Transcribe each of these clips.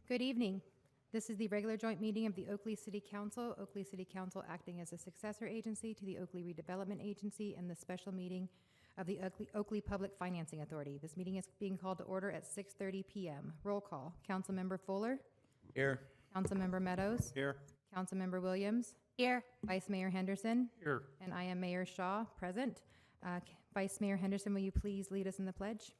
Good evening. This is the regular joint meeting of the Oakley City Council acting as a successor agency to the Oakley Redevelopment Agency, and the special meeting of the Oakley Public Financing Authority. This meeting is being called to order at 6:30 p.m. Roll call. Councilmember Fuller. Here. Councilmember Meadows. Here. Councilmember Williams. Here. Vice Mayor Henderson. Here. And I am Mayor Shaw, present. Vice Mayor Henderson, will you please lead us in the pledge?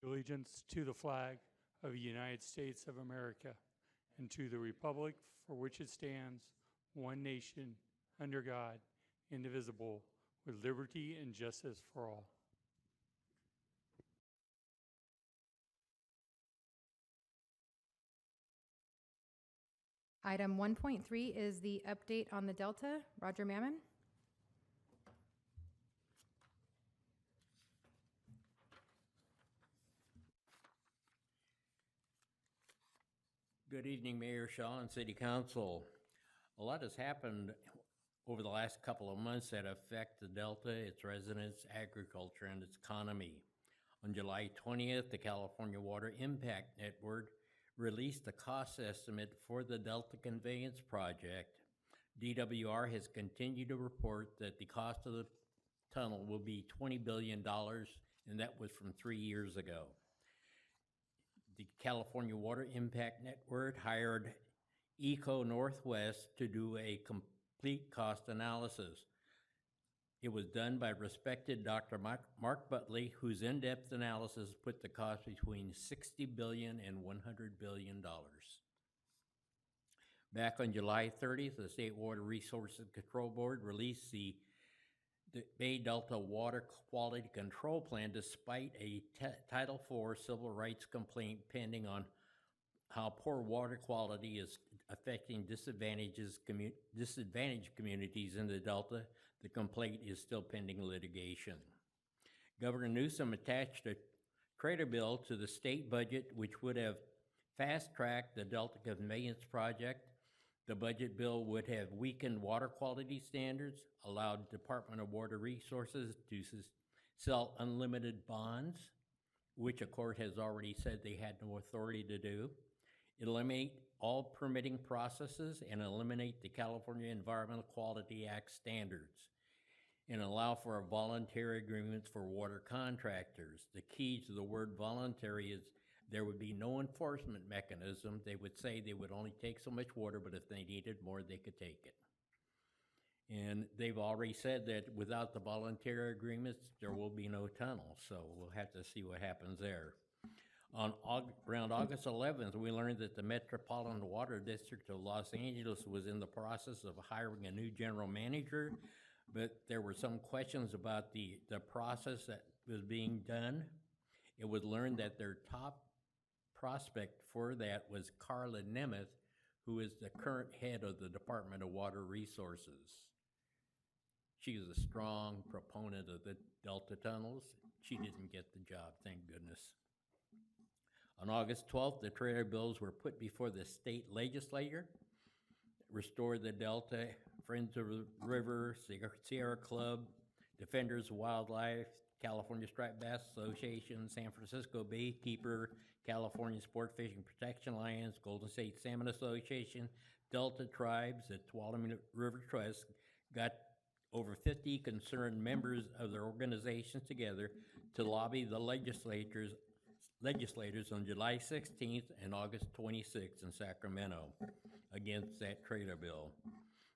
Allegiance to the flag of the United States of America and to the republic for which it stands, one nation, under God, indivisible, with liberty and justice for all. Item 1.3 is the update on the Delta. Roger Mammon. Good evening, Mayor Shaw and City Council. A lot has happened over the last couple of months that affect the Delta, its residents, agriculture, and its economy. On July 20th, the California Water Impact Network released a cost estimate for the Delta Conveyance Project. DWR has continued to report that the cost of the tunnel will be $20 billion, and that was from 3 years ago. The California Water Impact Network hired Eco Northwest to do a complete cost analysis. It was done by respected Dr. Mark Butley, whose in-depth analysis put the cost between $60 billion and $100 billion. Back on July 30th, the State Water Resources Control Board released the Bay Delta Water Quality Control Plan despite a Title IV civil rights complaint pending on how poor water quality is affecting disadvantaged communities in the Delta. The complaint is still pending litigation. Governor Newsom attached a traitor bill to the state budget, which would have fast-tracked the Delta Conveyance Project. The budget bill would have weakened water quality standards, allowed Department of Water Resources to sell unlimited bonds, which a court has already said they had no authority to do, eliminate all permitting processes, and eliminate the California Environmental Quality Act standards, and allow for voluntary agreements for water contractors. The key to the word voluntary is there would be no enforcement mechanism. They would say they would only take so much water, but if they needed more, they could take it. And they've already said that without the voluntary agreements, there will be no tunnel. So we'll have to see what happens there. Around August 11th, we learned that the Metropolitan Water District of Los Angeles was in the process of hiring a new general manager, but there were some questions about the process that was being done. It was learned that their top prospect for that was Carla Nemeth, who is the current head of the Department of Water Resources. She is a strong proponent of the Delta tunnels. She didn't get the job, thank goodness. On August 12th, the trailer bills were put before the state legislature. Restore the Delta, Friends of the River, Sierra Club, Defenders of Wildlife, California Striped Bass Association, San Francisco Baykeeper, California Sport Fishing Protection Alliance, Golden State Salmon Association, Delta Tribes, the Tuolumne River Trust got over 50 concerned members of their organizations together to lobby the legislators on July 16th and August 26th in Sacramento against that trailer bill.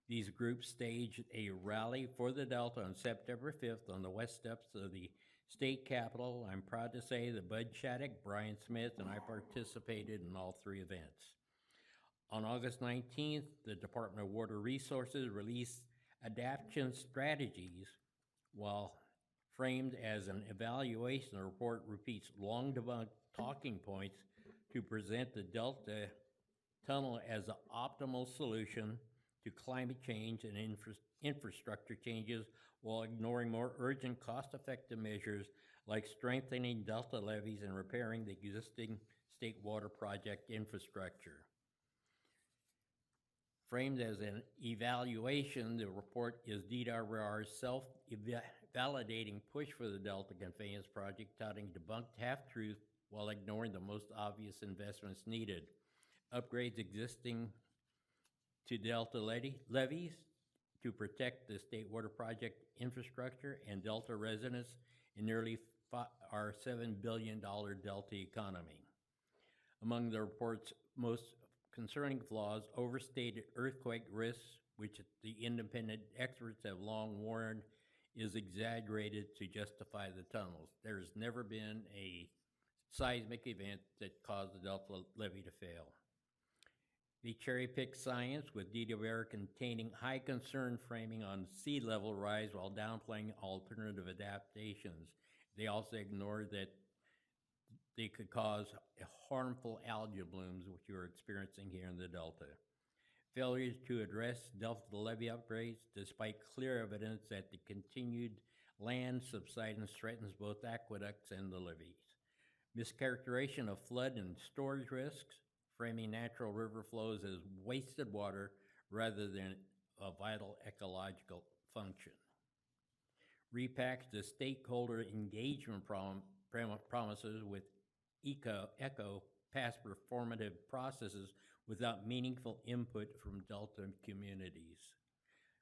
These groups staged a rally for the Delta on September 5th on the west steps of the state capitol. I'm proud to say that Bud Shattuck, Brian Smith, and I participated in all three events. On August 19th, the Department of Water Resources released adaptation strategies. While framed as an evaluation, the report repeats long debunked talking points to present the Delta tunnel as the optimal solution to climate change and infrastructure changes, while ignoring more urgent cost-effective measures like strengthening Delta levees and repairing the existing state water project infrastructure. Framed as an evaluation, the report is DWR's validating push for the Delta Conveyance Project, touting debunked half-truth while ignoring the most obvious investments needed. Upgrades existing to Delta levees to protect the state water project infrastructure and Delta residents in nearly our $7 billion Delta economy. Among the report's most concerning flaws, overstated earthquake risks, which the independent experts have long warned is exaggerated to justify the tunnels. There has never been a seismic event that caused the Delta levee to fail. They cherry-pick science with DWR containing high concern framing on sea level rise while downplaying alternative adaptations. They also ignore that they could cause harmful algae blooms, which you're experiencing here in the Delta. Failures to address Delta levee upgrades, despite clear evidence that the continued land subsidence threatens both aqueducts and the levees. Mischaracterization of flood and storage risks, framing natural river flows as wasted water rather than a vital ecological function. Repacks the stakeholder engagement promises with echo past performative processes without meaningful input from Delta communities.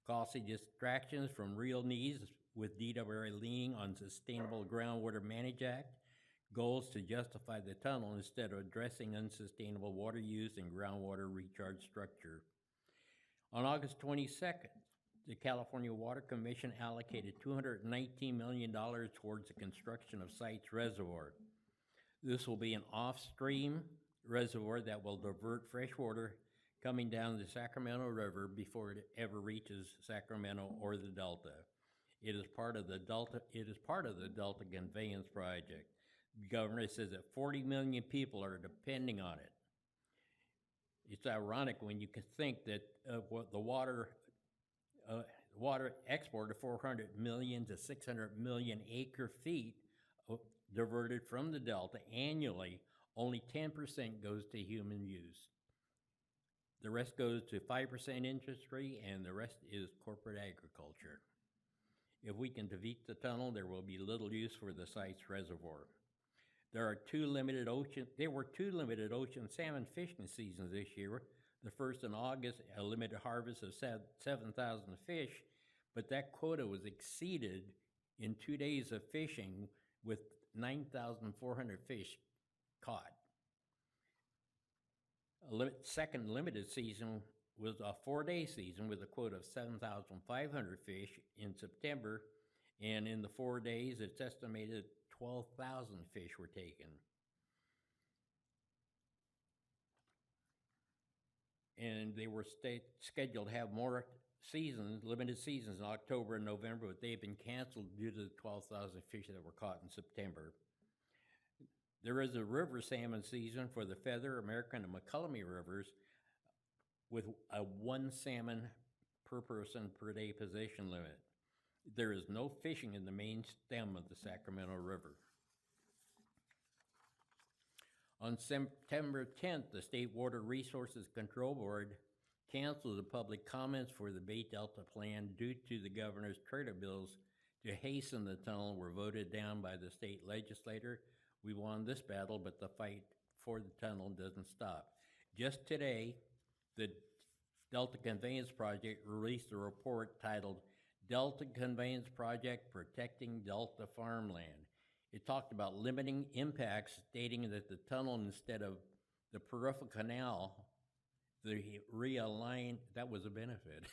Costly distractions from real needs with DWR leaning on Sustainable Groundwater Management Act goals to justify the tunnel instead of addressing unsustainable water use and groundwater recharge structure. On August 22nd, the California Water Commission allocated $219 million towards the construction of Sites Reservoir. This will be an off-stream reservoir that will divert fresh water coming down the Sacramento River before it ever reaches Sacramento or the Delta. It is part of the Delta Conveyance Project. The governor says that 40 million people are depending on it. It's ironic when you can think that the water export of 400 million to 600 million acre feet diverted from the Delta annually, only 10% goes to human use. The rest goes to 5% industry, and the rest is corporate agriculture. If we can defeat the tunnel, there will be little use for the Sites Reservoir. There were two limited ocean salmon fishing seasons this year. The first in August, a limited harvest of 7,000 fish, but that quota was exceeded in 2 days of fishing with 9,400 fish caught. Second limited season was a 4-day season with a quota of 7,500 fish in September, and in the 4 days, it's estimated 12,000 fish were taken. And they were scheduled to have more limited seasons in October and November, but they've been canceled due to the 12,000 fish that were caught in September. There is a river salmon season for the Feather, American, and McCullum rivers with a 1 salmon per person per day position limit. There is no fishing in the main stem of the Sacramento River. On September 10th, the State Water Resources Control Board canceled the public comments for the Bay Delta plan due to the governor's trailer bills to hasten the tunnel were voted down by the state legislature. We won this battle, but the fight for the tunnel doesn't stop. Just today, the Delta Conveyance Project released a report titled Delta Conveyance Project Protecting Delta Farmland. It talked about limiting impacts, stating that the tunnel, instead of the peripheral canal, the realigned, that was a benefit.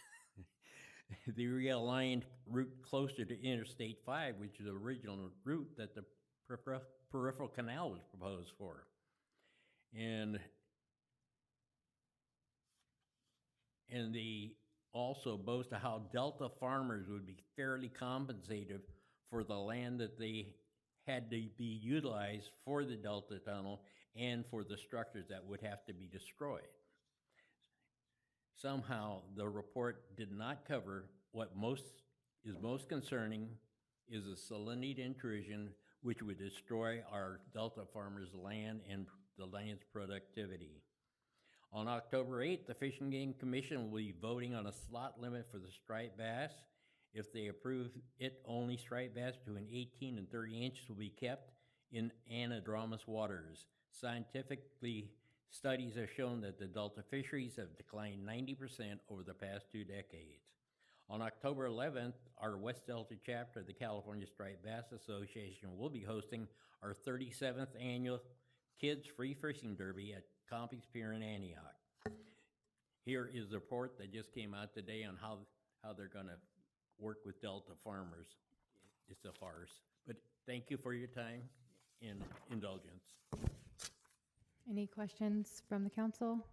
The realigned route closer to Interstate 5, which is the original route that the peripheral canal was proposed for. And they also boast of how Delta farmers would be fairly compensated for the land that they had to be utilized for the Delta tunnel and for the structures that would have to be destroyed. Somehow, the report did not cover what is most concerning is a salinity intrusion, which would destroy our Delta farmers' land and the land's productivity. On October 8th, the Fish and Game Commission will be voting on a slot limit for the striped bass. If they approve it, only striped bass between 18 and 30 inches will be kept in anadromous waters. Scientifically, studies have shown that the Delta fisheries have declined 90% over the past 2 decades. On October 11th, our West Delta chapter of the California Striped Bass Association will be hosting our 37th annual Kids Free Fishing Derby at Compey's Pier in Antioch. Here is the report that just came out today on how they're going to work with Delta farmers. It's a farce. But thank you for your time and indulgence. Any questions from the council?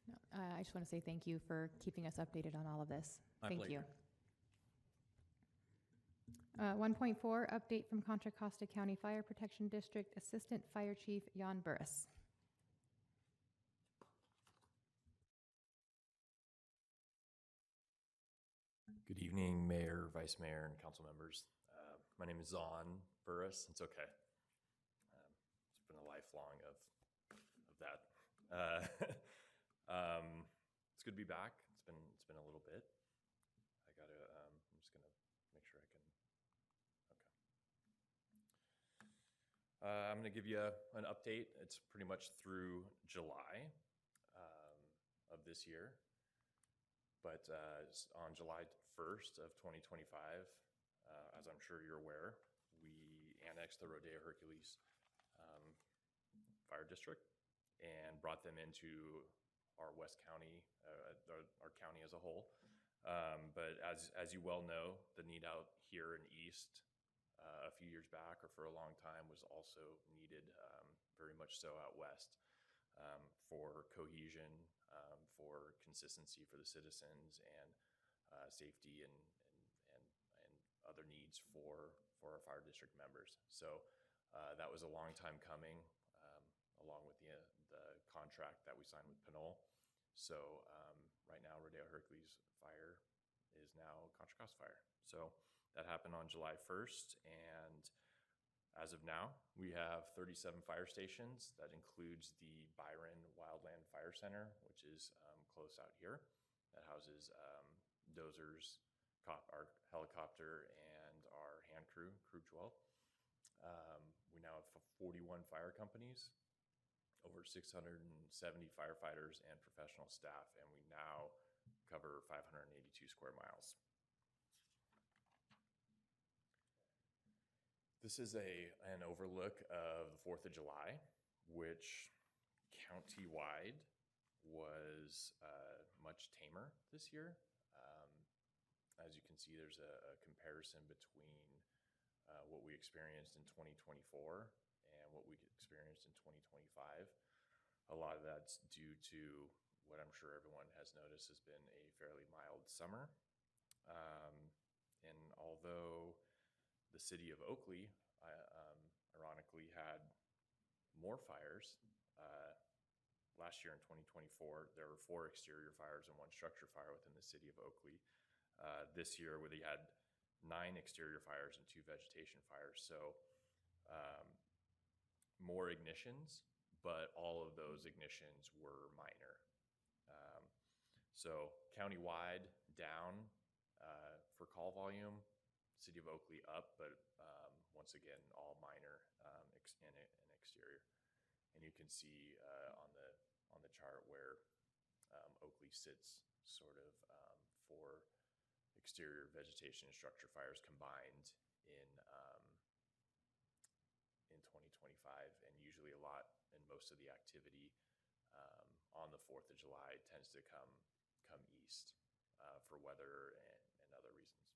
No, I just want to say thank you for keeping us updated on all of this. My Thank pleasure. you. 1.4, update from Contra Costa County Fire Protection District Assistant Fire Chief Jan Burris. Good evening, Mayor, Vice Mayor, and council members. My name is Zon Burris. It's okay. It's been a lifelong of that. It's good to be back. It's been a little bit. I gotta. I'm just gonna make sure I can. Okay. I'm gonna give you an update. It's pretty much through July of this year. But on July 1st of 2025, as I'm sure you're aware, we annexed the Rodeo Hercules Fire District and brought them into our West County, our county as a whole. But as you well know, the need out here in East a few years back or for a long time was also needed very much so out West for cohesion, for consistency for the citizens, and safety and other needs for our fire district members. So that was a long time coming, along with the contract that we signed with Pinole. So right now, Rodeo Hercules Fire is now Contra Costa Fire. So that happened on July 1st, and as of now, we have 37 fire stations. That includes the Byron Wildland Fire Center, which is close out here. That houses dozers, our helicopter, and our hand crew, Crew 12. We now have 41 fire companies, over 670 firefighters and professional staff, and we now cover 582 square miles. This is an overlook of the 4th of July, which county-wide was much tamer this year. As you can see, there's a comparison between what we experienced in 2024 and what we experienced in 2025. A lot of that's due to what I'm sure everyone has noticed has been a fairly mild summer. And although the city of Oakley, ironically, had more fires. Last year in 2024, there were 4 exterior fires and 1 structure fire within the city of Oakley. This year, where they had 9 exterior fires and 2 vegetation fires. So more ignitions, but all of those ignitions were minor. So countywide down for call volume, city of Oakley up, but once again, all minor and exterior. And you can see on the chart where Oakley sits sort of for exterior vegetation and structure fires combined in 2025, and usually a lot and most of the activity on the 4th of July tends to come east for weather and other reasons.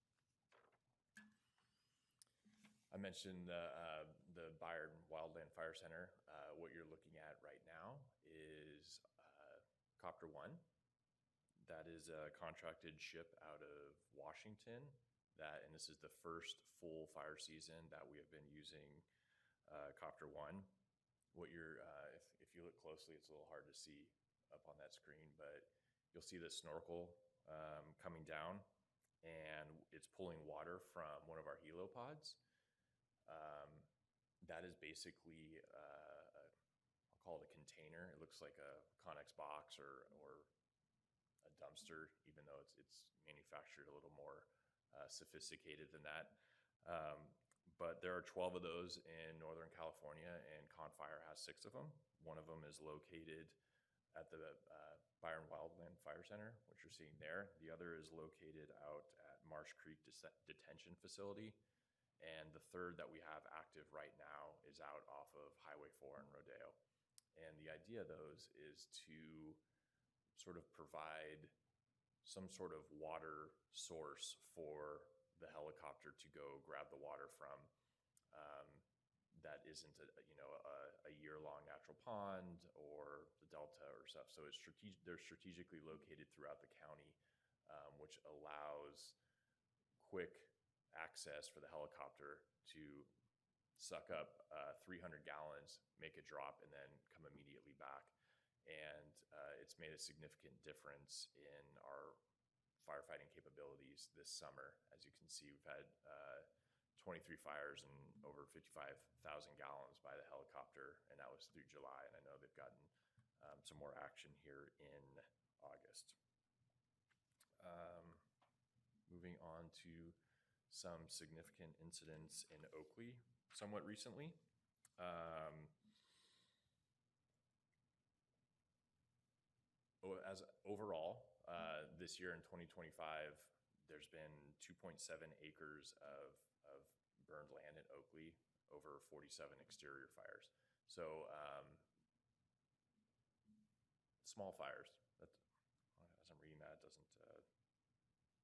I mentioned the Byron Wildland Fire Center. What you're looking at right now is Copter 1. That is a contracted ship out of Washington. And this is the first full fire season that we have been using Copter 1. What you're, if you look closely, it's a little hard to see up on that screen, but you'll see the snorkel coming down, and it's pulling water from one of our helipods. That is basically, I'll call it a container. It looks like a Connex box or a dumpster, even though it's manufactured a little more sophisticated than that. But there are 12 of those in Northern California, and Con Fire has 6 of them. One of them is located at the Byron Wildland Fire Center, which you're seeing there. The other is located out at Marsh Creek Detention Facility. And the third that we have active right now is out off of Highway 4 in Rodeo. And the idea of those is to sort of provide some sort of water source for the helicopter to go grab the water from, that isn't a year-long natural pond or the delta or stuff. So they're strategically located throughout the county, which allows quick access for the helicopter to suck up 300 gallons, make a drop, and then come immediately back. And it's made a significant difference in our firefighting capabilities this summer. As you can see, we've had 23 fires and over 55,000 gallons by the helicopter, and that was through July. And I know they've gotten some more action here in August. Moving on to some significant incidents in Oakley somewhat recently. As overall, this year in 2025, there's been 2.7 acres of burned land in Oakley, over 47 exterior fires. So small fires. As I'm reading that, it doesn't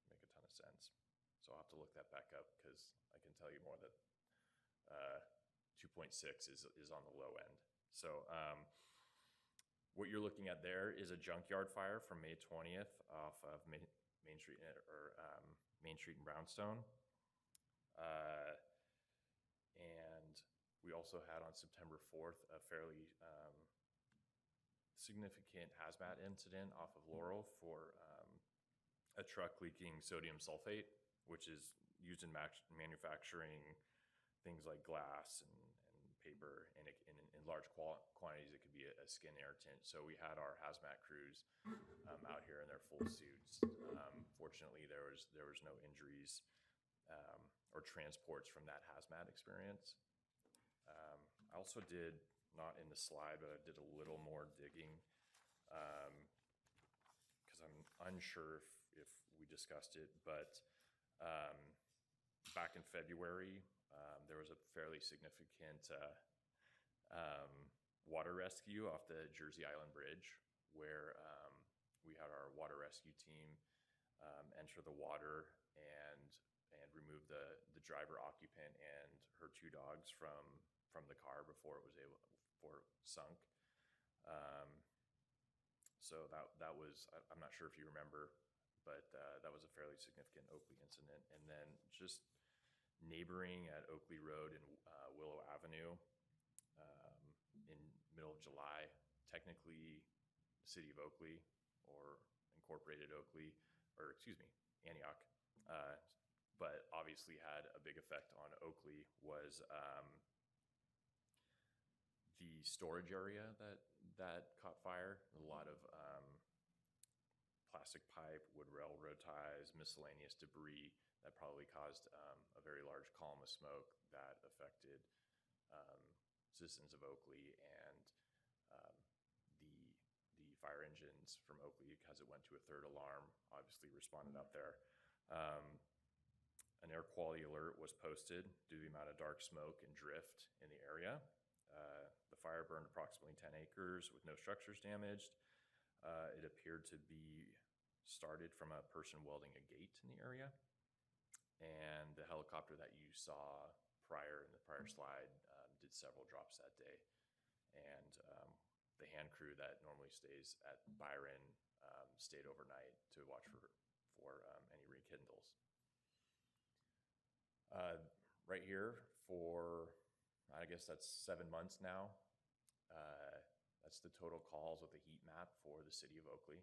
make a ton of sense. So I'll have to look that back up, because I can tell you more that 2.6 is on the low end. So what you're looking at there is a junkyard fire from May 20th off of Main Street Main Street in Brownstone. And we also had on September 4th a fairly significant hazmat incident off of Laurel for a truck leaking sodium sulfate, which is used in manufacturing things like glass and paper, and in large quantities it could be a skin irritant. So we had our hazmat crews out here in their full suits. Fortunately, there was no injuries or transports from that hazmat experience. I also did, not in the slide, but I did a little more digging, because I'm unsure if we discussed it, but back in February, there was a fairly significant water rescue off the Jersey Island Bridge, where we had our water rescue team enter the water and remove the driver occupant and her 2 dogs from the car before it sunk. So that was, I'm not sure if you remember, but that was a fairly significant Oakley incident. And then just neighboring at Oakley Road and Willow Avenue, in middle of July, technically the city of Oakley, or incorporated Oakley, or excuse me, Antioch, but obviously had a big effect on Oakley, was the storage area that caught fire. A lot of plastic pipe, wood railroad ties, miscellaneous debris that probably caused a very large column of smoke that affected citizens of Oakley, and the fire engines from Oakley, because it went to a 3rd alarm, obviously responded out there. An air quality alert was posted due to the amount of dark smoke and drift in the area. The fire burned approximately 10 acres with no structures damaged. It appeared to be started from a person welding a gate in the area. And the helicopter that you saw in the prior slide did several drops that day. And the hand crew that normally stays at Byron stayed overnight to watch for any rekindles. Right here for, I guess that's 7 months now. That's the total calls with the heat map for the city of Oakley.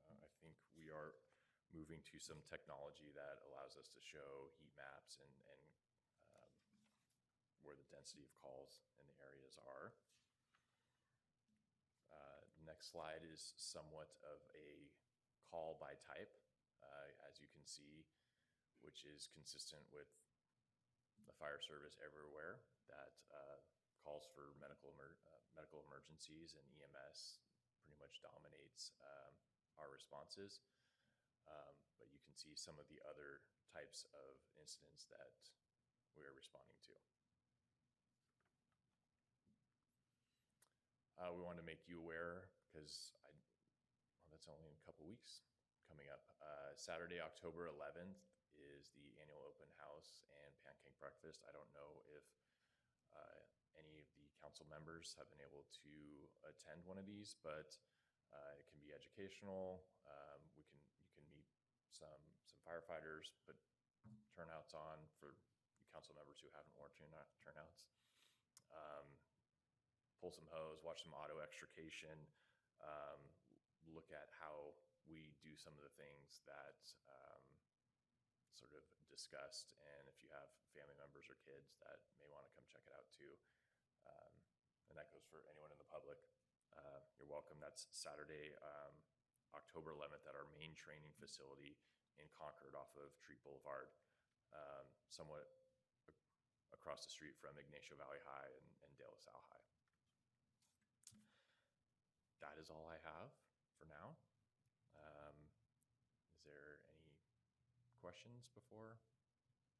I think we are moving to some technology that allows us to show heat maps and where the density of calls in the areas are. The next slide is somewhat of a call by type, as you can see, which is consistent with the fire service everywhere that calls for medical emergencies, and EMS pretty much dominates our responses. But you can see some of the other types of incidents that we are responding to. We want to make you aware because that's only in a couple weeks coming up. Saturday, October 11th is the annual open house and pancake breakfast. I don't know if any of the council members have been able to attend one of these, but it can be educational. You can meet some firefighters, put turnouts on for you council members who haven't worn turnouts. Pull some hose, watch some auto extrication, look at how we do some of the things that sort of discussed, and if you have family members or kids that may want to come check it out too. And that goes for anyone in the public. You're welcome. That's Saturday, October 11th at our main training facility in Concord off of Treat Boulevard, somewhat across the street from Ignacio Valley High and De La Salle High. That is all I have for now. Is there any questions before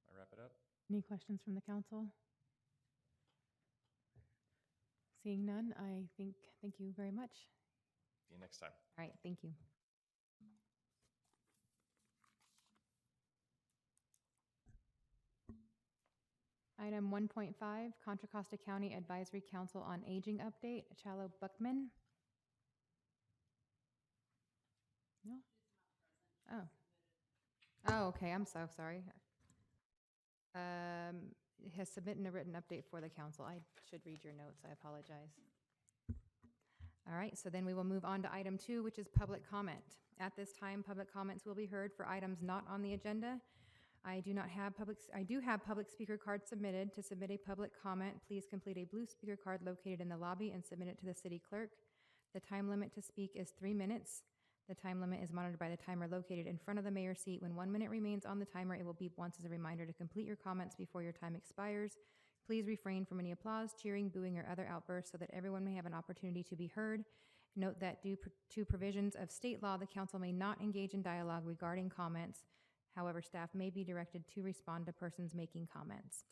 I wrap it up? Any questions from the council? Seeing none, thank you very much. See you next time. All right, thank you. Item 1.5, Contra Costa County Advisory Council on Aging Update, Chalo Buckman. No? Oh. Oh, okay, I'm so sorry. Has submitted a written update for the council. I should read your notes, I apologize. All right, so then we will move on to item 2, which is public comment. At this time, public comments will be heard for items not on the agenda. I do have public speaker cards submitted. To submit a public comment, please complete a blue speaker card located in the lobby and submit it to the city clerk. The time limit to speak is 3 minutes. The time limit is monitored by the timer located in front of the mayor's seat. When 1 minute remains on the timer, it will beep once as a reminder to complete your comments before your time expires. Please refrain from any applause, cheering, booing, or other outbursts so that everyone may have an opportunity to be heard. Note that due to provisions of state law, the council may not engage in dialogue regarding comments. However, staff may be directed to respond to persons making comments.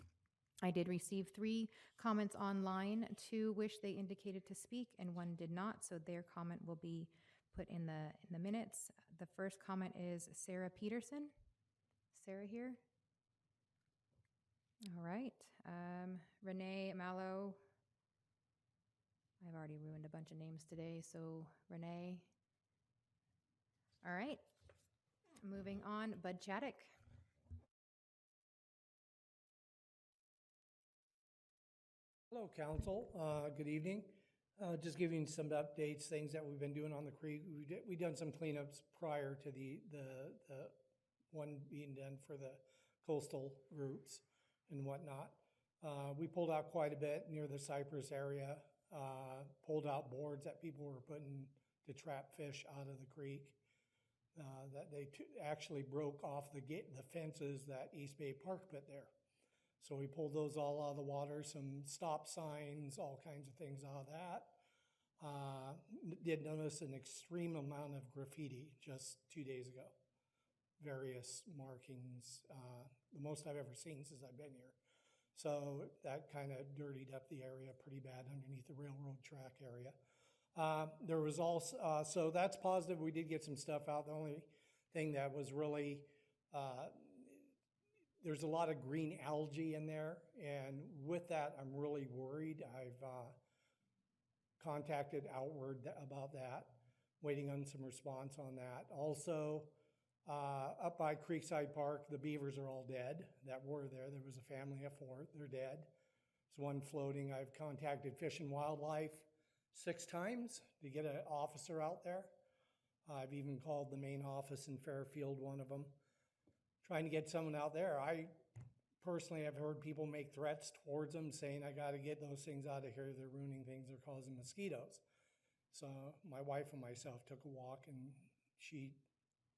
I did receive 3 comments online. 2 wish they indicated to speak and 1 did not, so their comment will be put in the minutes. The first comment is Sarah Peterson. Sarah here? All right. Renee Mallow. I've already ruined a bunch of names today, so Renee. All right. Moving on, Bud Chaddock. Hello, Council. Good evening. Just giving some updates, things that we've been doing on the creek. We've done some cleanups prior to the one being done for the coastal routes and whatnot. We pulled out quite a bit near the Cypress area, pulled out boards that people were putting to trap fish out of the creek. That they actually broke off the fences that East Bay Park put there. So we pulled those all out of the water, some stop signs, all kinds of things out of that. Did notice an extreme amount of graffiti just 2 days ago. Various markings, the most I've ever seen since I've been here. So that kind of dirtied up the area pretty bad underneath the railroad track area. There was also, so that's positive. We did get some stuff out. The only thing that was really, there's a lot of green algae in there. And with that, I'm really worried. I've contacted Outward about that, waiting on some response on that. Also, up by Creekside Park, the beavers are all dead that were there. There was a family of 4. They're dead. There's 1 floating. I've contacted Fish and Wildlife 6 times to get an officer out there. I've even called the main office in Fairfield, one of them, trying to get someone out there. I personally have heard people make threats towards them saying, I got to get those things out of here. They're ruining things. They're causing mosquitoes. So my wife and myself took a walk and she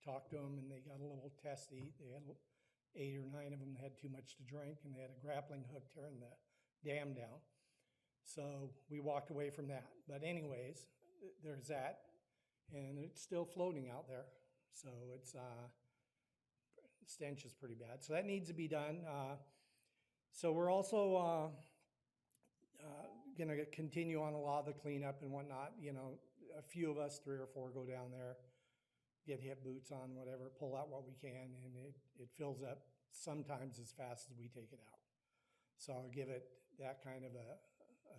talked to them, and they got a little testy. They had 8 or 9 of them had too much to drink, and they had a grappling hook tearing the dam down. So we walked away from that. But anyways, there's that, and it's still floating out there. So it's stench is pretty bad. So that needs to be done. So we're also going to continue on a lot of the cleanup and whatnot. You know, a few of us, 3 or 4, go down there, get hip boots on, whatever, pull out what we can, and it fills up sometimes as fast as we take it out. So I'll give it that kind of a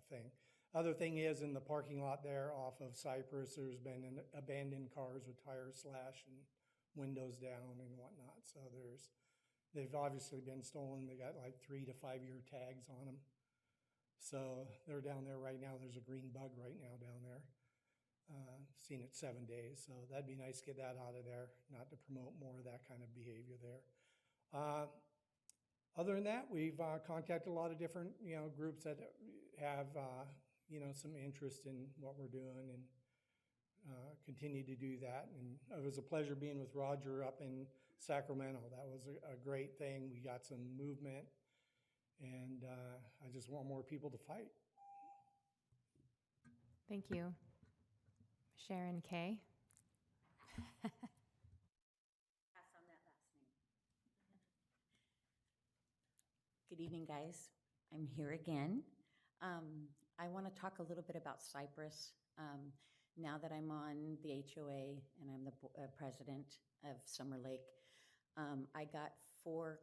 thing. Other thing is, in the parking lot there off of Cypress, there's been abandoned cars with tires slashed and windows down and whatnot. So they've obviously been stolen. They got like 3 to 5 year tags on them. So they're down there right now. There's a green bug right now down there. Seen it 7 days. So that'd be nice to get that out of there, not to promote more of that kind of behavior there. Other than that, we've contacted a lot of different, groups that have, some interest in what we're doing, and continue to do that. And it was a pleasure being with Roger up in Sacramento. That was a great thing. We got some movement, and I just want more people to fight. Thank you. Sharon Kay. Pass on that last name. Good evening, guys. I'm here again. I want to talk a little bit about Cypress. Now that I'm on the HOA and I'm the president of Summer Lake, I got 4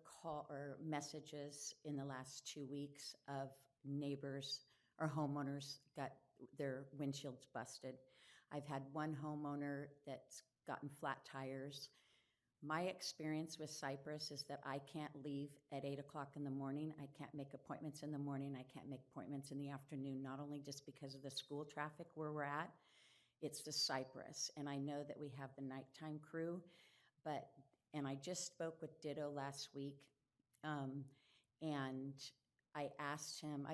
messages in the last 2 weeks of neighbors or homeowners got their windshields busted. I've had one homeowner that's gotten flat tires. My experience with Cypress is that I can't leave at 8 o'clock in the morning. I can't make appointments in the morning. I can't make appointments in the afternoon, not only just because of the school traffic where we're at, it's the Cypress. And I know that we have the nighttime crew, and I just spoke with Ditto last week, and I've asked him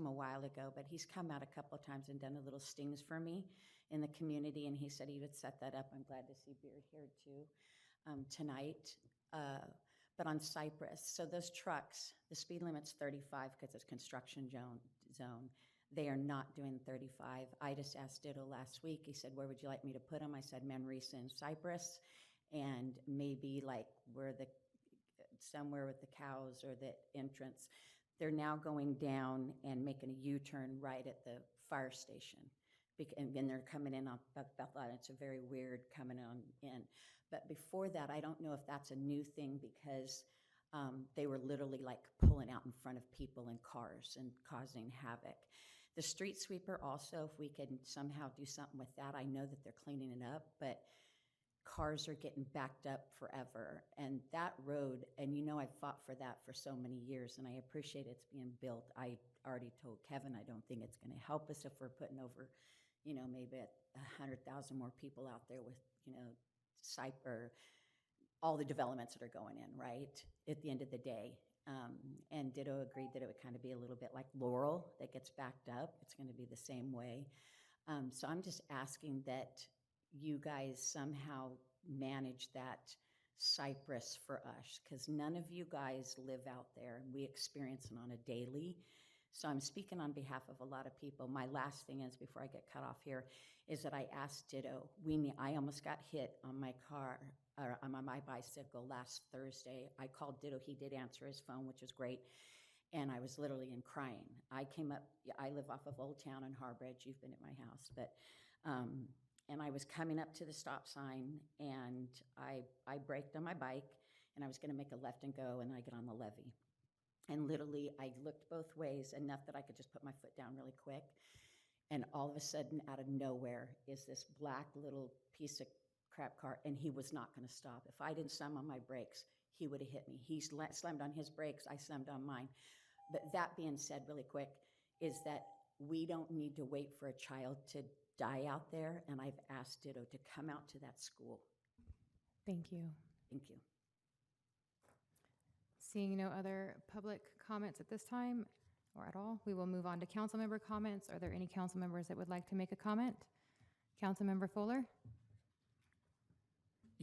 a while ago, but he's come out a couple of times and done a little stings for me in the community, and he said he would set that up. I'm glad to see Beard here too tonight. But on Cypress, so those trucks, the speed limit's 35 because it's construction zone. They are not doing 35. I just asked Ditto last week. He said, where would you like me to put them? I said, Manresa and Cypress, and maybe like somewhere with the cows or the entrance. They're now going down and making a U-turn right at the fire station. And then they're coming in on Bethlehem. It's a very weird coming on in. But before that, I don't know if that's a new thing because they were literally like pulling out in front of people and cars and causing havoc. The street sweeper also, if we can somehow do something with that, I know that they're cleaning it up, but cars are getting backed up forever. And that road, and I've fought for that for so many years, and I appreciate it's being built. I already told Kevin I don't think it's going to help us if we're putting over, maybe 100,000 more people out there with, all the developments that are going in, right, at the end of the day. And Ditto agreed that it would kind of be a little bit like Laurel that gets backed up. It's going to be the same way. So I'm just asking that you guys somehow manage that Cypress for us, because none of you guys live out there, and we experience it on a daily. So I'm speaking on behalf of a lot of people. My last thing is, before I get cut off here, is that I asked Ditto. I almost got hit on my car, or on my bicycle last Thursday. I called Ditto. He did answer his phone, which was great. And I was literally crying. I came up, I live off of Old Town in Harbridge. You've been at my house. But, and I was coming up to the stop sign, and I braked on my bike, and I was going to make a left and go, and I get on the levee. And literally, I looked both ways enough that I could just put my foot down really quick. And all of a sudden, out of nowhere, is this black little piece of crap car, and he was not going to stop. If I didn't slam on my brakes, he would have hit me. He slammed on his brakes, I slammed on mine. But that being said, really quick, is that we don't need to wait for a child to die out there, and I've asked Ditto to come out to that school. Thank you. Thank you. Seeing no other public comments at this time, or at all, we will move on to council member comments. Are there any council members that would like to make a comment? Councilmember Fuller?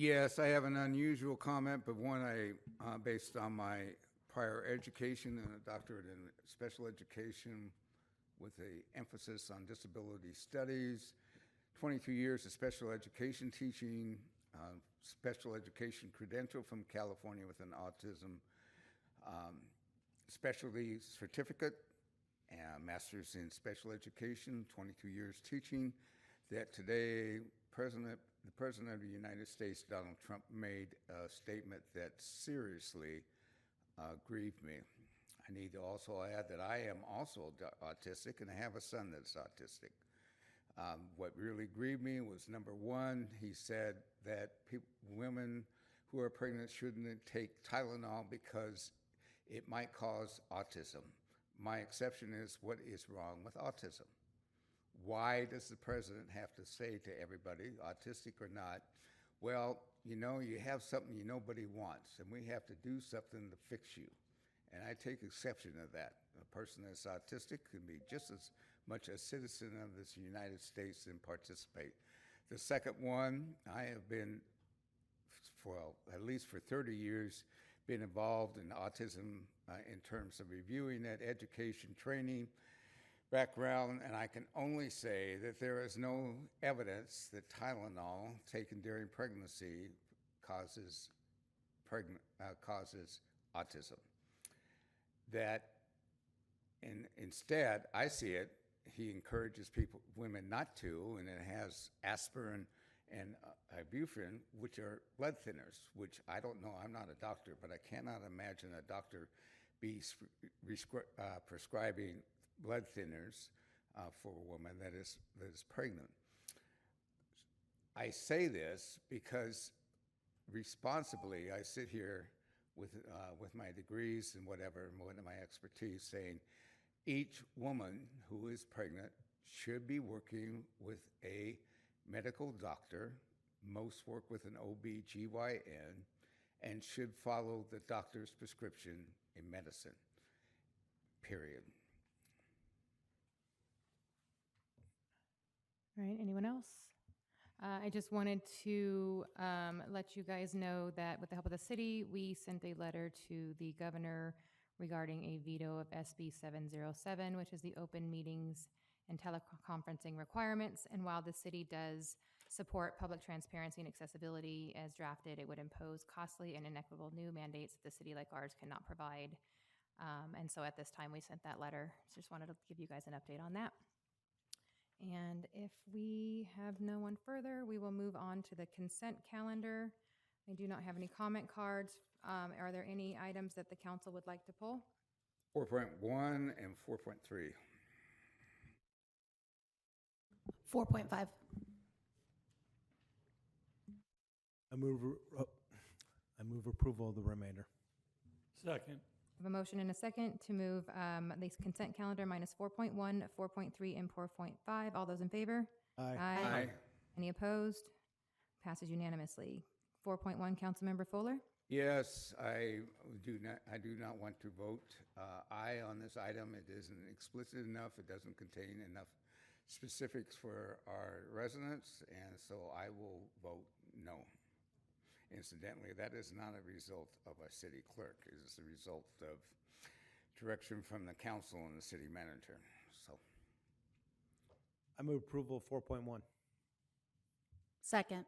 Yes, I have an unusual comment, but one based on my prior education and a doctorate in special education with an emphasis on disability studies, 22 years of special education teaching, special education credential from California with an autism specialty certificate, master's in special education, 22 years teaching, that today the President of the United States, Donald Trump, made a statement that seriously grieved me. I need to also add that I am also autistic, and I have a son that's autistic. What really grieved me was, number one, he said that women who are pregnant shouldn't take Tylenol because it might cause autism. My exception is, what is wrong with autism? Why does the president have to say to everybody, autistic or not, well, you know, you have something nobody wants, and we have to do something to fix you? And I take exception to that. A person that's autistic can be just as much a citizen of this United States and participate. The second one, I have been, well, at least for 30 years, been involved in autism in terms of reviewing that education, training, background, and I can only say that there is no evidence that Tylenol taken during pregnancy causes autism. That instead, I see it, he encourages women not to, and it has aspirin and ibuprofen, which are blood thinners, which I don't know, I'm not a doctor, but I cannot imagine a doctor be prescribing blood thinners for a woman that is pregnant. I say this because responsibly, I sit here with my degrees and whatever, and my expertise, saying each woman who is pregnant should be working with a medical doctor, most work with an OB/GYN, and should follow the doctor's prescription in medicine, period. All right, anyone else? I just wanted to let you guys know that with the help of the city, we sent a letter to the governor regarding a veto of SB 707, which is the open meetings and teleconferencing requirements. And while the city does support public transparency and accessibility as drafted, it would impose costly and inequitable new mandates that the city like ours cannot provide. And so at this time, we sent that letter. Just wanted to give you guys an update on that. And if we have no one further, we will move on to the consent calendar. I do not have any comment cards. Are there any items that the council would like to pull? 4.1 and 4.3. 4.5. I move approval of the remainder. Second. I have a motion and a second to move the consent calendar minus 4.1, 4.3, and 4.5. All those in favor? Aye. Aye. Any opposed? Passes unanimously. 4.1, Councilmember Fuller. Yes, I do not want to vote aye on this item. It isn't explicit enough. It doesn't contain enough specifics for our residents, and so I will vote no. Incidentally, that is not a result of a city clerk. It is a result of direction from the council and the city manager. So, I move approval of 4.1. Second.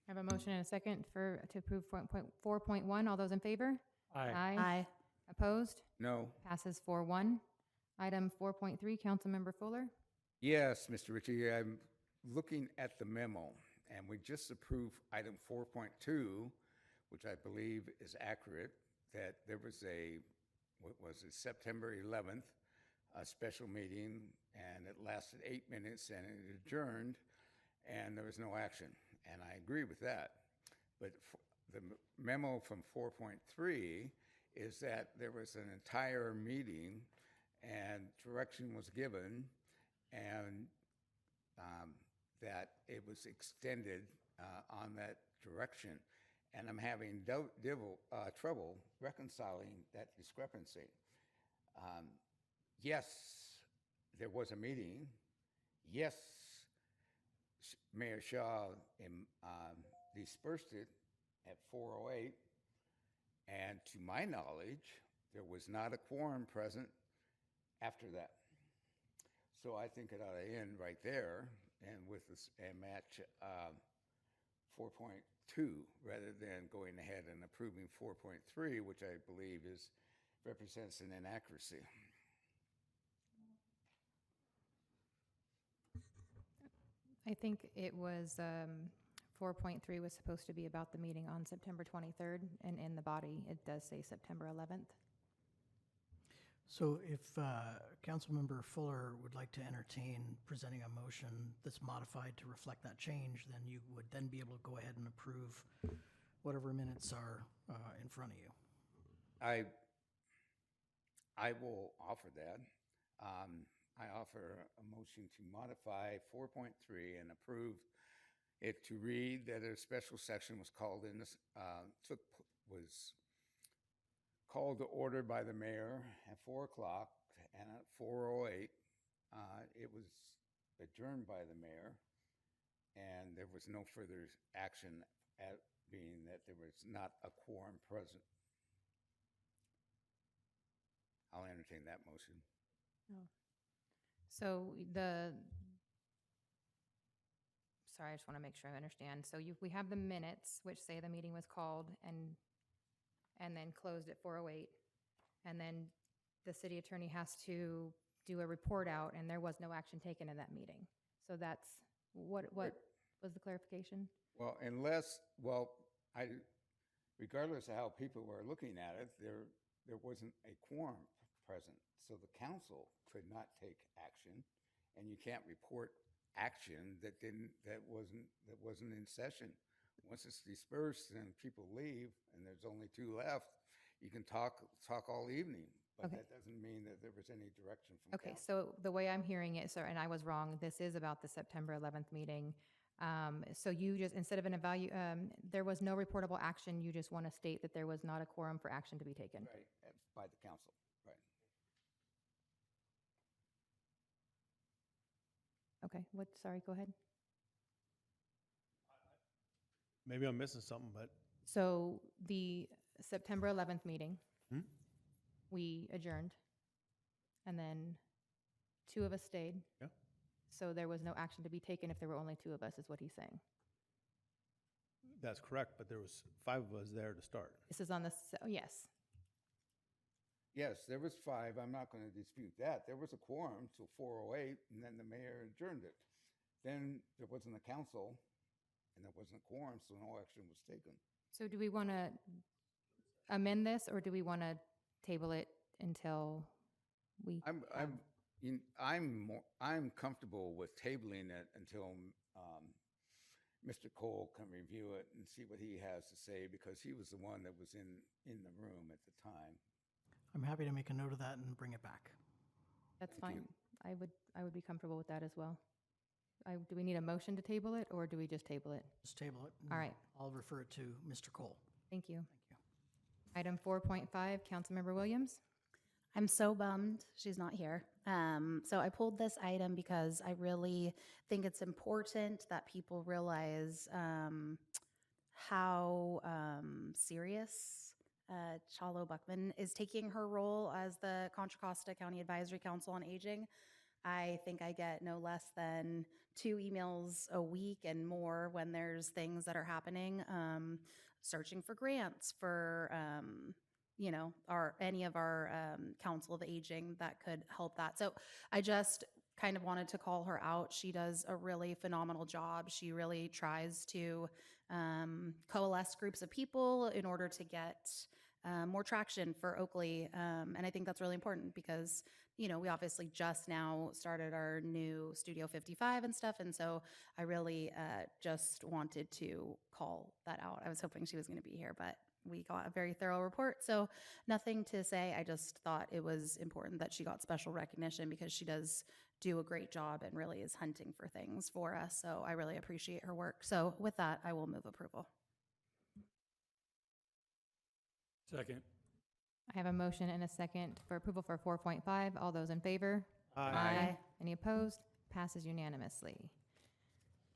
I have a motion and a second to approve 4.1. All those in favor? Aye. Aye. Opposed? no. Passes 4-1. Item 4.3, Councilmember Fuller. Yes, Mr. Ritchie, I'm looking at the memo, and we just approved item 4.2, which I believe is accurate, that there was September 11th, a special meeting, and it lasted 8 minutes, and it adjourned, and there was no action. And I agree with that. But the memo from 4.3 is that there was an entire meeting, and direction was given, and that it was extended on that direction. And I'm having trouble reconciling that discrepancy. Yes, there was a meeting. Yes, Mayor Shaw dispersed it at 4:08. And to my knowledge, there was not a quorum present after that. So I think it ought to end right there and with this, and match 4.2 rather than going ahead and approving 4.3, which I believe represents an inaccuracy. I think it was, 4.3 was supposed to be about the meeting on September 23rd, and in the body, it does say September 11th. So if Councilmember Fuller would like to entertain presenting a motion that's modified to reflect that change, then you would then be able to go ahead and approve whatever minutes are in front of you. I will offer that. I offer a motion to modify 4.3 and approve it to read that a special section was called in this, was called to order by the mayor at 4 o'clock, and at 4:08, it was adjourned by the mayor, and there was no further action being that there was not a quorum present. I'll entertain that motion. So sorry, I just want to make sure I understand. So we have the minutes, which say the meeting was called and then closed at 4:08. And then the city attorney has to do a report out, and there was no action taken in that meeting. So that's, what was the clarification? Well, regardless of how people were looking at it, there wasn't a quorum present. So the council could not take action, and you can't report action that wasn't in session. Once it's dispersed and people leave and there's only 2 left, you can talk all evening, but Okay. that doesn't mean that there was any direction from Okay, council. so the way I'm hearing it, sir, and I was wrong, this is about the September 11th meeting. So you just, instead of there was no reportable action, you just want to state that there was not a quorum for action to be taken. Right, by the council, right. Okay, sorry, go ahead. Maybe I'm missing something, but So the September 11th meeting, Hmm? we adjourned, and then 2 of us stayed. Yeah. So there was no action to be taken if there were only 2 of us, is what he's saying. that's correct, but there was 5 of us there to start. This is on the, yes. Yes, there was 5. I'm not going to dispute that. There was a quorum till 4:08, and then the mayor adjourned it. Then there wasn't a council, and there wasn't a quorum, so no action was taken. So do we want to amend this, or do we want to table it until we? I'm comfortable with tabling it until Mr. Cole can review it and see what he has to say, because he was the one that was in the room at the time. I'm happy to make a note of that and bring it back. That's Thank fine. you. I would be comfortable with that as well. Do we need a motion to table it, or do we just table it? Just table it. All right. I'll refer it to Mr. Cole. Thank you. Thank you. Item 4.5, Councilmember Williams. I'm so bummed she's not here. So I pulled this item because I really think it's important that people realize how serious Chalo Buckman is taking her role as the Contra Costa County Advisory Council on Aging. I think I get no less than 2 emails a week and more when there's things that are happening, searching for grants for any of our Council of Aging that could help that. So I just kind of wanted to call her out. She does a really phenomenal job. She really tries to coalesce groups of people in order to get more traction for Oakley. And I think that's really important because, we obviously just now started our new Studio 55 and stuff. And so I really just wanted to call that out. I was hoping she was going to be here, but we got a very thorough report. So nothing to say. I just thought it was important that she got special recognition because she does do a great job and really is hunting for things for us. So I really appreciate her work. So with that, I will move approval. Second. I have a motion and a second for approval for 4.5. All those in favor? Aye. Any opposed? Passes unanimously.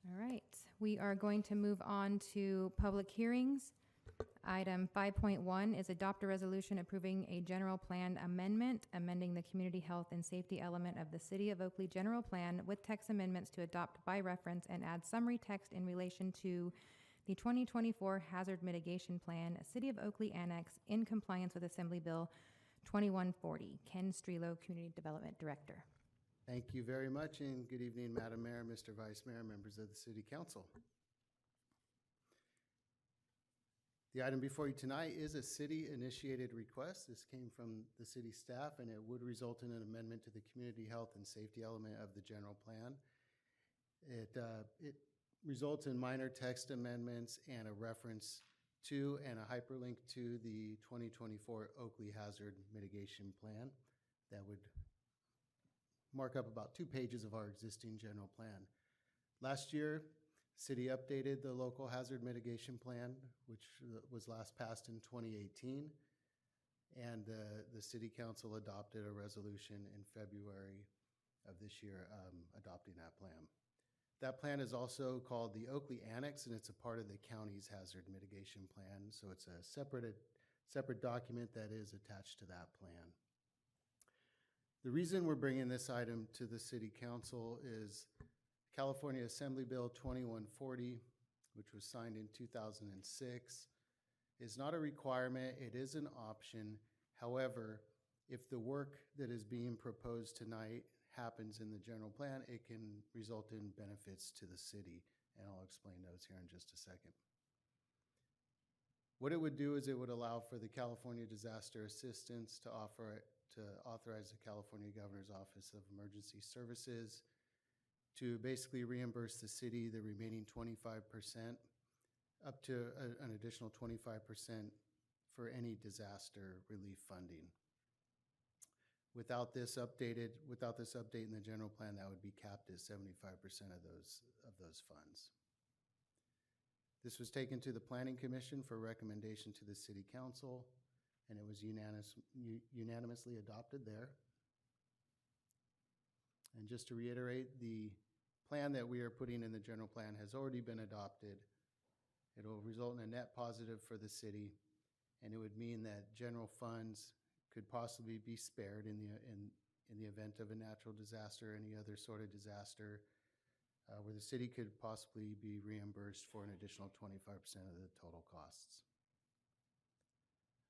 All right. We are going to move on to public hearings. Item 5.1 is adopt a resolution approving a general plan amendment, amending the community health and safety element of the City of Oakley general plan with text amendments to adopt by reference and add summary text in relation to the 2024 Hazard Mitigation Plan, City of Oakley Annex, in compliance with Assembly Bill 2140. Ken Strelo, Community Development Director. Thank you very much, and good evening, Madam Mayor, Mr. Vice Mayor, members of the City Council. The item before you tonight is a city-initiated request. This came from the city staff, and it would result in an amendment to the community health and safety element of the general plan. It results in minor text amendments and a reference to and a hyperlink to the 2024 Oakley Hazard Mitigation Plan that would mark up about 2 pages of our existing general plan. Last year, City updated the local hazard mitigation plan, which was last passed in 2018, and the City Council adopted a resolution in February of this year adopting that plan. That plan is also called the Oakley Annex, and it's a part of the county's hazard mitigation plan, so it's a separate document that is attached to that plan. The reason we're bringing this item to the City Council is California Assembly Bill 2140, which was signed in 2006, is not a requirement, it is an option. However, if the work that is being proposed tonight happens in the general plan, it can result in benefits to the city, and I'll explain those here in just a second. What it would do is it would allow for the California Disaster Assistance to authorize the California Governor's Office of Emergency Services to basically reimburse the city the remaining 25%, up to an additional 25% for any disaster relief funding. Without this update in the general plan, that would be capped at 75% of those funds. This was taken to the Planning Commission for recommendation to the City Council, and it was unanimously adopted there. And just to reiterate, the plan that we are putting in the general plan has already been adopted. It will result in a net positive for the city, and it would mean that general funds could possibly be spared in the event of a natural disaster or any other sort of disaster, where the city could possibly be reimbursed for an additional 25% of the total costs.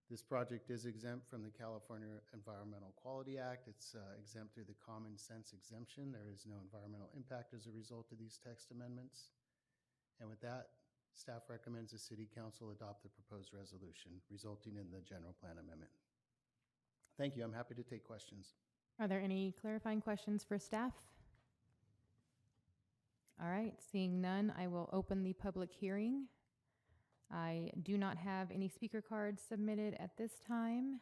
This project is exempt from the California Environmental Quality Act. It's exempt through the common sense exemption. There is no environmental impact as a result of these text amendments. And with that, staff recommends the City Council adopt the proposed resolution, resulting in the general plan amendment. Thank you. I'm happy to take questions. Are there any clarifying questions for staff? All right, seeing none, I will open the public hearing. I do not have any speaker cards submitted at this time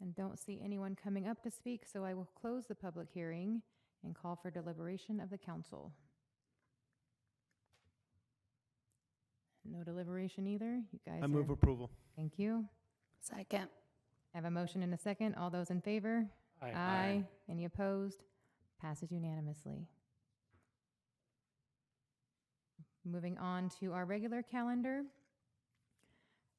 and don't see anyone coming up to speak, so I will close the public hearing and call for deliberation of the council. No deliberation either. You guys I move approval. Thank you. Second. I have a motion and a second. All those in favor? Aye. Aye. Any opposed? Passes unanimously. Moving on to our regular calendar.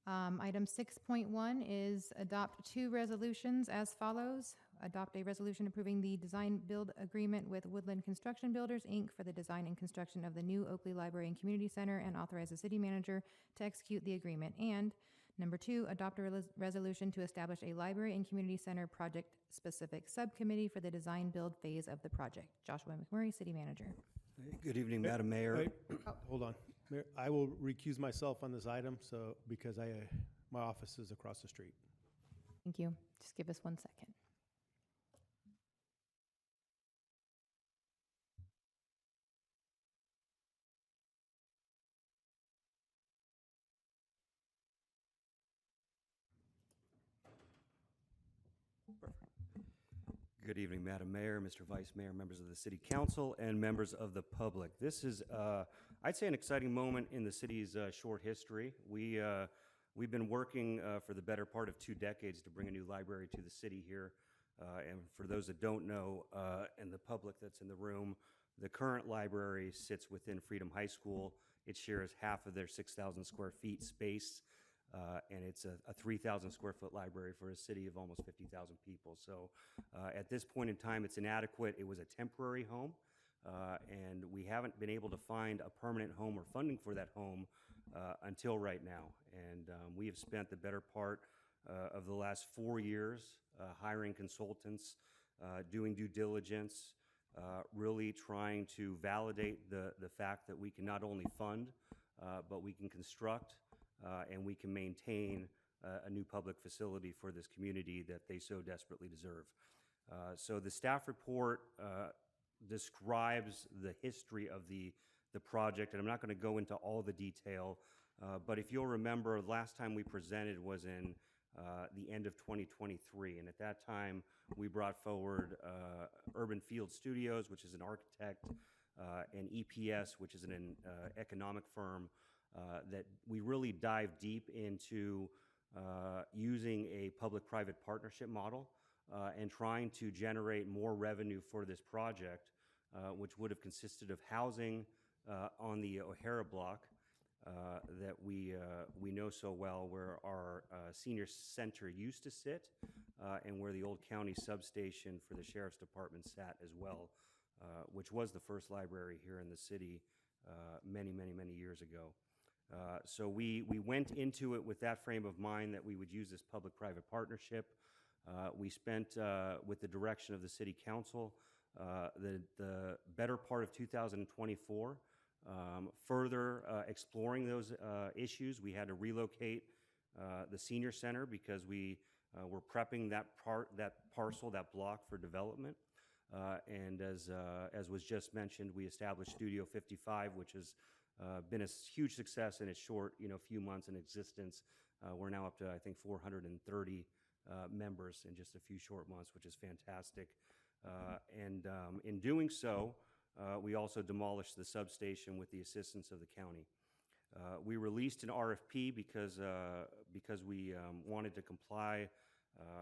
Item 6.1 is adopt 2 resolutions as follows. Adopt a resolution approving the design build agreement with Woodland Construction Builders, Inc. for the design and construction of the new Oakley Library and Community Center and authorize the city manager to execute the agreement. And number 2, adopt a resolution to establish a library and community center project specific subcommittee for the design build phase of the project. Joshua McMurray, city manager. Good evening, Madam Mayor. Hold on. Mayor, I will recuse myself on this item, because my office is across the street. Thank you. Just give us 1 second. Good evening, Madam Mayor, Mr. Vice Mayor, members of the City Council, and members of the public. This is, I'd say, an exciting moment in the city's short history. We've been working for the better part of 2 decades to bring a new library to the city here. And for those that don't know, and the public that's in the room, the current library sits within Freedom High School. It shares half of their 6,000 square feet space And it's a 3,000 square foot library for a city of almost 50,000 people. So at this point in time, it's inadequate. It was a temporary home, and we haven't been able to find a permanent home or funding for that home until right now. And we have spent the better part of the last 4 years hiring consultants, doing due diligence, really trying to validate the fact that we can not only fund, but we can construct and we can maintain a new public facility for this community that they so desperately deserve. So the staff report describes the history of the project, and I'm not going to go into all the detail, but if you'll remember, last time we presented was in the end of 2023, and at that time we brought forward Urban Field Studios, which is an architect, and EPS, which is an economic firm, that we really dive deep into using a public-private partnership model and trying to generate more revenue for this project, which would have consisted of housing on the O'Hara block that we know so well, where our senior center used to sit, and where the old county substation for the sheriff's department sat as well, which was the first library here in the city many, many, many years ago. So we went into it with that frame of mind that we would use this public-private partnership. We spent, with the direction of the city council, the better part of 2024 further exploring those issues. We had to relocate the senior center because we were prepping that parcel, that block for development. And as was just mentioned, we established Studio 55, which has been a huge success in its short, few months in existence. We're now up to, I think, 430 members in just a few short months, which is fantastic. And in doing so, we also demolished the substation with the assistance of the county. We released an RFP because we wanted to comply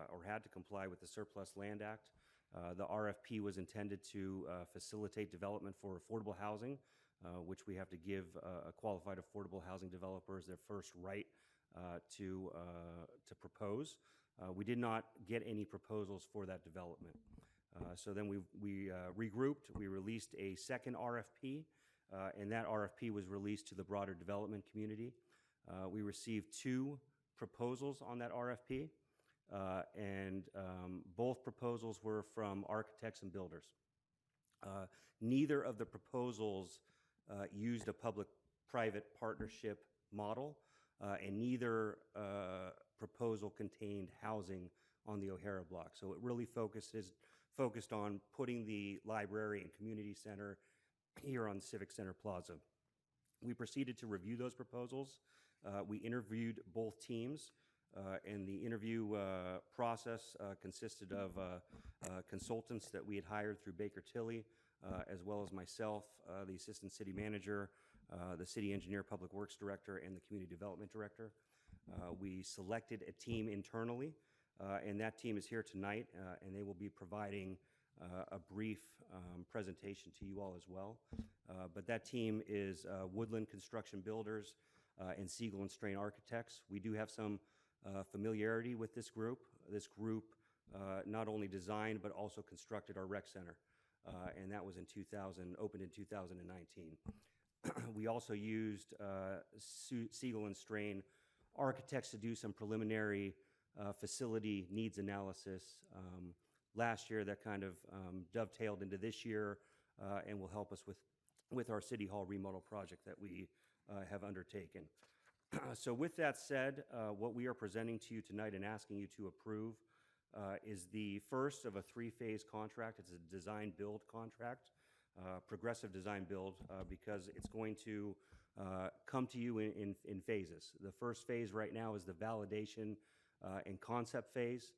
or had to comply with the Surplus Land Act. The RFP was intended to facilitate development for affordable housing, which we have to give qualified affordable housing developers their first right to propose. We did not get any proposals for that development. So then we regrouped. We released a second RFP, and that RFP was released to the broader development community. We received 2 proposals on that RFP, and both proposals were from architects and builders. Neither of the proposals used a public-private partnership model, and neither proposal contained housing on the O'Hara block. So it really focused on putting the library and community center here on Civic Center Plaza. We proceeded to review those proposals. We interviewed both teams, and the interview process consisted of consultants that we had hired through Baker Tilly, as well as myself, the assistant city manager, the city engineer, public works director, and the community development director. We selected a team internally, and that team is here tonight, and they will be providing a brief presentation to you all as well. But that team is Woodland Construction Builders and Siegel and Strain Architects. We do have some familiarity with this group. This group not only designed but also constructed our rec center, and that was opened in 2019. We also used Siegel and Strain Architects to do some preliminary facility needs analysis last year that kind of dovetailed into this year and will help us with our City Hall remodel project that we have undertaken. So with that said, what we are presenting to you tonight and asking you to approve is the first of a 3-phase contract. It's a design-build contract, progressive design-build, because it's going to come to you in phases. The first phase right now is the validation and concept phase.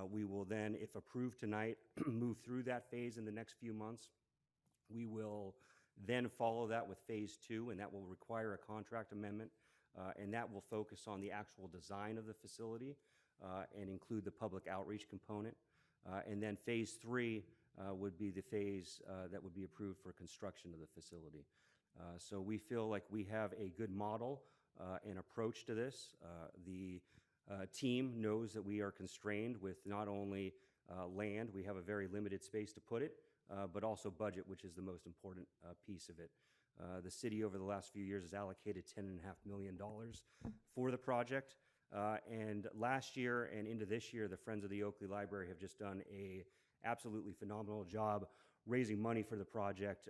We will then, if approved tonight, move through that phase in the next few months. We will then follow that with phase 2, and that will require a contract amendment, and that will focus on the actual design of the facility and include the public outreach component. And then phase 3 would be the phase that would be approved for construction of the facility. So we feel like we have a good model an approach to this. The team knows that we are constrained with not only land, we have a very limited space to put it, but also budget, which is the most important piece of it. The city over the last few years has allocated $10.5 million for the project. And last year and into this year, the Friends of the Oakley Library have just done a absolutely phenomenal job raising money for the project,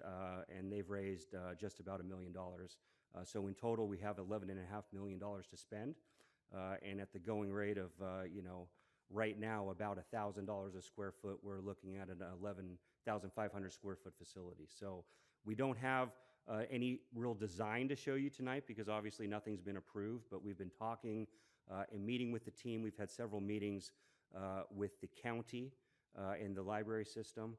and they've raised just about $1 million. So in total, we have $11.5 million to spend, and at the going rate of, right now about $1,000 a square foot, we're looking at an 11,500 square foot facility. So we don't have any real design to show you tonight because obviously nothing's been approved, but we've been talking and meeting with the team. We've had several meetings with the county and the library system.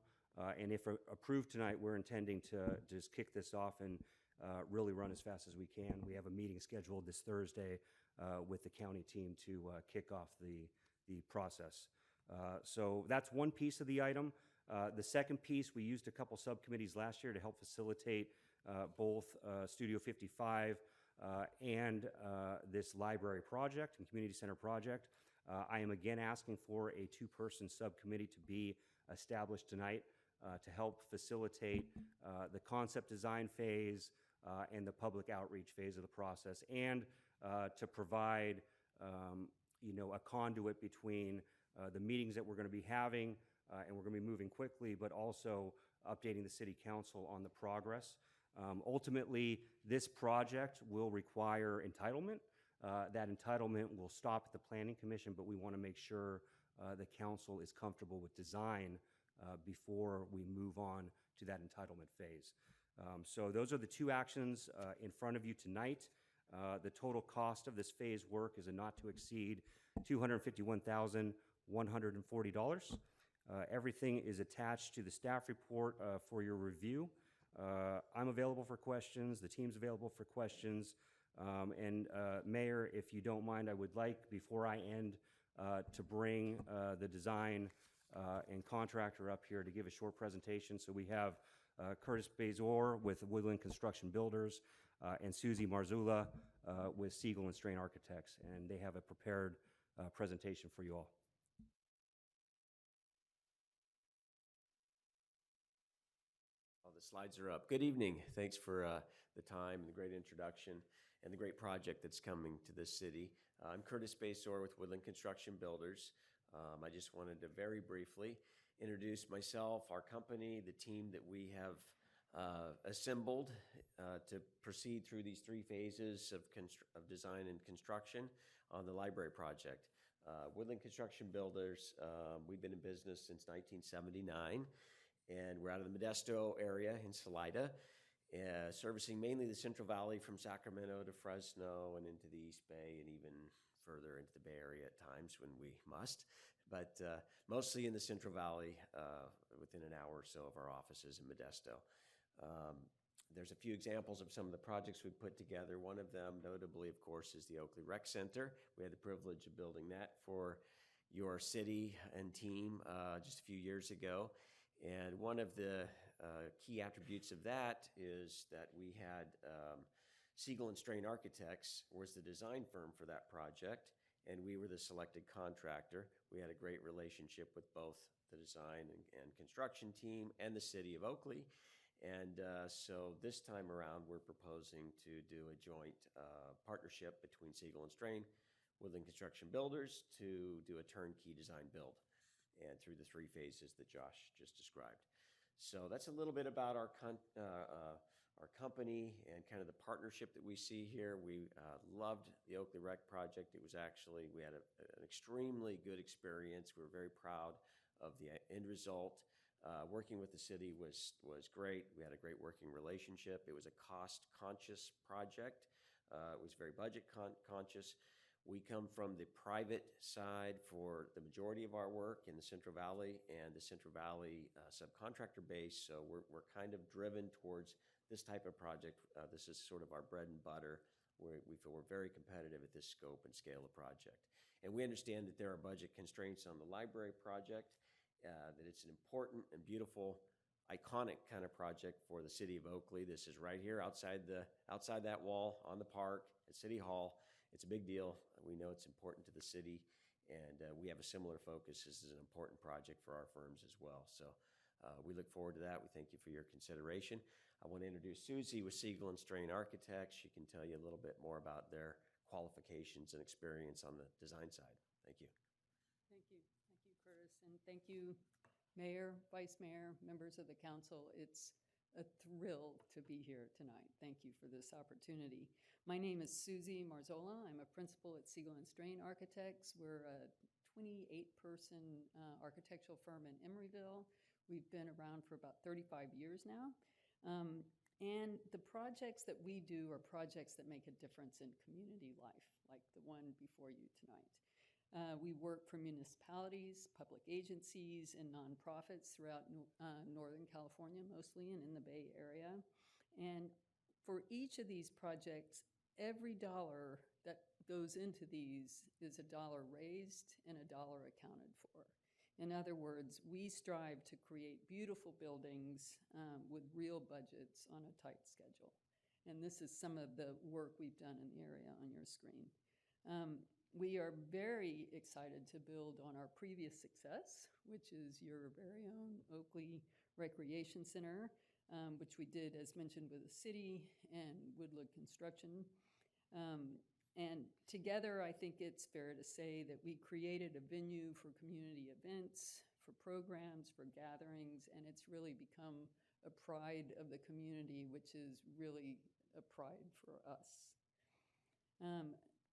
And if approved tonight, we're intending to just kick this off and really run as fast as we can. We have a meeting scheduled this Thursday with the county team to kick off the process. So that's one piece of the item. The second piece, we used a couple subcommittees last year to help facilitate both Studio 55 and this library project and community center project. I am again asking for a two-person subcommittee to be established tonight to help facilitate the concept design phase and the public outreach phase of the process, and to provide a conduit between the meetings that we're going to be having, and we're going to be moving quickly, but also updating the city council on the progress. Ultimately, this project will require entitlement. That entitlement will stop at the Planning Commission, but we want to make sure the council is comfortable with design before we move on to that entitlement phase. So those are the two actions in front of you tonight. The total cost of this phase work is a not to exceed $251,140. Everything is attached to the staff report for your review. I'm available for questions. The team's available for questions. And Mayor, if you don't mind, I would like, before I end, to bring the design and contractor up here to give a short presentation. So we have Curtis Bezor with Woodland Construction Builders and Susie Marzula with Siegel and Strain Architects, and they have a prepared presentation for you all. The slides are up. Good evening. Thanks for the time and the great introduction and the great project that's coming to this city. I'm Curtis Bezor with Woodland Construction Builders. I just wanted to very briefly introduce myself, our company, the team that we have assembled to proceed through these three phases of design and construction on the library project. Woodland Construction Builders, we've been in business since 1979. And we're out of the Modesto area in Salida, servicing mainly the Central Valley from Sacramento to Fresno and into the East Bay and even further into the Bay Area at times when we must. But mostly in the Central Valley, within an hour or so of our offices in Modesto. There's a few examples of some of the projects we've put together. One of them, notably, of course, is the Oakley Rec Center. We had the privilege of building that for your city and team just a few years ago. And one of the key attributes of that is that we had Siegel and Strain Architects was the design firm for that project, and we were the selected contractor. We had a great relationship with both the design and construction team and the city of Oakley. And so this time around, we're proposing to do a joint partnership between Siegel and Strain, Woodland Construction Builders, to do a turnkey design build, and through the three phases that Josh just described. So that's a little bit about our company and kind of the partnership that we see here. We loved the Oakley Rec project. It was actually, we had an extremely good experience. We were very proud of the end result. Working with the city was great. We had a great working relationship. It was a cost-conscious project. It was very budget-conscious. We come from the private side for the majority of our work in the Central Valley and the Central Valley subcontractor base, so we're kind of driven towards this type of project. This is sort of our bread and butter. We feel we're very competitive at this scope and scale of project. And we understand that there are budget constraints on the library project, that it's an important and beautiful, iconic kind of project for the city of Oakley. This is right here outside that wall on the park. at City Hall. It's a big deal. We know it's important to the city, and we have a similar focus. This is an important project for our firms as well. So we look forward to that. We thank you for your consideration. I want to introduce Susie with Siegel and Strain Architects. She can tell you a little bit more about their qualifications and experience on the design side. Thank you. Thank you. Thank you, Curtis. And thank you, Mayor, Vice Mayor, members of the council. It's a thrill to be here tonight. Thank you for this opportunity. My name is Susie Marzola. I'm a principal at Siegel and Strain Architects. We're a 28-person architectural firm in Emeryville. We've been around for about 35 years now. And the projects that we do are projects that make a difference in community life, like the one before you tonight. We work for municipalities, public agencies, and nonprofits throughout Northern California mostly, and in the Bay Area. And for each of these projects, every dollar that goes into these is a dollar raised and a dollar accounted for. In other words, we strive to create beautiful buildings with real budgets on a tight schedule. And this is some of the work we've done in the area on your screen. We are very excited to build on our previous success, which is your very own Oakley Recreation Center, which we did, as mentioned, with the city and Woodland Construction. And together, I think it's fair to say that we created a venue for community events, for programs, for gatherings, and it's really become a pride of the community, which is really a pride for us.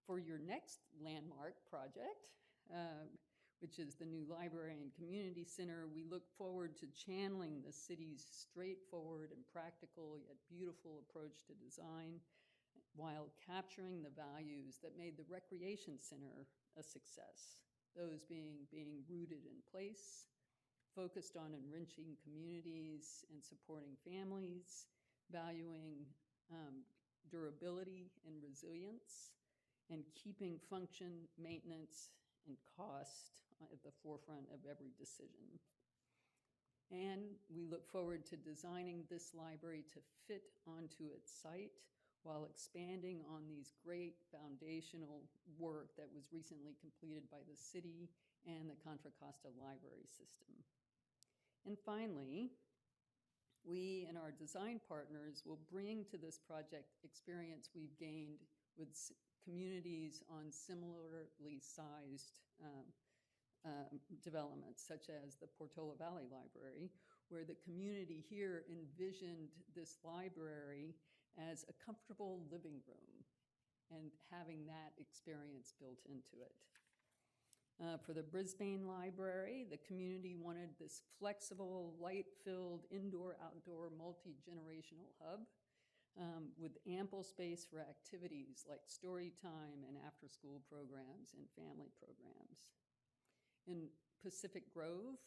For your next landmark project, which is the new library and community center, we look forward to channeling the city's straightforward and practical yet beautiful approach to design, while capturing the values that made the recreation center a success. Those being rooted in place, focused on enriching communities and supporting families, valuing durability and resilience, and keeping function, maintenance, and cost at the forefront of every decision. And we look forward to designing this library to fit onto its site while expanding on these great foundational work that was recently completed by the city and the Contra Costa Library System. And finally, we and our design partners will bring to this project experience we've gained with communities on similarly sized developments, such as the Portola Valley Library, where the community here envisioned this library as a comfortable living room and having that experience built into it. For the Brisbane Library, the community wanted this flexible, light-filled, indoor-outdoor, multi-generational hub with ample space for activities like story time and after-school programs and family programs. In Pacific Grove,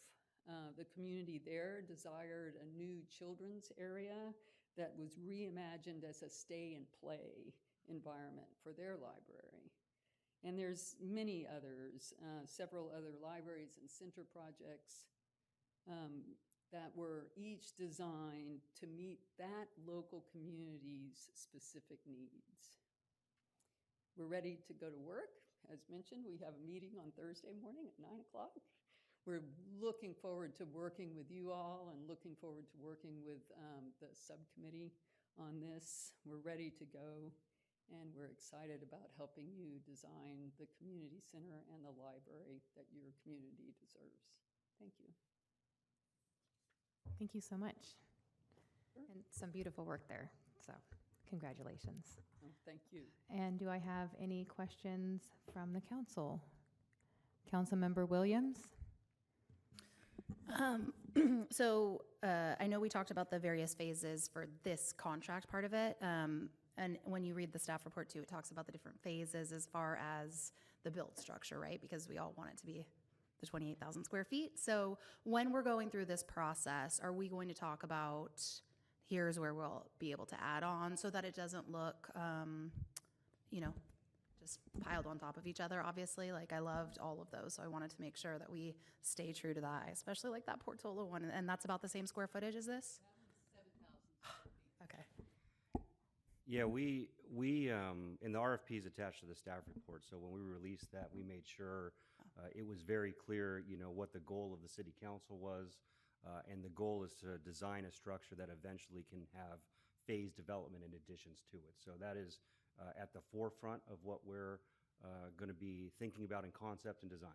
the community there desired a new children's area that was reimagined as a stay and play environment for their library. And there's many others, several other libraries and center projects that were each designed to meet that local community's specific needs. We're ready to go to work. As mentioned, we have a meeting on Thursday morning at 9 o'clock. We're looking forward to working with you all and looking forward to working with the subcommittee on this. We're ready to go, and we're excited about helping you design the community center and the library that your community deserves. Thank you. Thank you so much. And some beautiful work there, so congratulations. Oh, thank you. And do I have any questions from the council? Councilmember Williams? I know we talked about the various phases for this contract part of it. And when you read the staff report too, it talks about the different phases as far as the build structure, right? Because we all want it to be the 28,000 square feet. So when we're going through this process, are we going to talk about, here's where we'll be able to add on so that it doesn't look, just piled on top of each other, obviously. Like, I loved all of those, so I wanted to make sure that we stay true to that, especially like that Portola one. And that's about the same square footage as this? That one's 7,000 square feet. Okay. Yeah, and the RFP is attached to the staff report, so when we released that, we made sure it was very clear, what the goal of the city council was, and the goal is to design a structure that eventually can have phased development in additions to it. So that is at the forefront of what we're going to be thinking about in concept and design.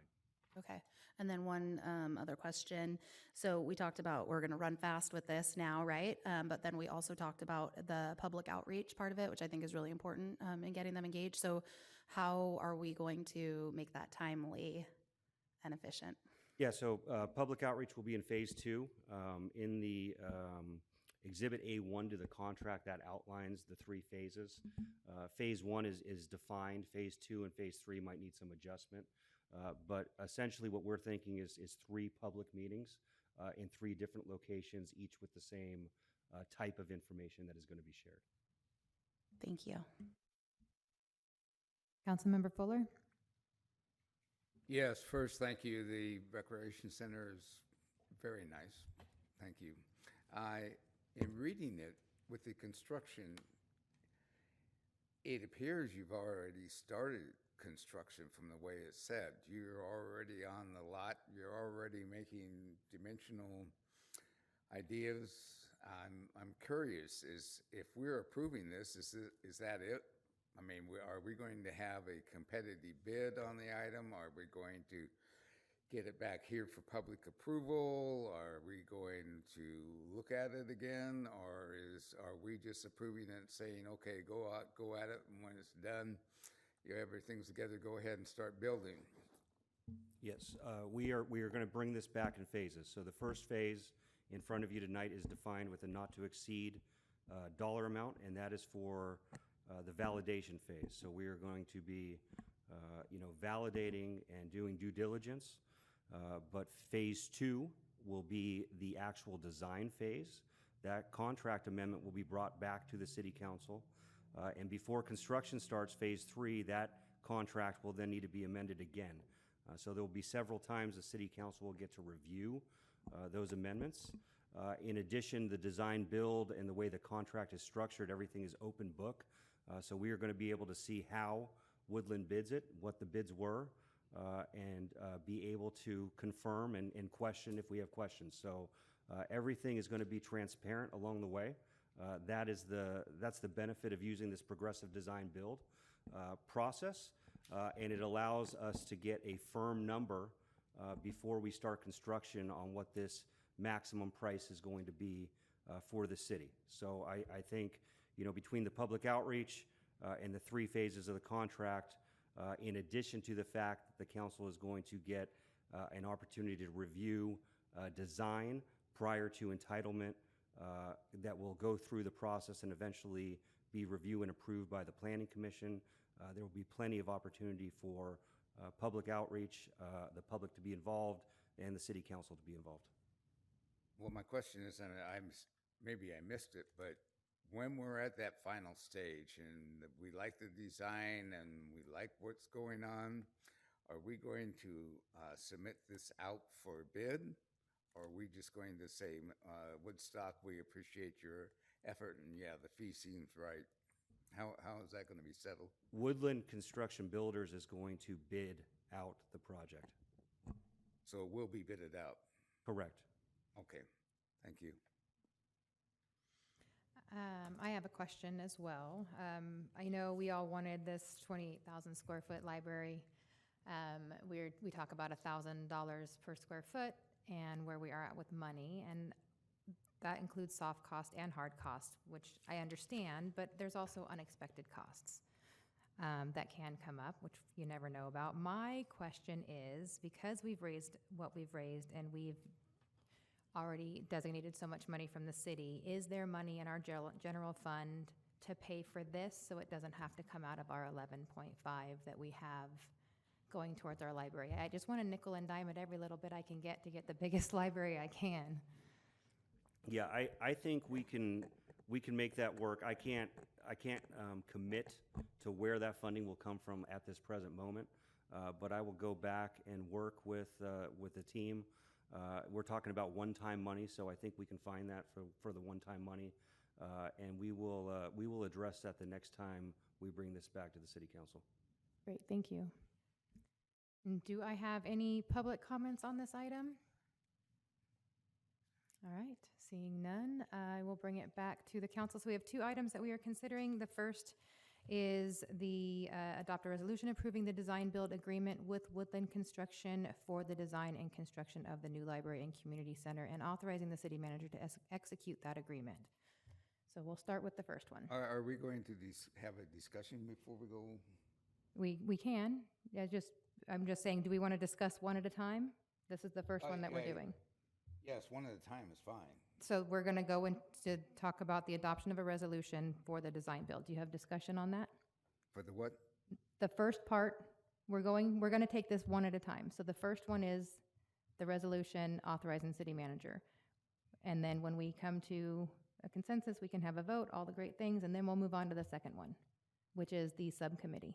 Okay. And then one other question. So we talked about we're going to run fast with this now, right? But then we also talked about the public outreach part of it, which I think is really important in getting them engaged. So how are we going to make that timely and efficient? Yeah, so public outreach will be in phase 2. In the Exhibit A1 to the contract, that outlines the 3 phases. Phase 1 is defined. Phase 2 and phase 3 might need some adjustment. But essentially what we're thinking is 3 public meetings in 3 different locations, each with the same type of information that is going to be shared. Thank you. Councilmember Fuller? Yes, first, thank you. The Recreation Center is very nice. Thank you. In reading it with the construction, it appears you've already started construction from the way it's said. You're already on the lot. You're already making dimensional ideas. I'm curious, if we're approving this, is that it? I mean, are we going to have a competitive bid on the item? Are we going to get it back here for public approval? Are we going to look at it again? Or are we just approving it, saying, okay, go at it, and when it's done, everything's together, go ahead and start building? Yes, we are going to bring this back in phases. So the first phase in front of you tonight is defined with a not to exceed dollar amount, and that is for the validation phase. So we are going to be, validating and doing due diligence. But phase 2 will be the actual design phase. That contract amendment will be brought back to the city council. And before construction starts, phase 3, that contract will then need to be amended again. So there will be several times the city council will get to review those amendments. In addition, the design build and the way the contract is structured, everything is open book. So we are going to be able to see how Woodland bids it, what the bids were, and be able to confirm and question if we have questions. So everything is going to be transparent along the way. That's the benefit of using this progressive design build process, and it allows us to get a firm number before we start construction on what this maximum price is going to be for the city. So I think, between the public outreach and the 3 phases of the contract, in addition to the fact that the council is going to get an opportunity to review design prior to entitlement, that will go through the process and eventually be reviewed and approved by the Planning Commission. There will be plenty of opportunity for public outreach, the public to be involved, and the city council to be involved. Well, my question is, and maybe I missed it, but when we're at that final stage and we like the design and we like what's going on, are we going to submit this out for bid? Or are we just going to say, Woodstock, we appreciate your effort, and yeah, the fee seems right? How is that going to be settled? Woodland Construction Builders is going to bid out the project. So it will be bidded out? Correct. Okay, thank you. I have a question as well. I know we all wanted this 28,000 square foot library. We talk about $1,000 per square foot and where we are at with money, and that includes soft cost and hard cost, which I understand, but there's also unexpected costs that can come up, which you never know about. My question is, because we've raised what we've raised and we've already designated so much money from the city, is there money in our general fund to pay for this so it doesn't have to come out of our 11.5 that we have going towards our library? I just want to nickel and dime it every little bit I can get to get the biggest library I can. Yeah, I think we can make that work. I can't commit to where that funding will come from at this present moment, but I will go back and work with the team. We're talking about one-time money, so I think we can find that for the one-time money. and we will address that the next time we bring this back to the city council. Great, thank you. And do I have any public comments on this item? All right, seeing none, I will bring it back to the council. So we have two items that we are considering. The first is the adopt a resolution approving the design build agreement with Woodland Construction for the design and construction of the new library and community center, and authorizing the city manager to execute that agreement. So we'll start with the first one. Are we going to have a discussion before we go? We can. Yeah, I'm just saying, do we want to discuss one at a time? This is the first one that we're doing. Yes, one at a time is fine. So we're going to go in to talk about the adoption of a resolution for the design build. Do you have discussion on that? For the what? The first part, we're going to take this one at a time. So the first one is the resolution authorizing city manager. And then when we come to a consensus, we can have a vote, all the great things, and then we'll move on to the second one, which is the subcommittee.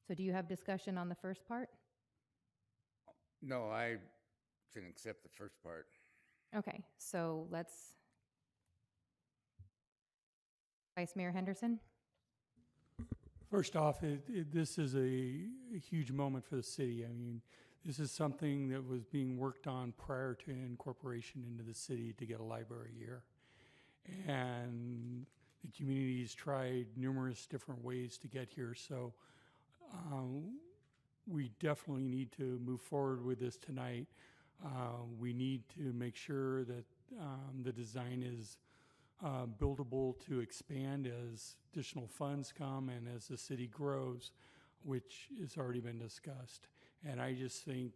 So do you have discussion on the first part? No, I can accept the first part. Okay, so Vice Mayor Henderson? First off, this is a huge moment for the city. I mean, this is something that was being worked on prior to incorporation into the city to get a library here. And the community's tried numerous different ways to get here. So we definitely need to move forward with this tonight. We need to make sure that the design is buildable to expand as additional funds come and as the city grows, which has already been discussed. And I just think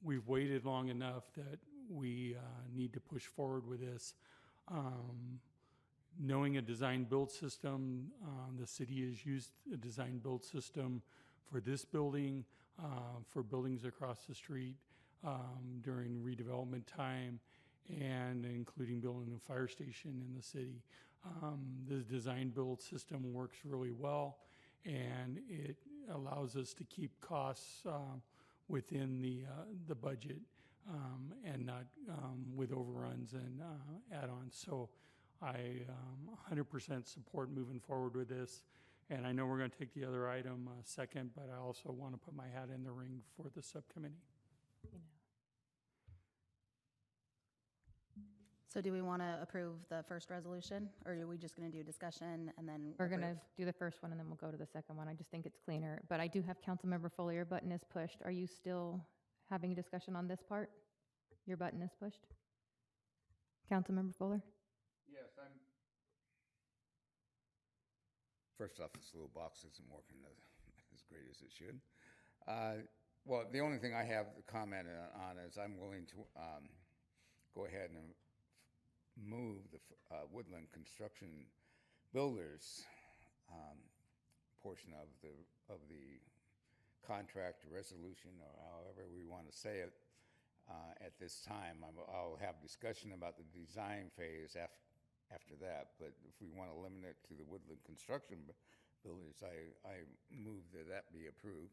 we've waited long enough that we need to push forward with this. Knowing a design-build system, the city has used a design-build system for this building, for buildings across the street during redevelopment time, and including building a fire station in the city. The design-build system works really well, and it allows us to keep costs within the budget and not with overruns and add-ons. So I 100% support moving forward with this. And I know we're going to take the other item second, but I also want to put my hat in the ring for the subcommittee. So do we want to approve the first resolution, or are we just going to do discussion and then We're going to approve? do the first one and then we'll go to the second one. I just think it's cleaner. But I do have Councilmember Fuller, your button is pushed. Are you still having a discussion on this part? Your button is pushed? Councilmember Fuller? Yes, First off, this little box isn't working as great as it should. Well, the only thing I have to comment on is I'm willing to go ahead and move the Woodland Construction Builders portion of the contract resolution, or however we want to say it, at this time. I'll have discussion about the design phase after that, but if we want to limit it to the Woodland Construction Builders, I move that be approved.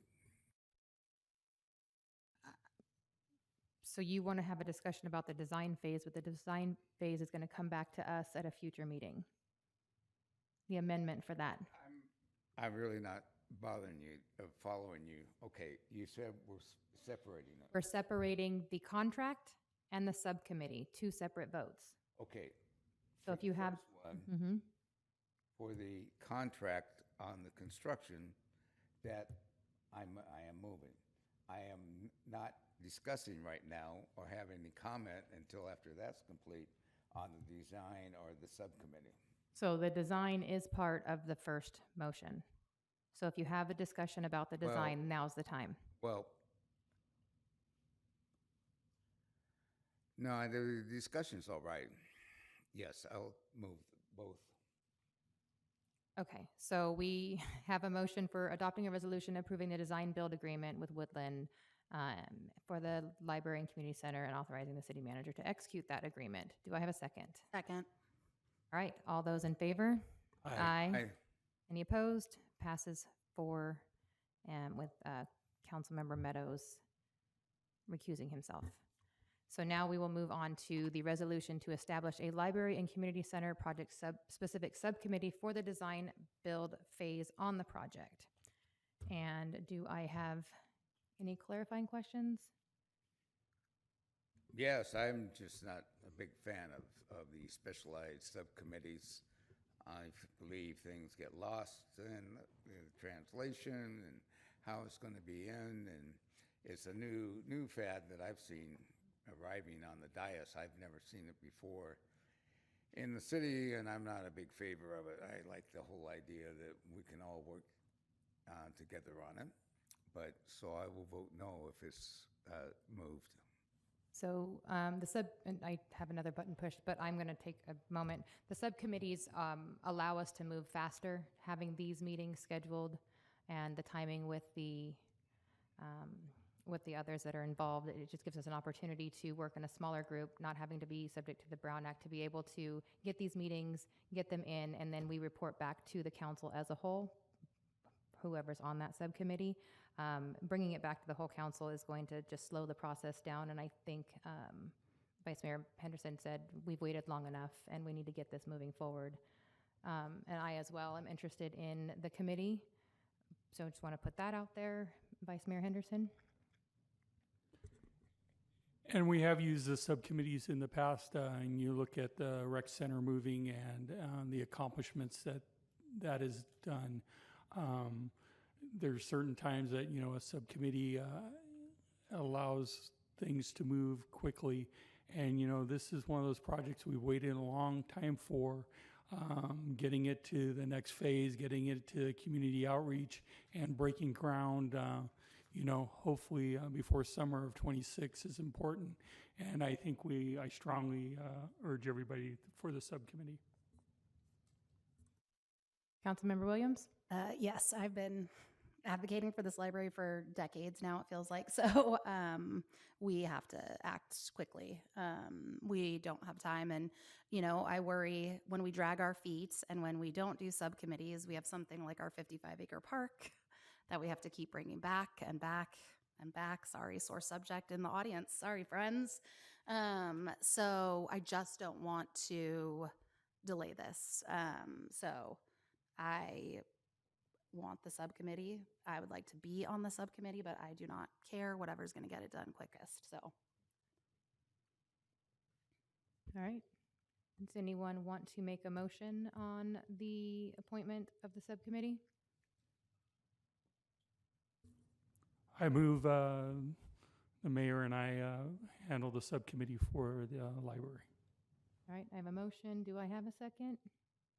So you want to have a discussion about the design phase, but the design phase is going to come back to us at a future meeting. The amendment for that. I'm really not bothering you, following you. Okay, you said we're separating it. We're separating the contract and the subcommittee, two separate votes. Okay. So if you have, one, for the contract on the construction, that I am moving. I am not discussing right now or have any comment until after that's complete on the design or the subcommittee. so the design is part of the first motion. So if you have a discussion about the design, now's the time. Well, no, the discussion's all right. Yes, I'll move both. Okay, so we have a motion for adopting a resolution approving the design build agreement with Woodland for the library and community center and authorizing the city manager to execute that agreement. Do I have a second? Second. All right, all those in favor? Aye. Aye. Any opposed? Passes 4, with Councilmember Meadows recusing himself. So now we will move on to the resolution to establish a library and community center project specific subcommittee for the design build phase on the project. And do I have any clarifying questions? Yes, I'm just not a big fan of the specialized subcommittees. I believe things get lost in the translation and how it's going to be in, and it's a new fad that I've seen arriving on the dais. I've never seen it before in the city, and I'm not a big favor of it. I like the whole idea that we can all work together on it. But so I will vote no if it's moved. So and I have another button pushed, but I'm going to take a moment. The subcommittees allow us to move faster, having these meetings scheduled and the timing with the others that are involved. It just gives us an opportunity to work in a smaller group, not having to be subject to the Brown Act, to be able to get these meetings, get them in, and then we report back to the council as a whole, whoever's on that subcommittee. Bringing it back to the whole council is going to just slow the process down, and I think Vice Mayor Henderson said we've waited long enough and we need to get this moving forward. And I as well am interested in the committee, so I just want to put that out there. Vice Mayor Henderson? And we have used the subcommittees in the past, and you look at the rec center moving and the accomplishments that is done. There's certain times that, a subcommittee allows things to move quickly. And, this is one of those projects we waited a long time for, getting it to the next phase, getting it to community outreach and breaking ground, hopefully before summer of '26 is important. And I think I strongly urge everybody for the subcommittee. Councilmember Williams? Yes, I've been advocating for this library for decades now, it feels like. So we have to act quickly. We don't have time. And, I worry when we drag our feet and when we don't do subcommittees, we have something like our 55-acre park that we have to keep bringing back and back and back. Sorry, sore subject in the audience. Sorry, friends. So I just don't want to delay this. So I want the subcommittee. I would like to be on the subcommittee, but I do not care. Whatever's going to get it done quickest. So. All right. Does anyone want to make a motion on the appointment of the subcommittee? I move the mayor and I handle the subcommittee for the library. All right, I have a motion. Do I have a second?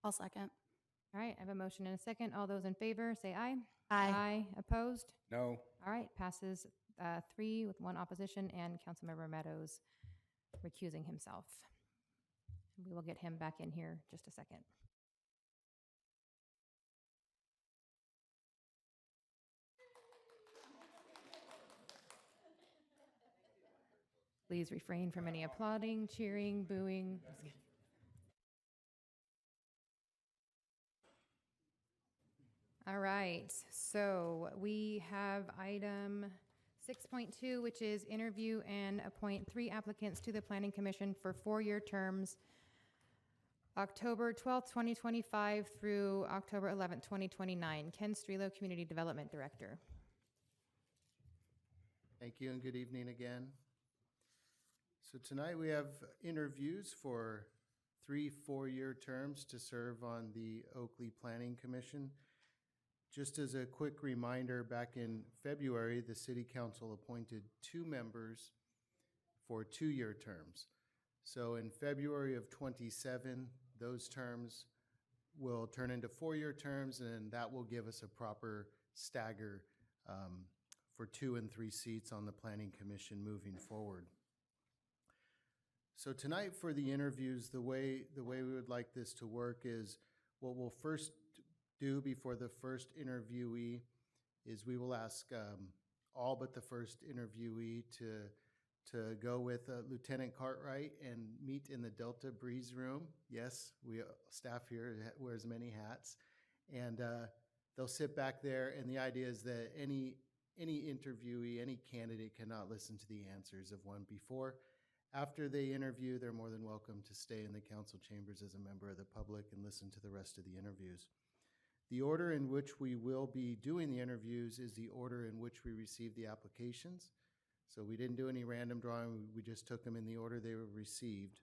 I'll second. All right, I have a motion and a second. All those in favor, say aye. Aye. Aye. Opposed? No. All right, passes 3 with 1 opposition and Councilmember Meadows recusing himself. We will get him back in here just a second. Please refrain from any applauding, cheering, booing. All right, so we have item 6.2, which is interview and appoint 3 applicants to the Planning Commission for 4-year terms, October 12th, 2025 through October 11th, 2029. Ken Strelo, Community Development Director. Thank you and good evening again. So tonight we have interviews for 3 4-year terms to serve on the Oakley Planning Commission. Just as a quick reminder, back in February, the City Council appointed 2 members for 2-year terms. So in February of '27, those terms will turn into 4-year terms, and that will give us a proper stagger for 2 and 3 seats on the Planning Commission moving forward. So tonight for the interviews, the way we would like this to work is what we'll first do before the first interviewee is we will ask all but the first interviewee to go with Lieutenant Cartwright and meet in the Delta Breeze Room. Yes, staff here wears many hats, and they'll sit back there. And the idea is that any interviewee, any candidate cannot listen to the answers of one before. After they interview, they're more than welcome to stay in the council chambers as a member of the public and listen to the rest of the interviews. The order in which we will be doing the interviews is the order in which we received the applications. So we didn't do any random drawing, we just took them in the order they were received.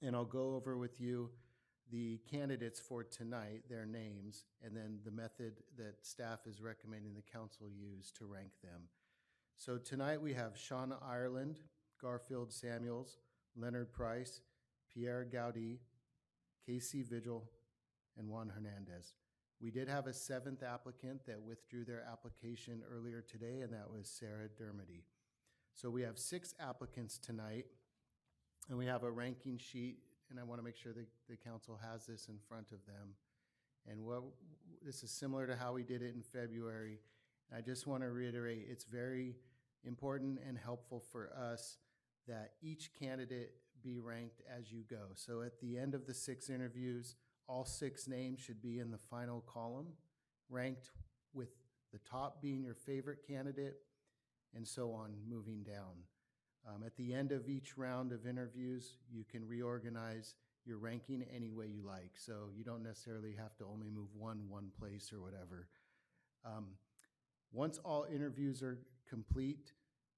And I'll go over with you the candidates for tonight, their names, and then the method that staff is recommending the council use to rank them. So tonight we have Sean Ireland, Garfield Samuels, Leonard Price, Pierre Gaudi, Casey Vigil, and Juan Hernandez. We did have a seventh applicant that withdrew their application earlier today, and that was Sarah Dermody. So we have 6 applicants tonight, and we have a ranking sheet, and I want to make sure that the council has this in front of them. And this is similar to how we did it in February. I just want to reiterate, it's very important and helpful for us that each candidate be ranked as you go. So at the end of the 6 interviews, all 6 names should be in the final column, ranked with the top being your favorite candidate, and so on, moving down. At the end of each round of interviews, you can reorganize your ranking any way you like. So you don't necessarily have to only move one place or whatever. Once all interviews are complete,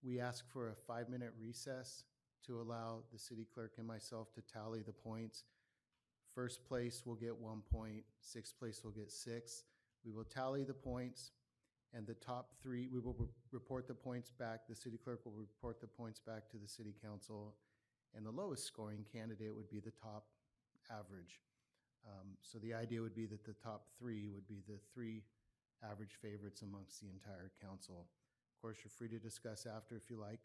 we ask for a 5-minute recess to allow the city clerk and myself to tally the points. First place will get 1 point, 6th place will get 6. We will tally the points, and the top 3, we will report the points back. The city clerk will report the points back to the city council, and the lowest scoring candidate would be the top average. So the idea would be that the top 3 would be the 3 average favorites amongst the entire council. Of course, you're free to discuss after if you like.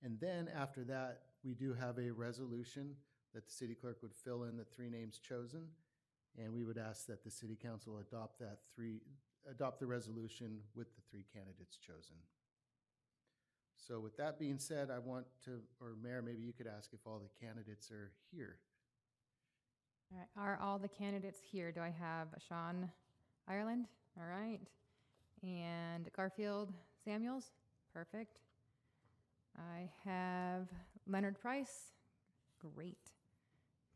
And then after that, we do have a resolution that the city clerk would fill in the 3 names chosen, and we would ask that the city council adopt the resolution with the 3 candidates chosen. So with that being said, I want to, or Mayor, maybe you could ask if all the candidates are here. All right, are all the candidates here? Do I have Sean Ireland? All right. And Garfield Samuels? Perfect. I have Leonard Price. Great.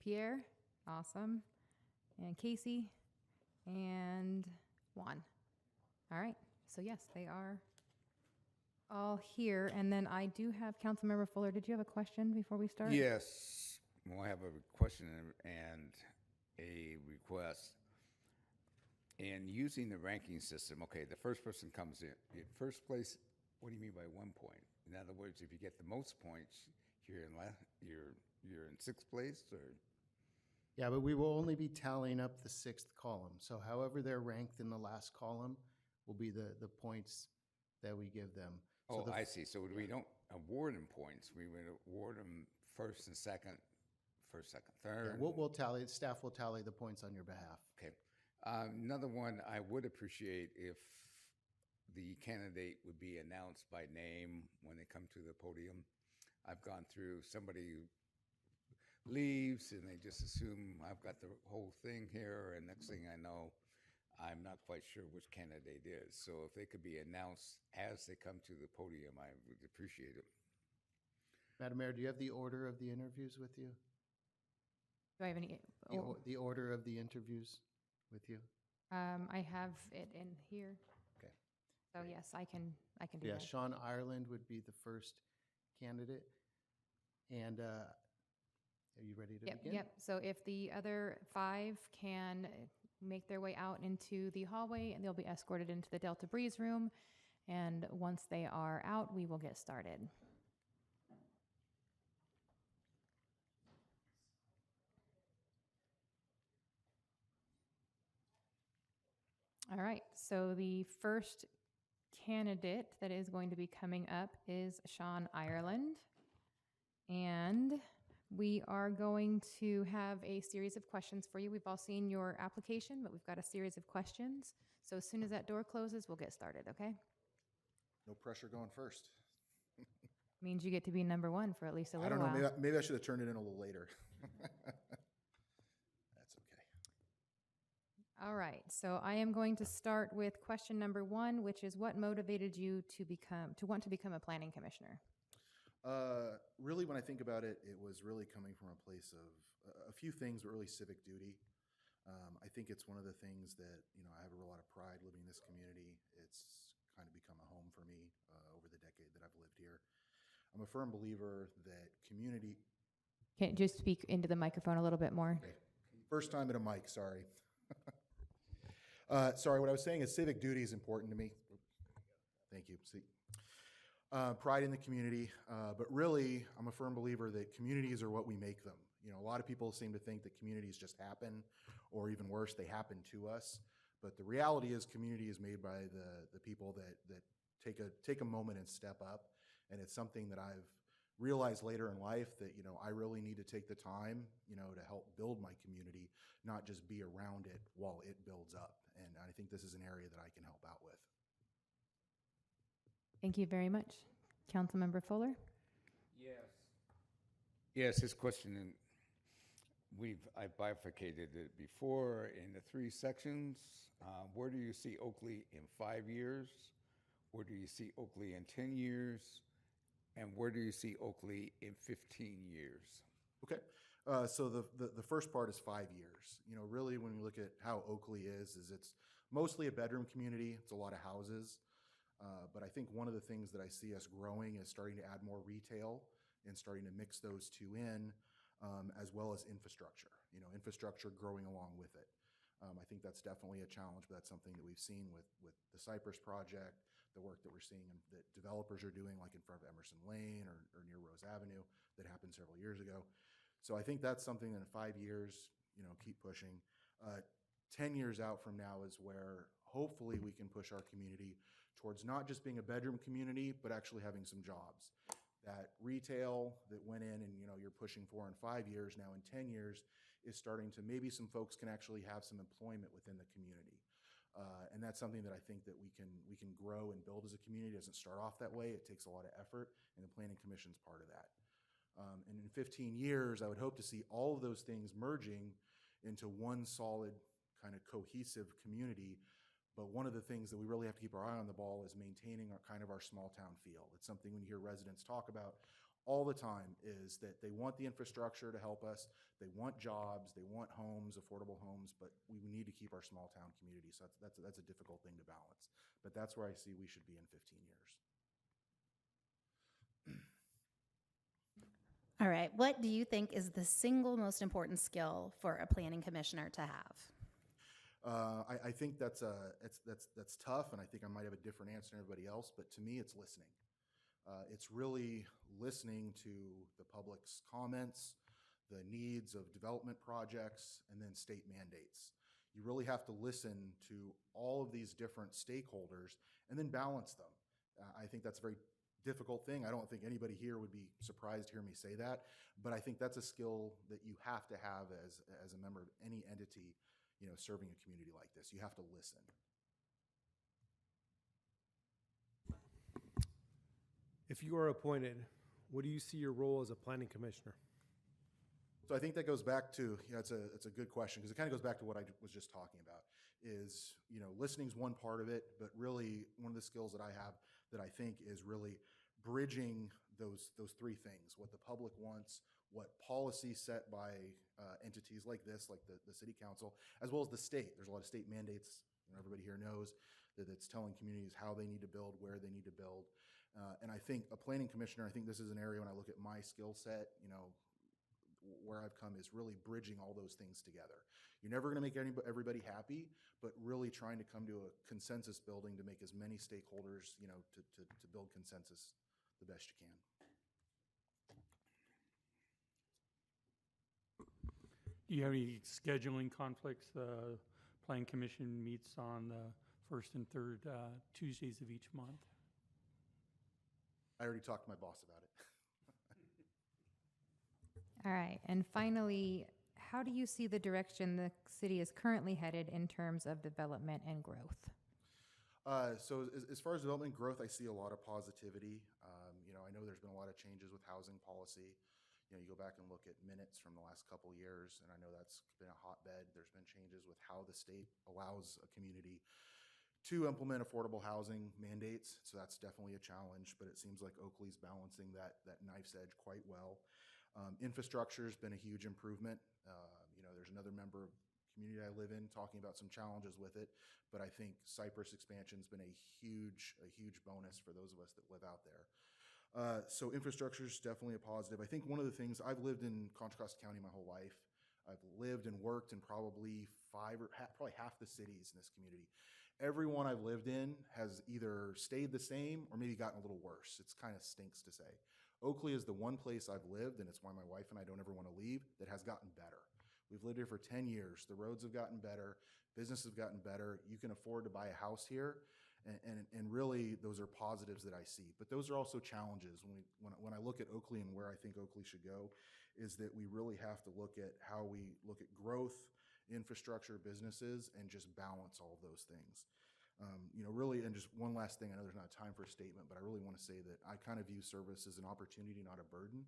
Pierre? Awesome. And Casey? And Juan. All right. So yes, they are all here. And then I do have Councilmember Fuller. Did you have a question before we start? Yes. Well, I have a question and a request. In using the ranking system, okay, the first person comes in first place. What do you mean by 1 point? In other words, if you get the most points, you're in 6th place, or? Yeah, but we will only be tallying up the 6th column. So however they're ranked in the last column will be the points that we give them. So I see. So we don't award them points. We would award them first, second, third. Yeah, we'll tally. Staff will tally the points on your behalf. Okay. Another one, I would appreciate if the candidate would be announced by name when they come to the podium. I've gone through, somebody leaves and they just assume I've got the whole thing here, and next thing I know, I'm not quite sure which candidate is. So if they could be announced as they come to the podium, I would appreciate it. Madam Mayor, do you have the order of the interviews with you? Do I have any? The order of the interviews with you? I have it in here. Okay. So yes, I can do Yeah, that. Sean Ireland would be the first candidate. And are you ready to begin? Yep. So if the other 5 can make their way out into the hallway, and they'll be escorted into the Delta Breeze room. And once they are out, we will get started. All right, so the first candidate that is going to be coming up is Sean Ireland. And we are going to have a series of questions for you. We've all seen your application, but we've got a series of questions. So as soon as that door closes, we'll get started, okay? No pressure going first. Means you get to be number 1 for at least a I little don't know. while. Maybe I should have turned it in a little later. That's okay. All right, so I am going to start with question number 1, which is what motivated you to want to become a planning commissioner? Really, when I think about it, it was really coming from a place of a few things, but really civic duty. I think it's one of the things that, I have a lot of pride living in this community. It's kind of become a home for me over the decade that I've lived here. I'm a firm believer that community. Can you just speak into the microphone a little bit more? Okay. First time at a mic, sorry. Sorry, what I was saying is civic duty is important to me. Thank you. See, pride in the community, but really, I'm a firm believer that communities are what we make them. A lot of people seem to think that communities just happen, or even worse, they happen to us. But the reality is, community is made by the people that take a moment and step up, and it's something that I've realized later in life that I really need to take the time to help build my community, not just be around it while it builds up. And I think this is an area that I can help out with. Thank you very much. Councilmember Fuller? Yes, his question, and I bifurcated it before in the 3 sections. Where do you see Oakley in 5 years? Where do you see Oakley in 10 years? And where do you see Oakley in 15 years? Okay. So the first part is 5 years. Really, when you look at how Oakley is it's mostly a bedroom community. It's a lot of houses. But I think one of the things that I see us growing is starting to add more retail and starting to mix those two in, as well as infrastructure. Infrastructure growing along with it. I think that's definitely a challenge, but that's something that we've seen with the Cypress project, the work that we're seeing that developers are doing, like in front of Emerson Lane or near Rose Avenue, that happened several years ago. So I think that's something that in 5 years, keep pushing. 10 years out from now is where hopefully we can push our community towards not just being a bedroom community, but actually having some jobs. That retail that went in and you're pushing for in 5 years, now in 10 years is starting to, maybe some folks can actually have some employment within the community. And that's something that I think that we can grow and build as a community. It doesn't start off that way. It takes a lot of effort, and the Planning Commission's part of that. And in 15 years, I would hope to see all of those things merging into one solid kind of cohesive community. But one of the things that we really have to keep our eye on the ball is maintaining our small town feel. It's something when you hear residents talk about all the time, is that they want the infrastructure to help us, they want jobs, they want homes, affordable homes, but we need to keep our small town community. So that's a difficult thing to balance. But that's where I see we should be in 15 years. All right. What do you think is the single most important skill for a planning commissioner to have? I think that's tough, and I think I might have a different answer than everybody else, but to me, it's listening. It's really listening to the public's comments, the needs of development projects, and then state mandates. You really have to listen to all of these different stakeholders and then balance them. I think that's a very difficult thing. I don't think anybody here would be surprised to hear me say that, but I think that's a skill that you have to have as a member of any entity, serving a community like this. You have to listen. If you are appointed, what do you see your role as a planning commissioner? So I think that goes back to, it's a good question, because it kind of goes back to what I was just talking about, is, listening's one part of it, but really one of the skills that I have that I think is really bridging those 3 things: what the public wants, what policy set by entities like this, like the city council, as well as the state. There's a lot of state mandates. Everybody here knows that it's telling communities how they need to build, where they need to build. And I think a planning commissioner, I think this is an area when I look at my skill set, where I've come is really bridging all those things together. You're never going to make everybody happy, but really trying to come to a consensus building to make as many stakeholders, to build consensus the best you can. Do you have any scheduling conflicts? The Planning Commission meets on the first and third Tuesdays of each month. I already talked to my boss about it. All right. And finally, how do you see the direction the city is currently headed in terms of development and growth? So as far as development growth, I see a lot of positivity. I know there's been a lot of changes with housing policy. You go back and look at minutes from the last couple of years, and I know that's been a hotbed. There's been changes with how the state allows a community to implement affordable housing mandates. So that's definitely a challenge, but it seems like Oakley's balancing that knife's edge quite well. Infrastructure's been a huge improvement. There's another member of the community I live in talking about some challenges with it, but I think Cypress expansion's been a huge bonus for those of us that live out there. So infrastructure is definitely a positive. I think one of the things, I've lived in Contra Costa County my whole life. I've lived and worked in probably probably half the cities in this community. Every one I've lived in has either stayed the same or maybe gotten a little worse. It's kind of stinks to say. Oakley is the one place I've lived, and it's why my wife and I don't ever want to leave, that has gotten better. We've lived here for 10 years. The roads have gotten better. Business has gotten better. You can afford to buy a house here. And really, those are positives that I see. But those are also challenges. When I look at Oakley and where I think Oakley should go, is that we really have to look at how we look at growth, infrastructure, businesses, and just balance all of those things. Really, and just one last thing, I know there's not time for a statement, but I really want to say that I kind of view service as an opportunity, not a burden.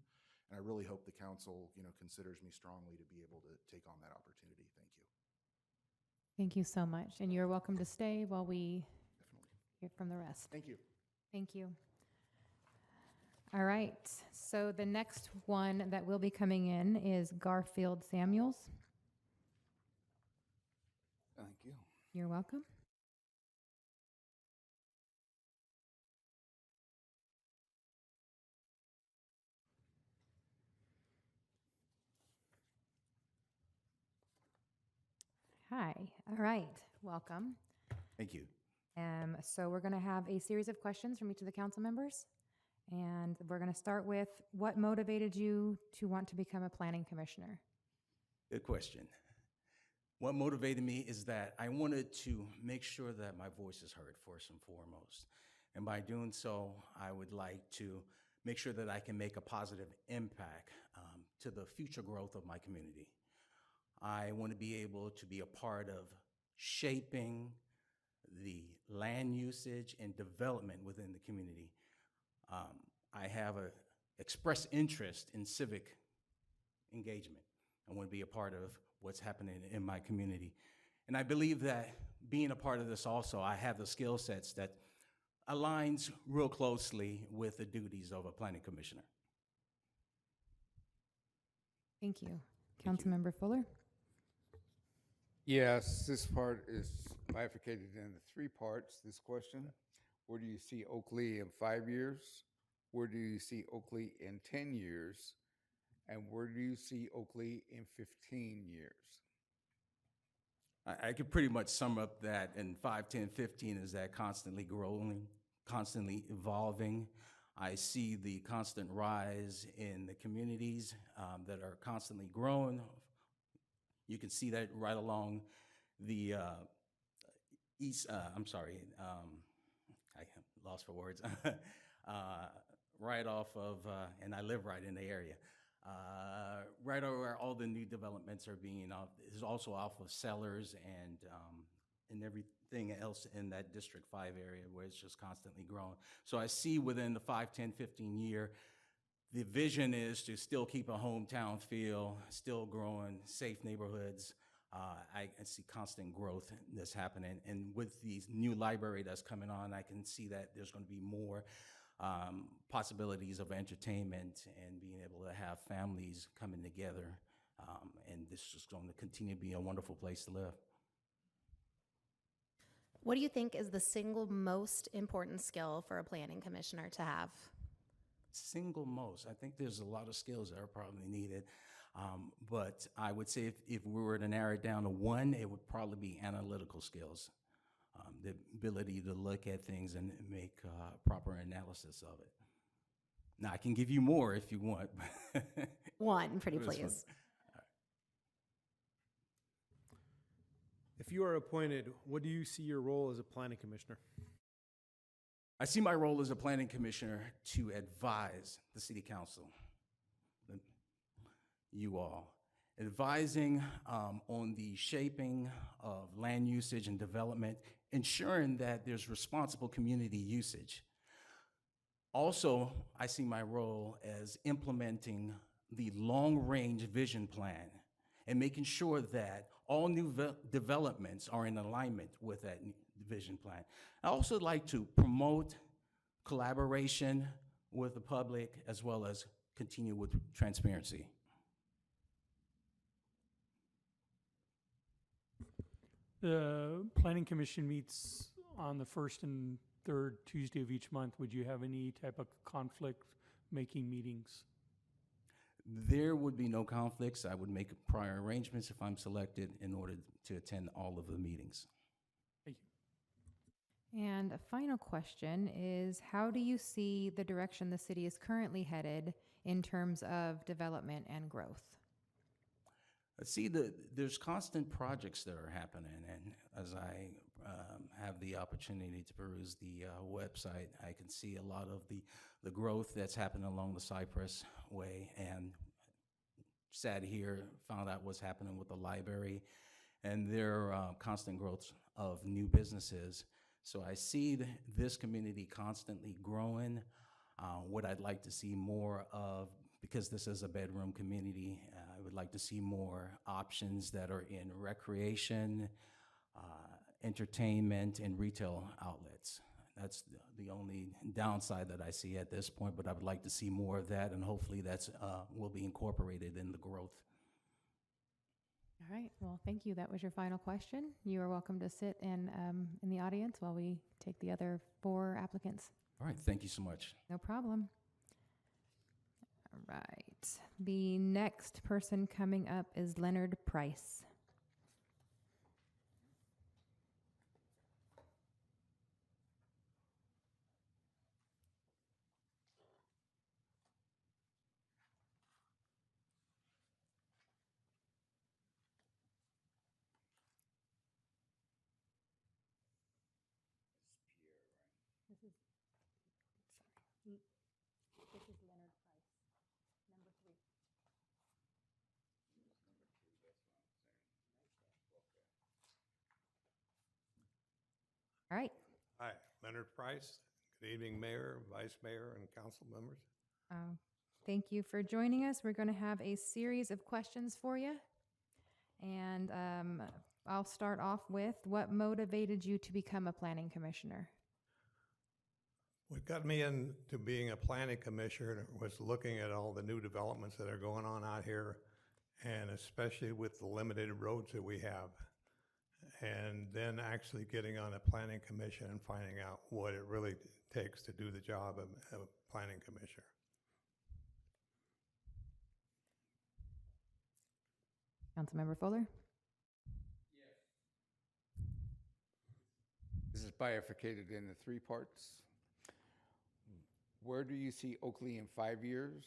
And I really hope the council, considers me strongly to be able to take on that opportunity. Thank you. Thank you so much. And you're welcome to stay while we hear from the rest. Thank you. Thank you. All right. So the next one that will be coming in is Garfield Samuels. Thank you. You're welcome. Hi. All right. Welcome. Thank you. So we're going to have a series of questions from each of the council members. And we're going to start with, what motivated you to want to become a planning commissioner? Good question. What motivated me is that I wanted to make sure that my voice is heard first and foremost. And by doing so, I would like to make sure that I can make a positive impact to the future growth of my community. I want to be able to be a part of shaping the land usage and development within the community. I have a expressed interest in civic engagement. I want to be a part of what's happening in my community. And I believe that being a part of this also, I have the skill sets that aligns real closely with the duties of a planning commissioner. Thank you. Councilmember Fuller? Yes, this part is bifurcated into 3 parts, this question. Where do you see Oakley in 5 years? Where do you see Oakley in 10 years? And where do you see Oakley in 15 years? I could pretty much sum up that in 5, 10, 15 is that constantly growing, constantly evolving. I see the constant rise in the communities that are constantly growing. You can see that right along the I lost for words. Right off of, and I live right in the area. Right over where all the new developments are being off, is also off of Sellers and everything else in that District 5 area where it's just constantly growing. So I see within the 5, 10, 15 year, the vision is to still keep a hometown feel, still growing, safe neighborhoods. I see constant growth that's happening. And with the new library that's coming on, I can see that there's going to be more possibilities of entertainment and being able to have families coming together. And this is going to continue to be a wonderful place to live. What do you think is the single most important skill for a planning commissioner to have? Single most. I think there's a lot of skills that are probably needed. But I would say if we were to narrow it down to one, it would probably be analytical skills. The ability to look at things and make proper analysis of it. Now, I can give you more if you want. One, pretty please. If you are appointed, what do you see your role as a planning commissioner? I see my role as a planning commissioner to advise the city council, you all, advising on the shaping of land usage and development, ensuring that there's responsible community usage. Also, I see my role as implementing the long-range vision plan and making sure that all new developments are in alignment with that vision plan. I also like to promote collaboration with the public as well as continue with transparency. The Planning Commission meets on the first and third Tuesday of each month. Would you have any type of conflict-making meetings? There would be no conflicts. I would make prior arrangements if I'm selected in order to attend all of the meetings. Thank you. And a final question is, how do you see the direction the city is currently headed in terms of development and growth? See, there's constant projects that are happening, and as I have the opportunity to peruse the website, I can see a lot of the growth that's happening along the Cypress Way, and sat here, found out what's happening with the library, and their constant growth of new businesses. So I see this community constantly growing. What I'd like to see more of, because this is a bedroom community, I would like to see more options that are in recreation, entertainment, and retail outlets. That's the only downside that I see at this point, but I would like to see more of that, and hopefully that's will be incorporated in the growth. All right, well, thank you. That was your final question. You are welcome to sit in the audience while we take the other 4 applicants. All right, thank you so much. No problem. All right, the next person coming up is Leonard Price. This is Leonard Price, number 3. All right. Hi, Leonard Price. Good evening, Mayor, Vice Mayor, and council members. Thank you for joining us. We're going to have a series of questions for you. And I'll start off with, what motivated you to become a planning commissioner? What got me into being a planning commissioner was looking at all the new developments that are going on out here, and especially with the limited roads that we have. And then actually getting on a planning commission and finding out what it really takes to do the job of a planning commissioner. Councilmember Fuller? This is bifurcated into 3 parts. Where do you see Oakley in 5 years?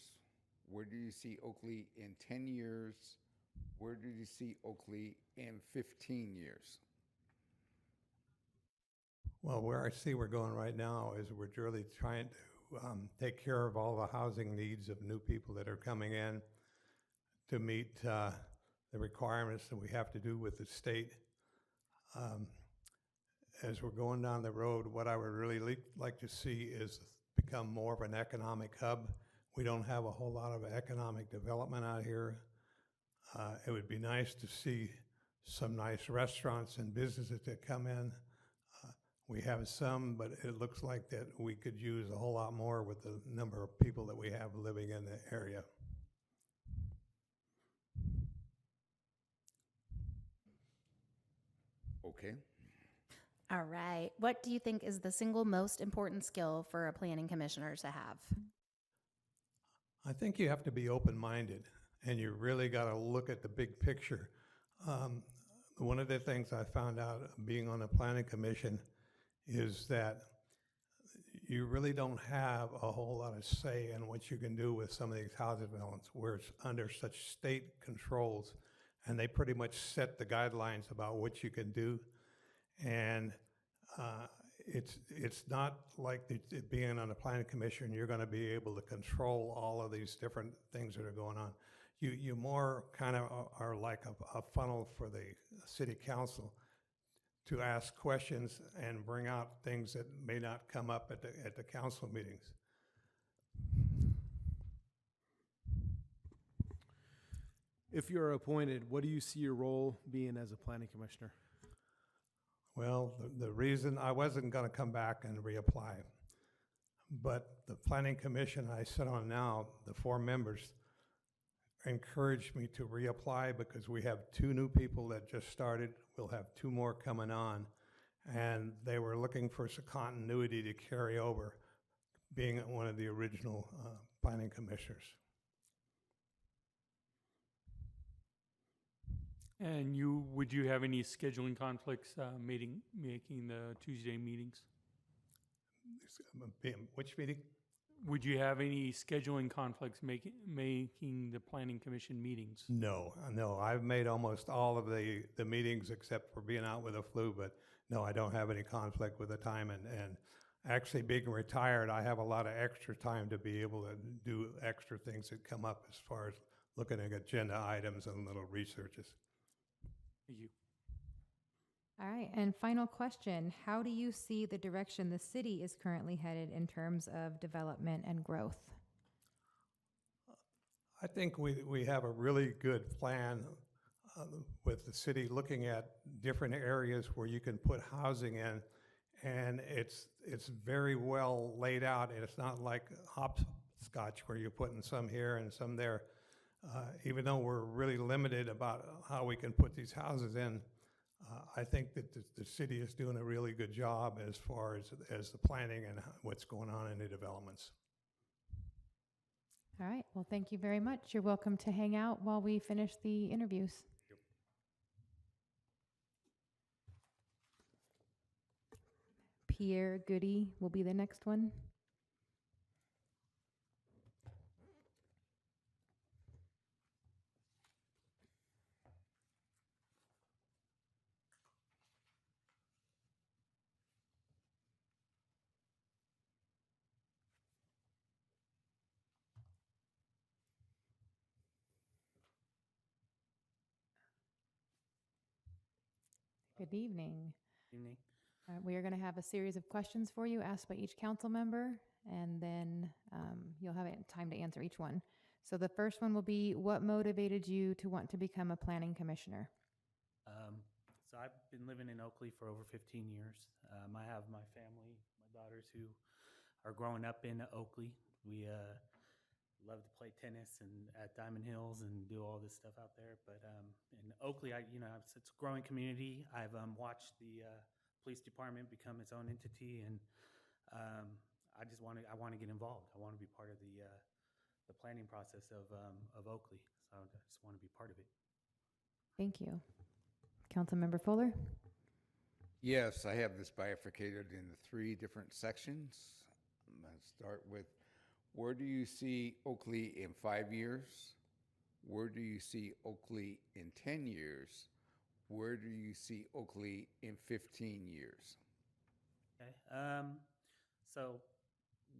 Where do you see Oakley in 10 years? Where do you see Oakley in 15 years? Well, where I see we're going right now is we're really trying to take care of all the housing needs of new people that are coming in to meet the requirements that we have to do with the state. As we're going down the road, what I would really like to see is become more of an economic hub. We don't have a whole lot of economic development out here. It would be nice to see some nice restaurants and businesses that come in. We have some, but it looks like that we could use a whole lot more with the number of people that we have living in the area. Okay. All right. What do you think is the single most important skill for a planning commissioner to have? I think you have to be open-minded, and you really got to look at the big picture. One of the things I found out being on the planning commission is that you really don't have a whole lot of say in what you can do with some of these housing developments where it's under such state controls, and they pretty much set the guidelines about what you can do. And it's not like being on a planning commission, you're going to be able to control all of these different things that are going on. You more kind of are like a funnel for the city council to ask questions and bring out things that may not come up at the council meetings. If you're appointed, what do you see your role being as a planning commissioner? Well, the reason I wasn't going to come back and reapply, but the planning commission I sit on now, the 4 members, encouraged me to reapply because we have 2 new people that just started. We'll have 2 more coming on, and they were looking for some continuity to carry over, being one of the original planning commissioners. And would you have any scheduling conflicts making the Tuesday meetings? Which meeting? Would you have any scheduling conflicts making the planning commission meetings? No, I've made almost all of the meetings except for being out with a flu, but no, I don't have any conflict with the time. And actually being retired, I have a lot of extra time to be able to do extra things that come up as far as looking at agenda items and little researches. Thank you. All right, and final question. How do you see the direction the city is currently headed in terms of development and growth? I think we have a really good plan with the city looking at different areas where you can put housing in, and it's very well laid out, and it's not like hopscotch where you're putting some here and some there. Even though we're really limited about how we can put these houses in, I think that the city is doing a really good job as far as the planning and what's going on in the developments. All right, well, thank you very much. You're welcome to hang out while we finish the interviews. Pierre Goody will be the next one. Good evening. Evening. We are going to have a series of questions for you asked by each council member, and then you'll have time to answer each one. So the first one will be, what motivated you to want to become a planning commissioner? So I've been living in Oakley for over 15 years. I have my family, my daughters who are growing up in Oakley. We love to play tennis and at Diamond Hills and do all this stuff out there. But in Oakley, it's a growing community. I've watched the police department become its own entity, and I want to get involved. I want to be part of the planning process of Oakley. So I just want to be part of it. Thank you. Councilmember Fuller? Yes, I have this bifurcated into 3 different sections. I'm going to start with, where do you see Oakley in 5 years? Where do you see Oakley in 10 years? Where do you see Oakley in 15 years? Okay. So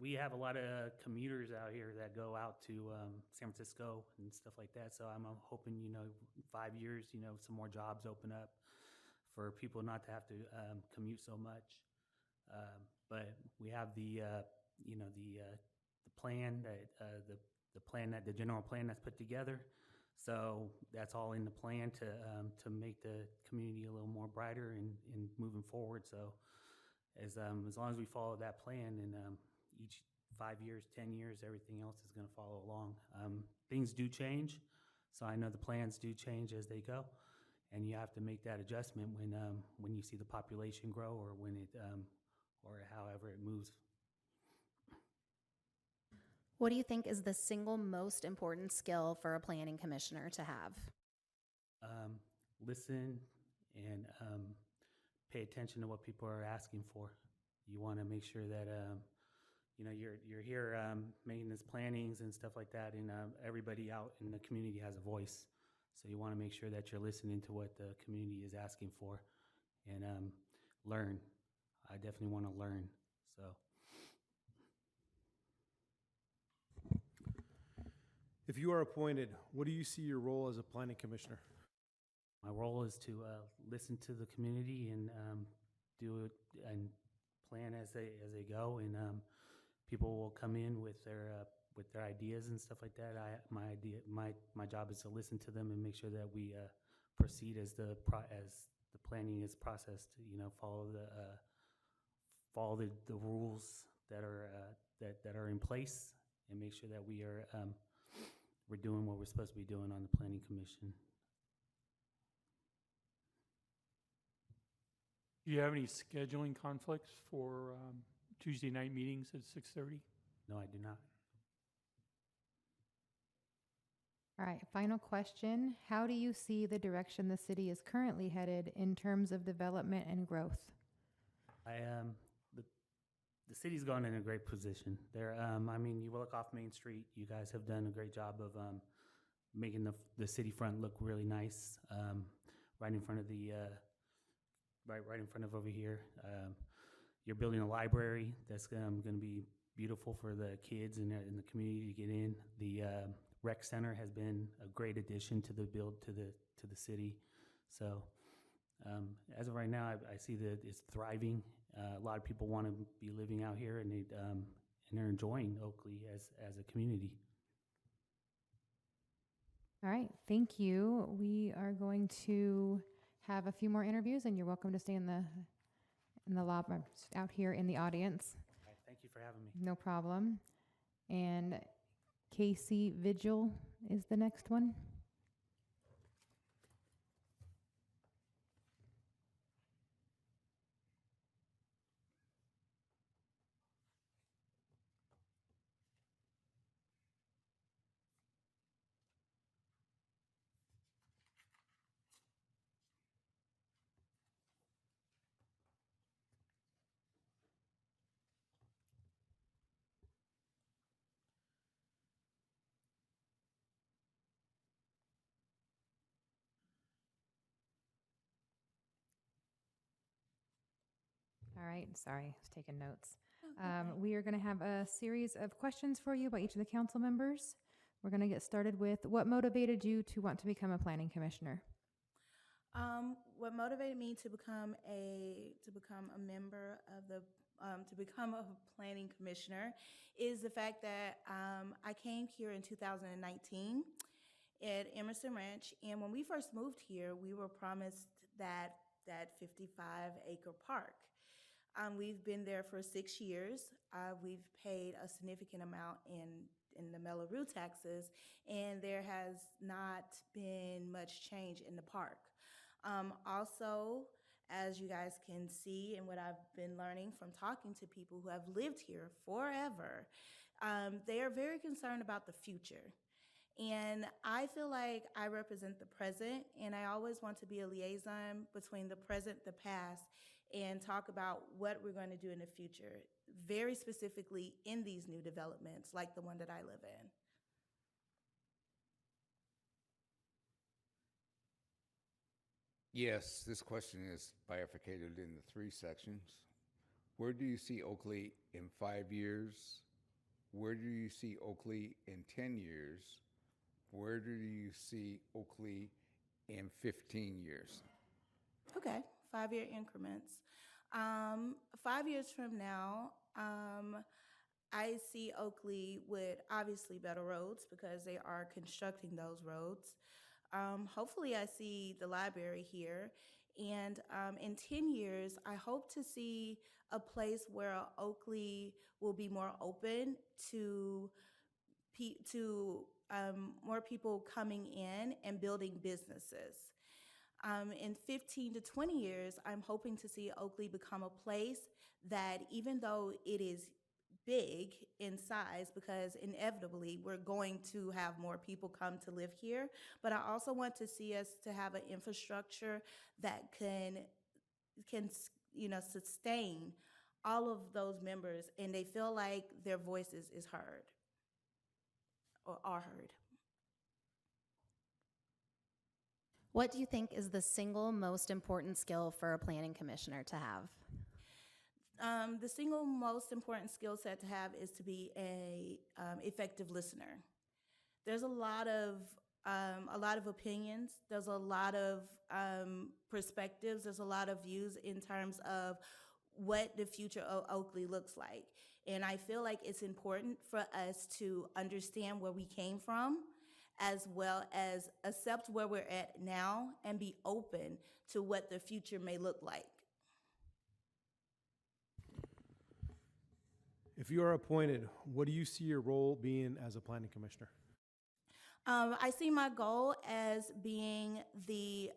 we have a lot of commuters out here that go out to San Francisco and stuff like that. So I'm hoping, 5 years, some more jobs open up for people not to have to commute so much. But we have the plan that the general plan that's put together. So that's all in the plan to make the community a little more brighter and moving forward. So as long as we follow that plan, and each 5 years, 10 years, everything else is going to follow along. Things do change, so I know the plans do change as they go, and you have to make that adjustment when you see the population grow or when it or however it moves. What do you think is the single most important skill for a planning commissioner to have? Listen and pay attention to what people are asking for. You want to make sure that you're here making these plannings and stuff like that, and everybody out in the community has a voice. So you want to make sure that you're listening to what the community is asking for, and learn. I definitely want to learn. So. If you are appointed, what do you see your role as a planning commissioner? My role is to listen to the community and do it and plan as they go, and people will come in with their ideas and stuff like that. My job is to listen to them and make sure that we proceed as the the planning is processed, you know, follow the rules that are in place, and make sure that we're doing what we're supposed to be doing on the planning commission. Do you have any scheduling conflicts for Tuesday night meetings at 6:30? No, I do not. All right, final question. How do you see the direction the city is currently headed in terms of development and growth? The city's gone in a great position. There, I mean, you look off Main Street. You guys have done a great job of making the city front look really nice. Right in front of the right in front of over here. You're building a library that's going to be beautiful for the kids in the community to get in. The rec center has been a great addition to the city. So as of right now, I see that it's thriving. A lot of people want to be living out here, and they're enjoying Oakley as a community. All right, thank you. We are going to have a few more interviews, and you're welcome to stay in the lobby out here in the audience. Right, thank you for having me. No problem. And Casey Vigil is the next one. All right, sorry, I was taking notes. We are going to have a series of questions for you by each of the council members. We're going to get started with what motivated you to want to become a planning commissioner? What motivated me to become a member of the to become a planning commissioner is the fact that I came here in 2019 at Emerson Ranch, and when we first moved here, we were promised that 55-acre park. We've been there for 6 years. We've paid a significant amount in the Mellaroo taxes, and there has not been much change in the park. Also, as you guys can see and what I've been learning from talking to people who have lived here forever, they are very concerned about the future. And I feel like I represent the present, and I always want to be a liaison between the present, the past, and talk about what we're going to do in the future, very specifically in these new developments like the one that I live in. Yes, this question is bifurcated into 3 sections. Where do you see Oakley in 5 years? Where do you see Oakley in 10 years? Where do you see Oakley in 15 years? Okay, 5-year increments. 5 years from now, I see Oakley with obviously better roads because they are constructing those roads. Hopefully I see the library here. And in 10 years, I hope to see a place where Oakley will be more open to more people coming in and building businesses. In 15 to 20 years, I'm hoping to see Oakley become a place that, even though it is big in size, because inevitably we're going to have more people come to live here, but I also want to see us to have an infrastructure that can sustain all of those members, and they feel like their voices is heard or are heard. What do you think is the single most important skill for a planning commissioner to have? The single most important skill set to have is to be a effective listener. There's a lot of opinions. There's a lot of perspectives. There's a lot of views in terms of what the future of Oakley looks like. And I feel like it's important for us to understand where we came from as well as accept where we're at now and be open to what the future may look like. If you are appointed, what do you see your role being as a planning commissioner? I see my goal as being the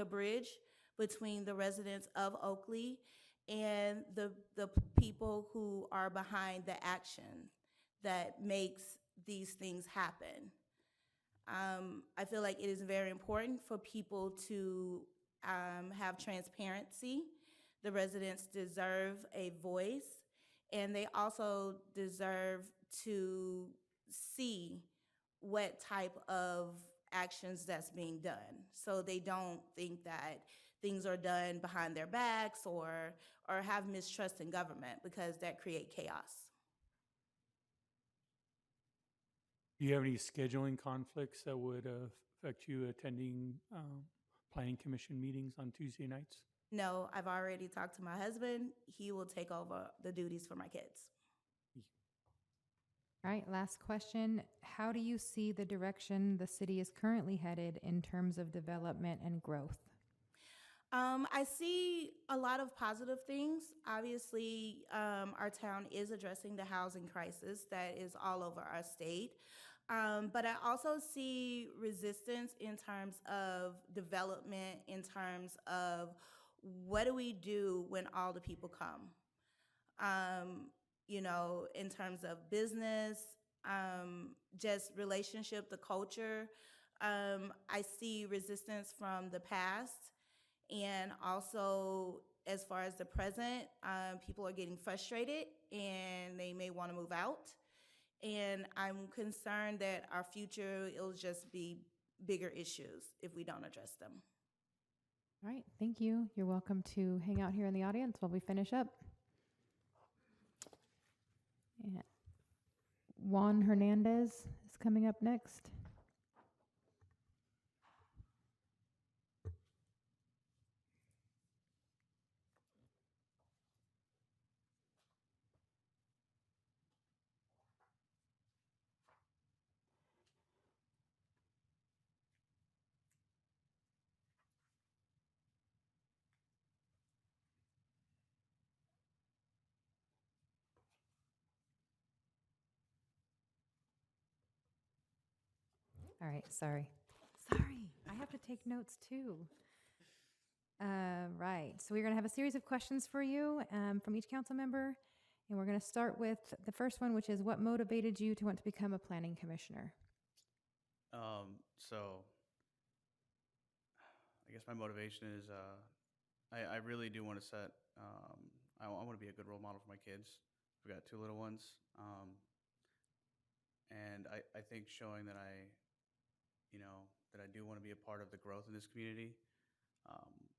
bridge between the residents of Oakley and the people who are behind the action that makes these things happen. I feel like it is very important for people to have transparency. The residents deserve a voice, and they also deserve to see what type of actions that's being done, so they don't think that things are done behind their backs or have mistrust in government, because that create chaos. Do you have any scheduling conflicts that would affect you attending planning commission meetings on Tuesday nights? No, I've already talked to my husband. He will take over the duties for my kids. All right, last question. How do you see the direction the city is currently headed in terms of development and growth? I see a lot of positive things. Obviously, our town is addressing the housing crisis that is all over our state. But I also see resistance in terms of development, in terms of what do we do when all the people come? You know, in terms of business, just relationship, the culture. I see resistance from the past, and also as far as the present, people are getting frustrated and they may want to move out. And I'm concerned that our future, it'll just be bigger issues if we don't address them. All right, thank you. You're welcome to hang out here in the audience while we finish up. And Juan Hernandez is coming up next. All right, sorry. I have to take notes too. Right, so we're going to have a series of questions for you from each council member. And we're going to start with the first one, which is what motivated you to want to become a planning commissioner? So I guess my motivation is I really do want to set, I want to be a good role model for my kids. I've got 2 little ones. And I think showing that that I do want to be a part of the growth in this community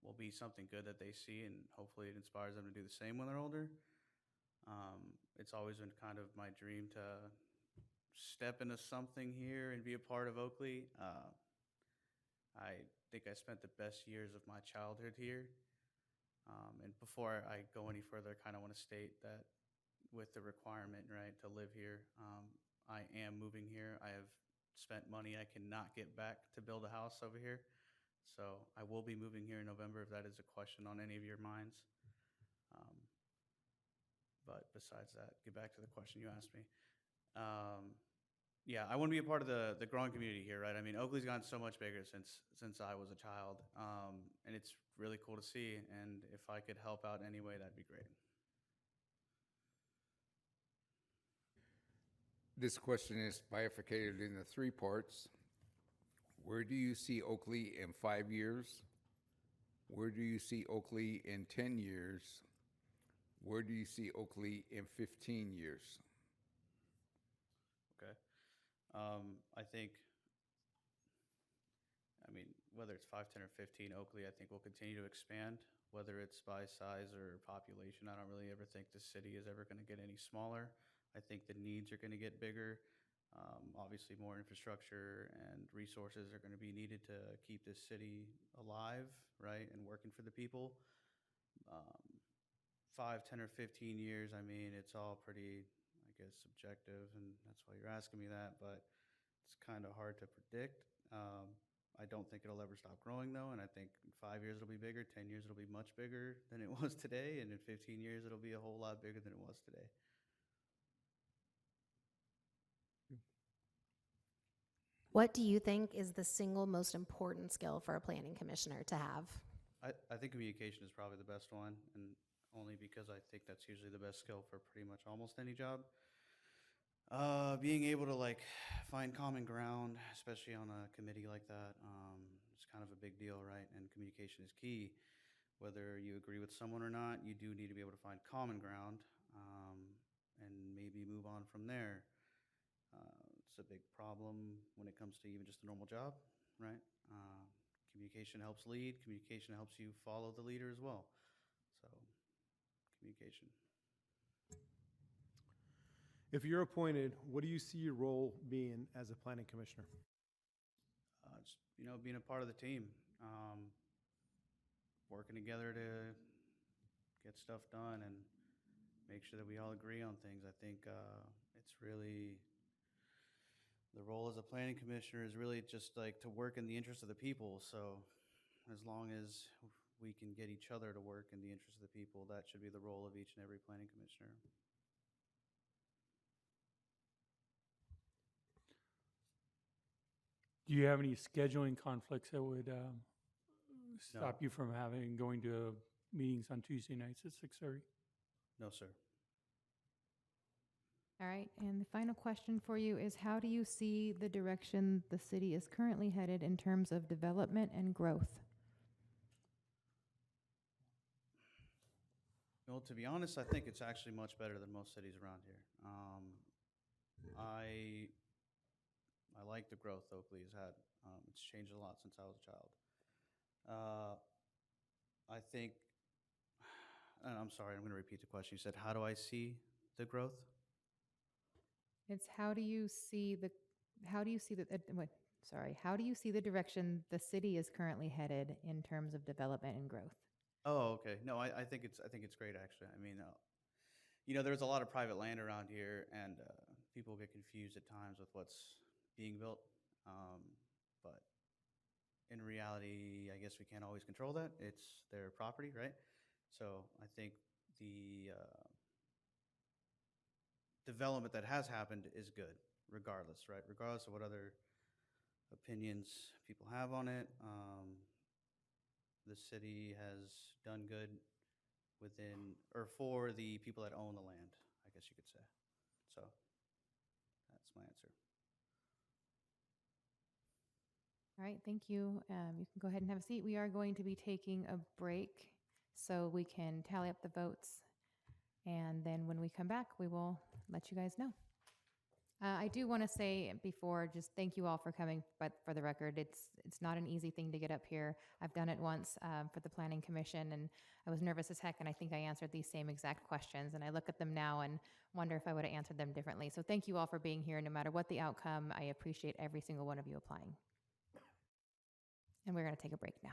will be something good that they see, and hopefully it inspires them to do the same when they're older. It's always been kind of my dream to step into something here and be a part of Oakley. I think I spent the best years of my childhood here. And before I go any further, I kind of want to state that with the requirement, right, to live here, I am moving here. I have spent money I cannot get back to build a house over here. So I will be moving here in November if that is a question on any of your minds. But besides that, get back to the question you asked me. Yeah, I want to be a part of the growing community here, right? I mean, Oakley's gotten so much bigger since I was a child, and it's really cool to see. And if I could help out in any way, that'd be great. This question is bifurcated into 3 parts. Where do you see Oakley in 5 years? Where do you see Oakley in 10 years? Where do you see Oakley in 15 years? Okay. I think, whether it's 5, 10, or 15, Oakley, I think will continue to expand, whether it's by size or population. I don't really ever think the city is ever going to get any smaller. I think the needs are going to get bigger. Obviously, more infrastructure and resources are going to be needed to keep this city alive, right, and working for the people. 5, 10, or 15 years, it's all pretty, I guess, subjective, and that's why you're asking me that. But it's kind of hard to predict. I don't think it'll ever stop growing though, and I think in 5 years it'll be bigger, 10 years it'll be much bigger than it was today, and in 15 years it'll be a whole lot bigger than it was today. What do you think is the single most important skill for a planning commissioner to have? I think communication is probably the best one, and only because I think that's usually the best skill for pretty much almost any job. Being able to like find common ground, especially on a committee like that, it's kind of a big deal, right? And communication is key. Whether you agree with someone or not, you do need to be able to find common ground, and maybe move on from there. It's a big problem when it comes to even just a normal job, right? Communication helps lead. Communication helps you follow the leader as well. So, communication. If you're appointed, what do you see your role being as a planning commissioner? Just, being a part of the team, working together to get stuff done and make sure that we all agree on things. I think it's really, the role as a planning commissioner is really just like to work in the interest of the people. So as long as we can get each other to work in the interest of the people, that should be the role of each and every planning commissioner. Do you have any scheduling conflicts that would stop No. you from going to meetings on Tuesday nights at 6:30? No, sir. All right, and the final question for you is, how do you see the direction the city is currently headed in terms of development and growth? Well, to be honest, I think it's actually much better than most cities around here. I like the growth Oakley has had. It's changed a lot since I was a child. I think, and I'm sorry, I'm going to repeat the question. You said, how do I see the growth? It's how do you see the direction the city is currently headed in terms of development and growth? Oh, okay. No, I think it's great actually. I mean, there's a lot of private land around here, and people get confused at times with what's being built. But in reality, I guess we can't always control that. It's their property, right? So I think the development that has happened is good, regardless, right? Regardless of what other opinions people have on it. The city has done good for the people that own the land, I guess you could say. So that's my answer. All right, thank you. You can go ahead and have a seat. We are going to be taking a break so we can tally up the votes. And then when we come back, we will let you guys know. I do want to say before, just thank you all for coming, but for the record, it's not an easy thing to get up here. I've done it once for the Planning Commission, and I was nervous as heck, and I think I answered these same exact questions, and I look at them now and wonder if I would have answered them differently. So thank you all for being here. No matter what the outcome, I appreciate every single one of you applying. And we're going to take a break now.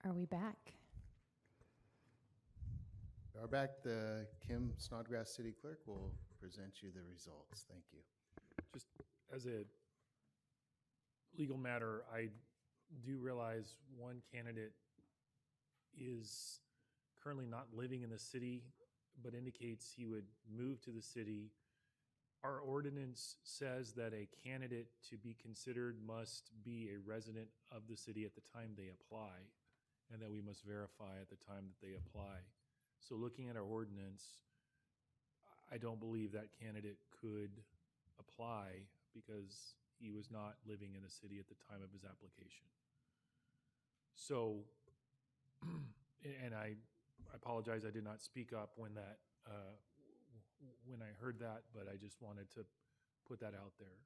Are we back? We are back. The Kim Snodgrass City Clerk will present you the results. Thank you. Just as a legal matter, I do realize one candidate is currently not living in the city, but indicates he would move to the city. Our ordinance says that a candidate to be considered must be a resident of the city at the time they apply, and that we must verify at the time that they apply. So looking at our ordinance, I don't believe that candidate could apply because he was not living in the city at the time of his application. So, and I apologize, I did not speak up when that, when I heard that, but I just wanted to put that out there.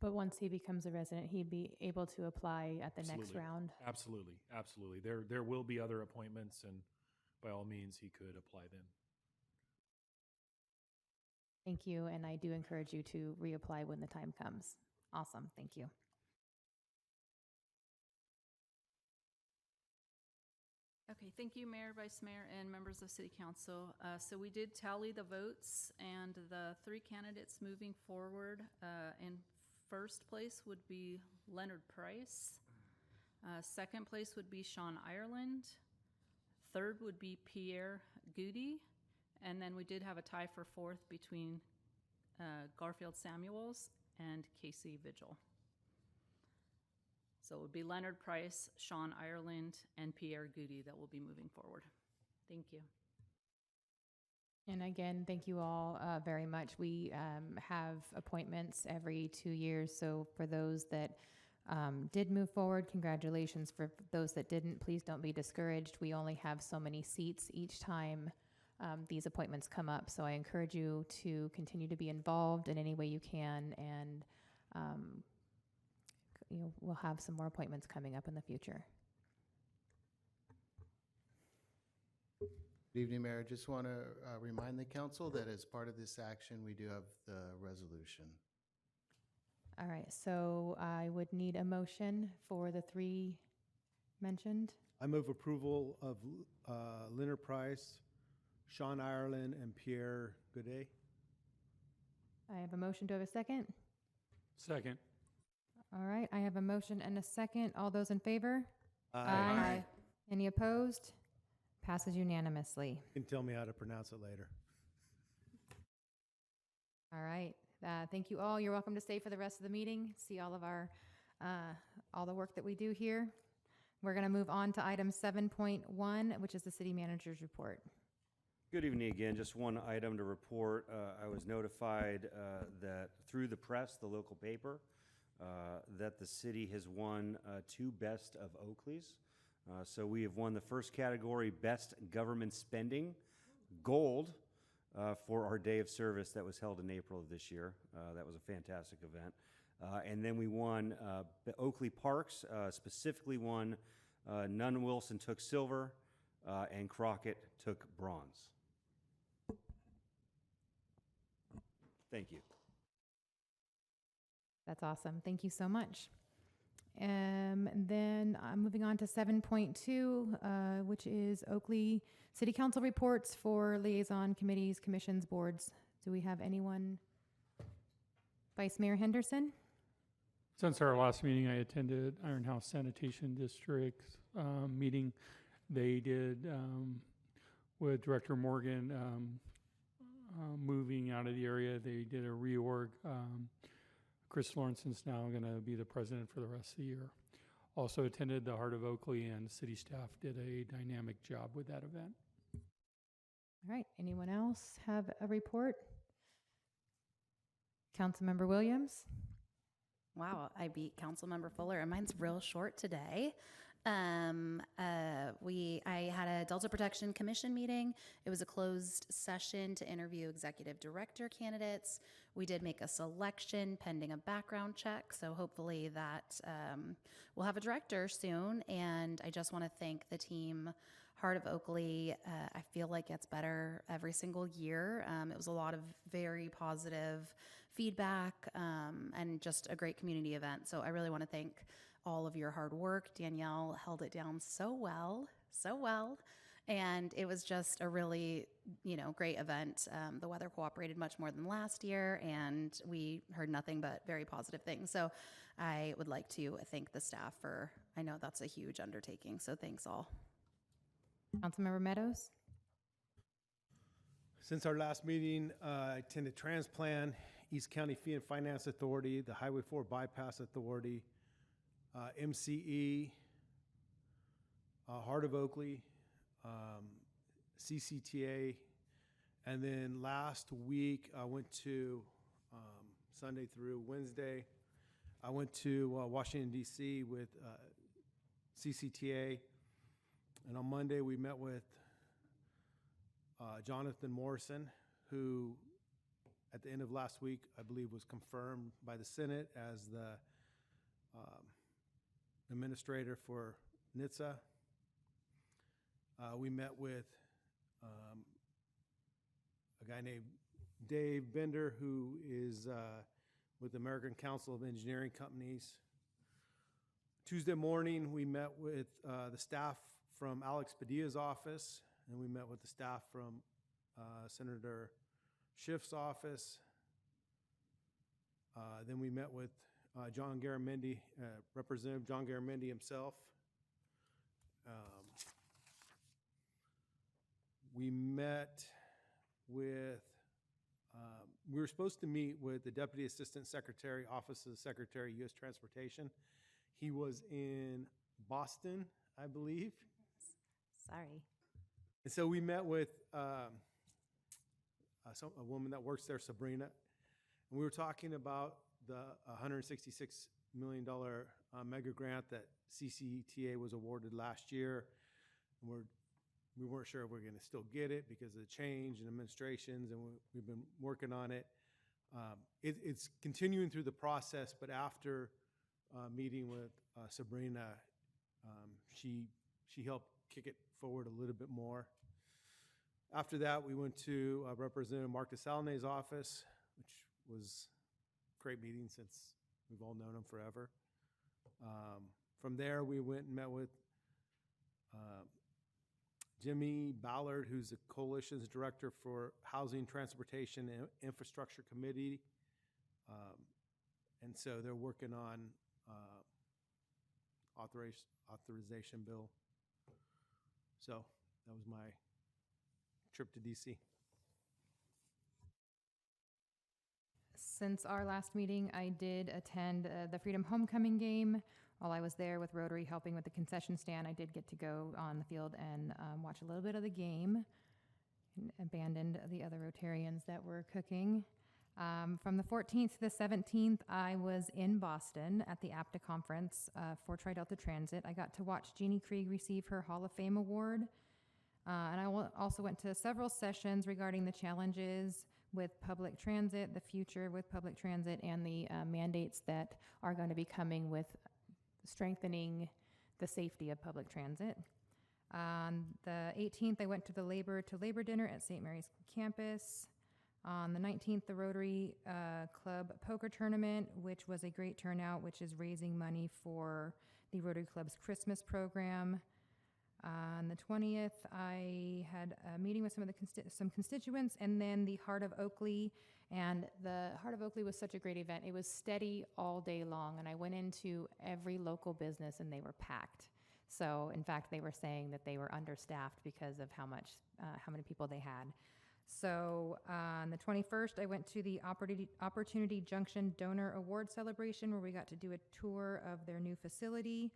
But once he becomes a resident, he'd be able to apply at the next Absolutely. round? Absolutely, absolutely. There will be other appointments, and by all means, he could apply then. Thank you, and I do encourage you to reapply when the time comes. Awesome, thank you. Okay, thank you, Mayor, Vice Mayor, and members of City Council. So we did tally the votes, and the three candidates moving forward in first place would be Leonard Price. Second place would be Sean Ireland. Third would be Pierre Goody. And then we did have a tie for fourth between Garfield Samuels and Casey Vigil. So it would be Leonard Price, Sean Ireland, and Pierre Goody that will be moving forward. Thank you. And again, thank you all very much. We have appointments every 2 years, so for those that did move forward, congratulations. For those that didn't, please don't be discouraged. We only have so many seats each time these appointments come up, so I encourage you to continue to be involved in any way you can, and we'll have some more appointments coming up in the future. Good evening, Mayor. Just want to remind the council that as part of this action, we do have the resolution. All right, so I would need a motion for the three mentioned. I move approval of Leonard Price, Sean Ireland, and Pierre Godet. I have a motion. Do I have a second? Second. All right, I have a motion and a second. All those in favor? Aye. Aye. Any opposed? Passes unanimously. You can tell me how to pronounce it later. All right, thank you all. You're welcome to stay for the rest of the meeting. See all of our, all the work that we do here. We're going to move on to item 7.1, which is the city manager's report. Good evening again. Just one item to report. I was notified that through the press, the local paper, that the city has won 2 Best of Oakleys. So we have won the first category, Best Government Spending, Gold, for our day of service that was held in April of this year. That was a fantastic event. And then we won Oakley Parks, specifically won Nunn Wilson took silver, and Crockett took bronze. Thank you. That's awesome. Thank you so much. Then moving on to 7.2, which is Oakley City Council reports for liaison committees, commissions, boards. Do we have anyone? Vice Mayor Henderson? Since our last meeting, I attended Iron House Sanitation District meeting. They did, with Director Morgan moving out of the area, they did a reorg. Chris Lawrenson's now going to be the president for the rest of the year. Also attended the Heart of Oakley, and city staff did a dynamic job with that event. All right, anyone else have a report? Councilmember Williams? Wow, I beat Councilmember Fuller, and mine's real short today. I had a Delta Protection Commission meeting. It was a closed session to interview executive director candidates. We did make a selection pending a background check, so hopefully that we'll have a director soon. And I just want to thank the team. Heart of Oakley, I feel like gets better every single year. It was a lot of very positive feedback and just a great community event. So I really want to thank all of your hard work. Danielle held it down so well, so well. And it was just a really, great event. The weather cooperated much more than last year, and we heard nothing but very positive things. So I would like to thank the staff I know that's a huge undertaking, so thanks all. Councilmember Meadows? Since our last meeting, I attended Transplan, East County Fee and Finance Authority, the Highway 4 Bypass Authority, MCE, Heart of Oakley, CCTA, and then last week I went to Sunday through Wednesday. I went to Washington, D.C. with CCTA, and on Monday we met with Jonathan Morrison, who at the end of last week, I believe, was confirmed by the Senate as the administrator for NHTSA. We met with a guy named Dave Bender, who is with the American Council of Engineering Companies. Tuesday morning, we met with the staff from Alex Padilla's office, and we met with the staff from Senator Schiff's office. Then we met with John Garamendi, Representative John Garamendi himself. We met with, we were supposed to meet with the Deputy Assistant Secretary, Office of the Secretary, U.S. Transportation. He was in Boston, I believe. Sorry. And so we met with a woman that works there, Sabrina, and we were talking about the $166 million mega grant that CCTA was awarded last year. And we weren't sure if we were going to still get it because of the change in administrations, and we've been working on it. It's continuing through the process, but after meeting with Sabrina, she helped kick it forward a little bit more. After that, we went to Representative Mark DeSalinet's office, which was a great meeting since we've all known him forever. From there, we went and met with Jimmy Ballard, who's the Coalition's Director for Housing, Transportation, and Infrastructure Committee. And so they're working on authorization bill. So that was my trip to DC. Since our last meeting, I did attend the Freedom Homecoming game. While I was there with Rotary helping with the concession stand, I did get to go on the field and watch a little bit of the game and abandoned the other Rotarians that were cooking. From the 14th to the 17th, I was in Boston at the APTA conference for Tri-Delta Transit. I got to watch Jeannie Krieg receive her Hall of Fame award. And I also went to several sessions regarding the challenges with public transit, the future with public transit, and the mandates that are going to be coming with strengthening the safety of public transit. On the 18th, I went to the Labor to Labor dinner at St. Mary's campus. On the 19th, the Rotary Club poker tournament, which was a great turnout, which is raising money for the Rotary Club's Christmas program. On the 20th, I had a meeting with some constituents, and then the Heart of Oakley. And the Heart of Oakley was such a great event. It was steady all day long, and I went into every local business, and they were packed. So, in fact, they were saying that they were understaffed because of how many people they had. So, on the 21st, I went to the Opportunity Junction Donor Award Celebration, where we got to do a tour of their new facility,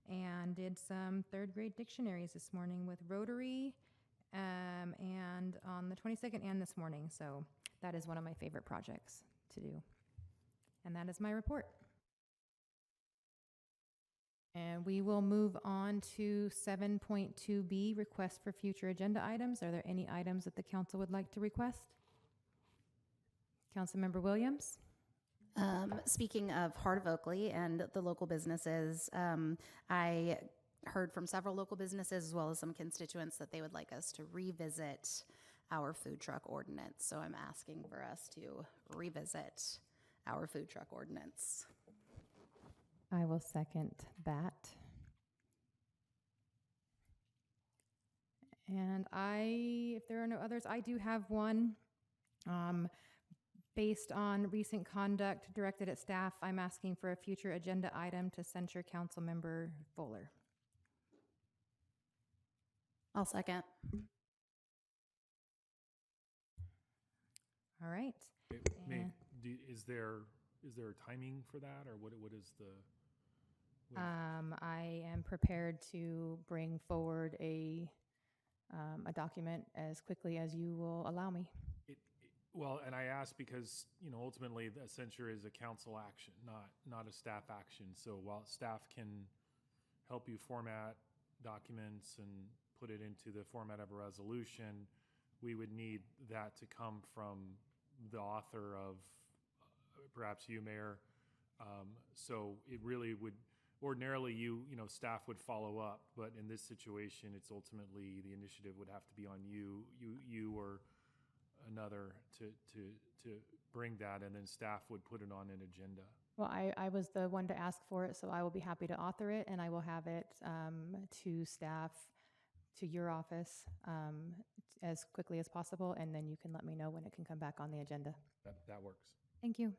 and did some third grade dictionaries this morning with Rotary, and on the 22nd and this morning. So that is one of my favorite projects to do. And that is my report. And we will move on to 7.2B, request for future agenda items. Are there any items that the council would like to request? Councilmember Williams? Speaking of Heart of Oakley and the local businesses, I heard from several local businesses as well as some constituents that they would like us to revisit our food truck ordinance. So I'm asking for us to revisit our food truck ordinance. I will second that. And if there are no others, I do have one. Based on recent conduct directed at staff, I'm asking for a future agenda item to censure Councilmember Fuller. I'll second. All right. And, Is there a timing for that, or what is the? I am prepared to bring forward a document as quickly as you will allow me. Well, and I ask because, ultimately the censure is a council action, not a staff action. So while staff can help you format documents and put it into the format of a resolution, we would need that to come from the author of perhaps you, Mayor. So it really would, ordinarily staff would follow up, but in this situation, it's ultimately the initiative would have to be on you or another to bring that, and then staff would put it on an agenda. Well, I was the one to ask for it, so I will be happy to author it, and I will have it to staff, to your office, as quickly as possible, and then you can let me know when it can come back on the agenda. That works. Thank you.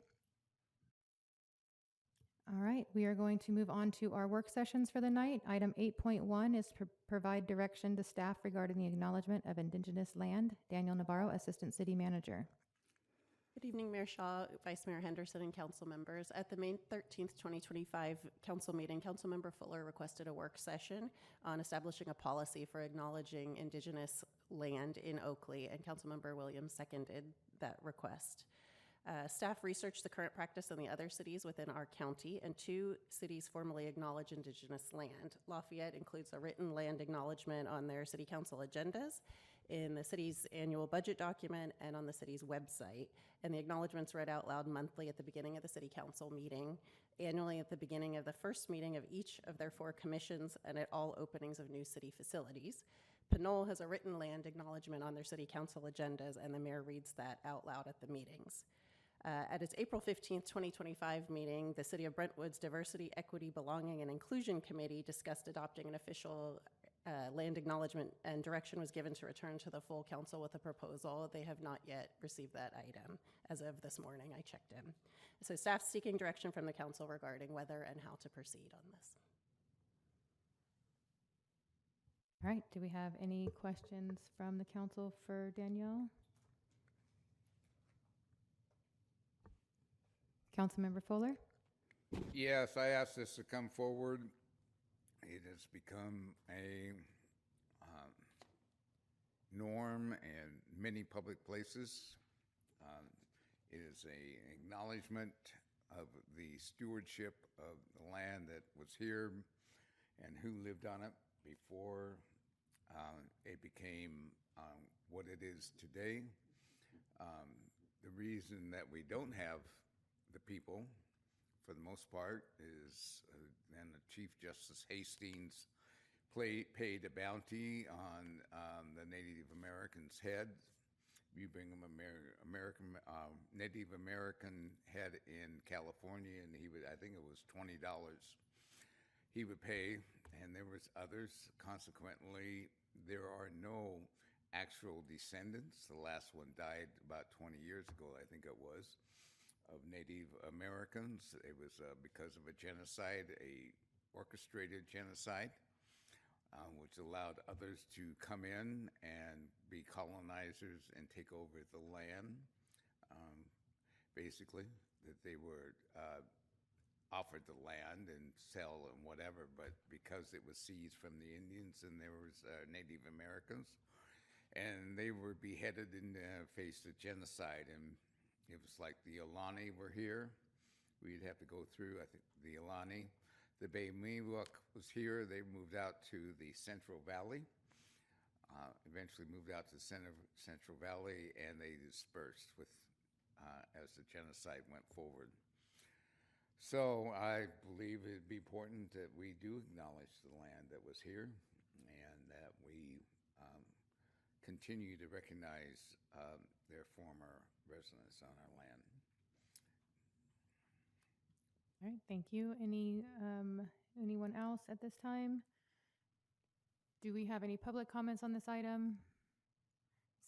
All right, we are going to move on to our work sessions for the night. Item 8.1 is provide direction to staff regarding the acknowledgement of Indigenous land. Daniel Navarro, Assistant City Manager. Good evening, Mayor Shaw, Vice Mayor Henderson, and council members. At the May 13th, 2025 council meeting, Councilmember Fuller requested a work session on establishing a policy for acknowledging Indigenous land in Oakley, and Councilmember Williams seconded that request. Staff researched the current practice in the other cities within our county, and 2 cities formally acknowledge Indigenous land. Lafayette includes a written land acknowledgement on their city council agendas, in the city's annual budget document, and on the city's website. And the acknowledgements read out loud monthly at the beginning of the city council meeting, annually at the beginning of the first meeting of each of their 4 commissions, and at all openings of new city facilities. Pinole has a written land acknowledgement on their city council agendas, and the mayor reads that out loud at the meetings. At its April 15th, 2025 meeting, the City of Brentwood's Diversity, Equity, Belonging, and Inclusion Committee discussed adopting an official land acknowledgement, and direction was given to return to the full council with a proposal. They have not yet received that item. As of this morning, I checked in. So staff seeking direction from the council regarding whether and how to proceed on this. All right, do we have any questions from the council for Danielle? Councilmember Fuller? Yes, I asked this to come forward. It has become a norm in many public places. It is an acknowledgement of the stewardship of the land that was here and who lived on it before it became what it is today. The reason that we don't have the people, for the most part, is then the Chief Justice Hastings paid a bounty on the Native American's head. You bring them Native American head in California, and he would, I think it was $20 he would pay, and there was others. Consequently, there are no actual descendants. The last one died about 20 years ago, I think it was, of Native Americans. It was because of a genocide, a orchestrated genocide, which allowed others to come in and be colonizers and take over the land. Basically, that they were offered the land and sell and whatever, but because it was seized from the Indians and there was Native Americans, and they were beheaded and faced a genocide. And it was like the Alani were here. We'd have to go through, I think, the Alani. The Bay-Miwok was here. They moved out to the Central Valley, eventually moved out to Central Valley, and they dispersed with as the genocide went forward. So I believe it'd be important that we do acknowledge the land that was here, and that we continue to recognize their former residence on our land. All right, thank you. Anyone else at this time? Do we have any public comments on this item?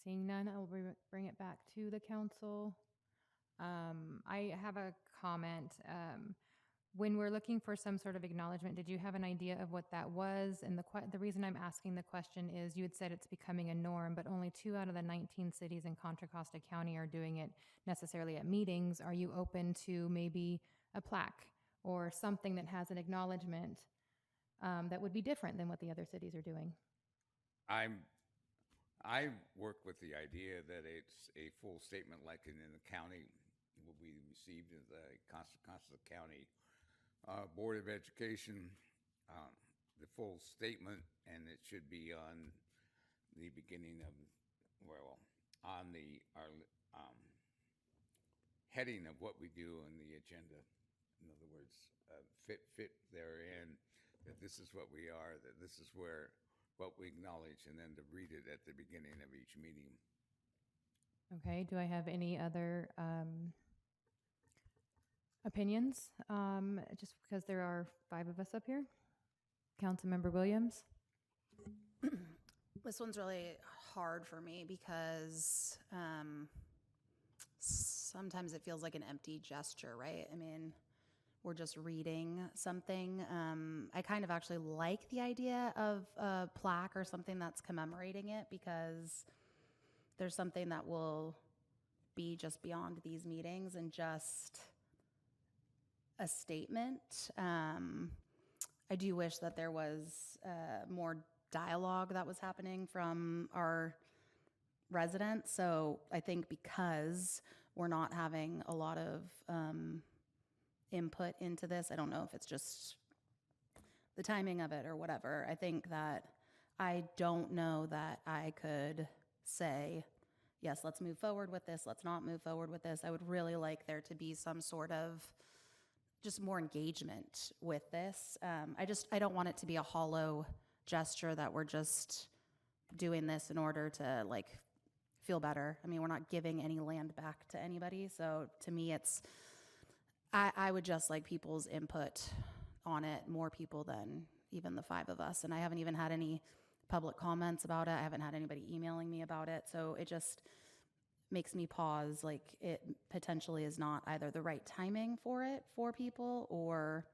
Seeing none, I will bring it back to the council. I have a comment. When we're looking for some sort of acknowledgement, did you have an idea of what that was? And the reason I'm asking the question is you had said it's becoming a norm, but only 2 out of the 19 cities in Contra Costa County are doing it necessarily at meetings. Are you open to maybe a plaque or something that has an acknowledgement that would be different than what the other cities are doing? I work with the idea that it's a full statement like in the county will be received in the Contra Costa County Board of Education, the full statement, and it should be on the beginning of, on the heading of what we do on the agenda. In other words, fit therein that this is what we are, that this is what we acknowledge, and then to read it at the beginning of each meeting. Okay, do I have any other opinions? Just because there are 5 of us up here. Councilmember Williams? This one's really hard for me because sometimes it feels like an empty gesture, right? I mean, we're just reading something. I kind of actually like the idea of a plaque or something that's commemorating it because there's something that will be just beyond these meetings and just a statement. I do wish that there was more dialogue that was happening from our residents. So I think because we're not having a lot of input into this, I don't know if it's just the timing of it or whatever. I think that I don't know that I could say, yes, let's move forward with this, let's not move forward with this. I would really like there to be some sort of just more engagement with this. I don't want it to be a hollow gesture that we're just doing this in order to like feel better. I mean, we're not giving any land back to anybody. So to me, I would just like people's input on it, more people than even the 5 of us. And I haven't even had any public comments about it. I haven't had anybody emailing me about it. So it just makes me pause, like it potentially is not either the right timing for it for people, or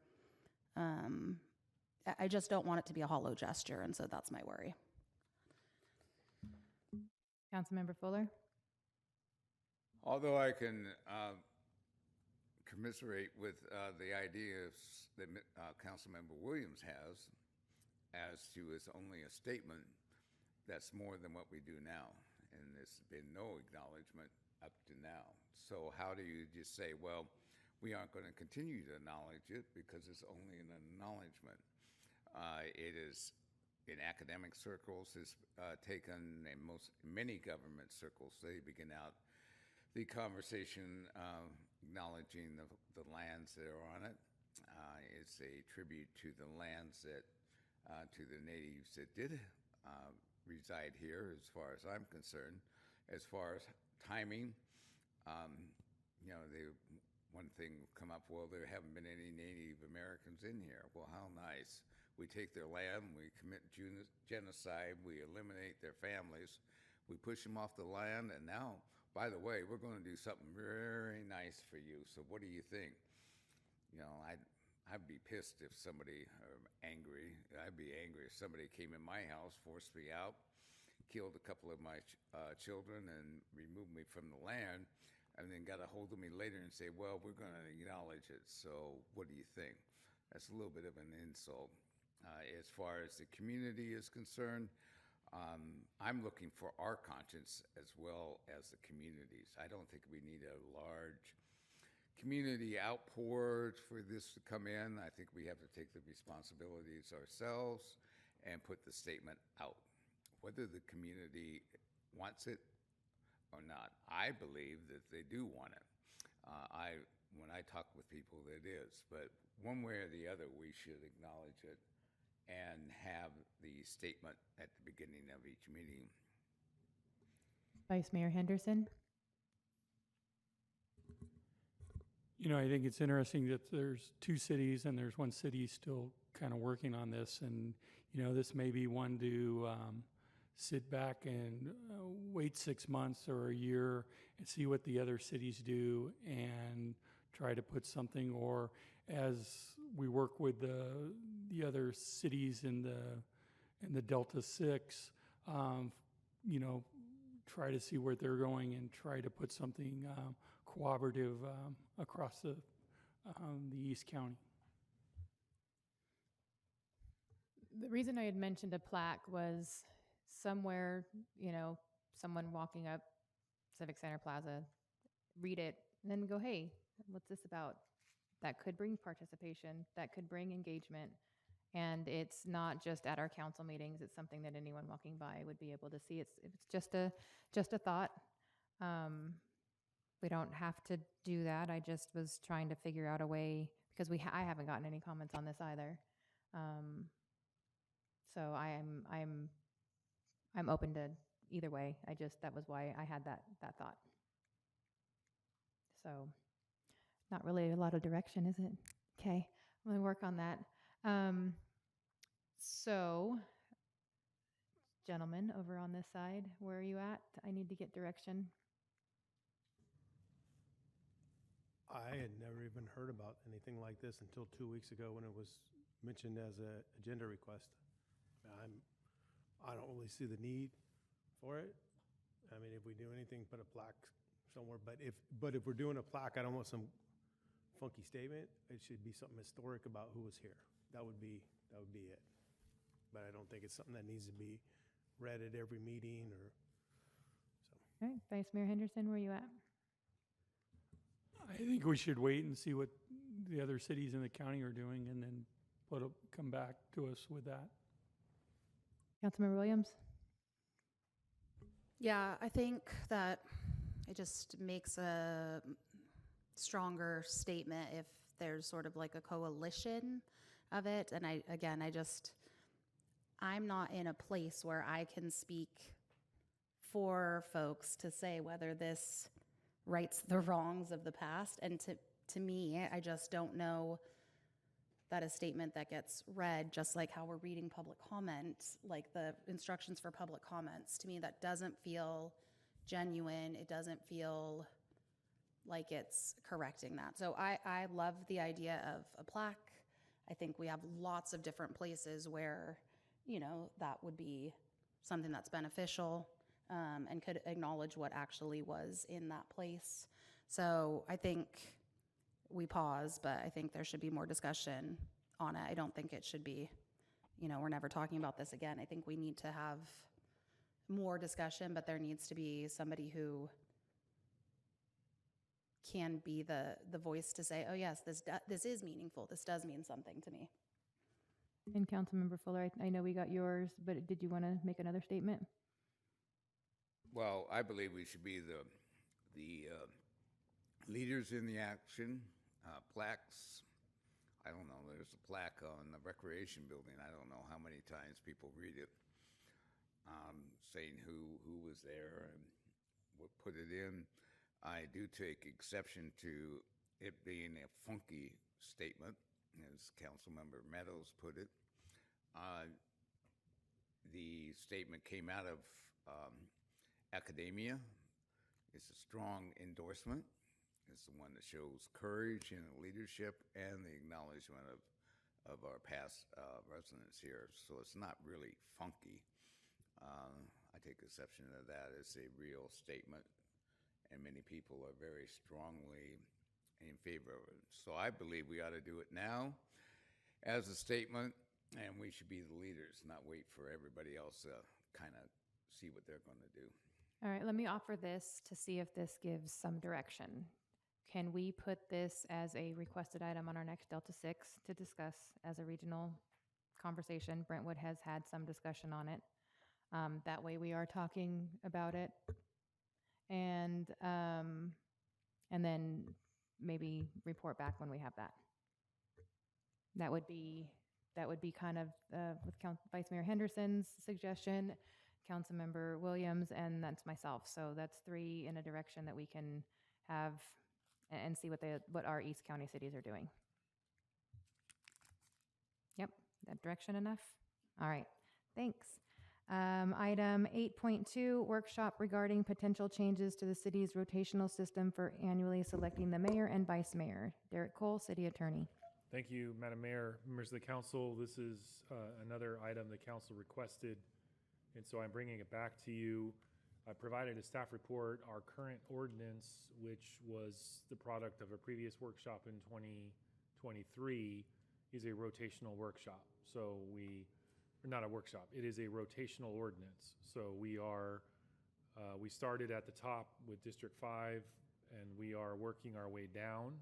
I just don't want it to be a hollow gesture, and so that's my worry. Councilmember Fuller? Although I can commiserate with the ideas that Councilmember Williams has as to it's only a statement, that's more than what we do now. And there's been no acknowledgement up to now. So how do you just say, well, we aren't going to continue to acknowledge it because it's only an acknowledgement? It is, in academic circles, is taken in many government circles. They begin out the conversation acknowledging the lands that are on it. It's a tribute to the lands that, to the natives that did reside here, as far as I'm concerned. As far as timing, one thing will come up, well, there haven't been any Native Americans in here. Well, how nice. We take their land, we commit genocide, we eliminate their families, we push them off the land, and now, by the way, we're going to do something very nice for you. So what do you think? I'd be pissed if somebody, or angry, I'd be angry if somebody came in my house, forced me out, killed a couple of my children, and removed me from the land, and then got a hold of me later and say, well, we're going to acknowledge it, so what do you think? That's a little bit of an insult. As far as the community is concerned, I'm looking for our conscience as well as the communities. I don't think we need a large community outpour for this to come in. I think we have to take the responsibilities ourselves and put the statement out. Whether the community wants it or not, I believe that they do want it. When I talk with people, it is. But one way or the other, we should acknowledge it and have the statement at the beginning of each meeting. Vice Mayor Henderson? I think it's interesting that there's two cities and there's one city still kind of working on this. And, this may be one to sit back and wait 6 months or a year and see what the other cities do and try to put something, or as we work with the other cities in the Delta 6, try to see where they're going and try to put something cooperative across the East County. The reason I had mentioned a plaque was somewhere, someone walking up Civic Center Plaza, read it, and then go, hey, what's this about? That could bring participation, that could bring engagement. And it's not just at our council meetings, it's something that anyone walking by would be able to see. It's just a thought. We don't have to do that. I just was trying to figure out a way, because I haven't gotten any comments on this either. So I'm open to either way. That was why I had that thought. So not really a lot of direction, is it? Okay, I'm gonna work on that. So, gentlemen over on this side, where are you at? I need to get direction. I had never even heard about anything like this until 2 weeks ago when it was mentioned as an agenda request. I don't really see the need for it. I mean, if we do anything, put a plaque somewhere. But if we're doing a plaque, I don't want some funky statement. It should be something historic about who was here. That would be it. But I don't think it's something that needs to be read at every meeting or so. All right, Vice Mayor Henderson, where are you at? I think we should wait and see what the other cities in the county are doing and then come back to us with that. Councilmember Williams? Yeah, I think that it just makes a stronger statement if there's sort of like a coalition of it. And I'm not in a place where I can speak for folks to say whether this rights the wrongs of the past. And to me, I just don't know that a statement that gets read, just like how we're reading public comment, like the instructions for public comments, to me that doesn't feel genuine. It doesn't feel like it's correcting that. So I love the idea of a plaque. I think we have lots of different places where, that would be something that's beneficial and could acknowledge what actually was in that place. So I think we pause, but I think there should be more discussion on it. I don't think it should be, we're never talking about this again. I think we need to have more discussion, but there needs to be somebody who can be the voice to say, oh yes, this is meaningful. This does mean something to me. And Councilmember Fuller, I know we got yours, but did you want to make another statement? Well, I believe we should be the leaders in the action. Plaques, I don't know, there's a plaque on the recreation building. I don't know how many times people read it, saying who was there and what put it in. I do take exception to it being a funky statement, as Councilmember Meadows put it. The statement came out of academia. It's a strong endorsement. It's the one that shows courage and leadership and the acknowledgement of our past residents here. So it's not really funky. I take exception to that. It's a real statement, and many people are very strongly in favor of it. So I believe we ought to do it now as a statement, and we should be the leaders, not wait for everybody else to kind of see what they're going to do. All right, let me offer this to see if this gives some direction. Can we put this as a requested item on our next Delta 6 to discuss as a regional conversation? Brentwood has had some discussion on it. That way we are talking about it. And then maybe report back when we have that. That would be kind of with Vice Mayor Henderson's suggestion, Councilmember Williams, and that's myself. So that's 3 in a direction that we can have and see what our East County cities are doing. Yep, that direction enough? All right, thanks. Item 8.2, workshop regarding potential changes to the city's rotational system for annually selecting the mayor and vice mayor. Derek Cole, City Attorney. Thank you, Madam Mayor, members of the council. This is another item the council requested, and so I'm bringing it back to you. I provided a staff report. Our current ordinance, which was the product of a previous workshop in 2023, is a rotational workshop. So not a workshop, it is a rotational ordinance. So we started at the top with District 5, and we are working our way down.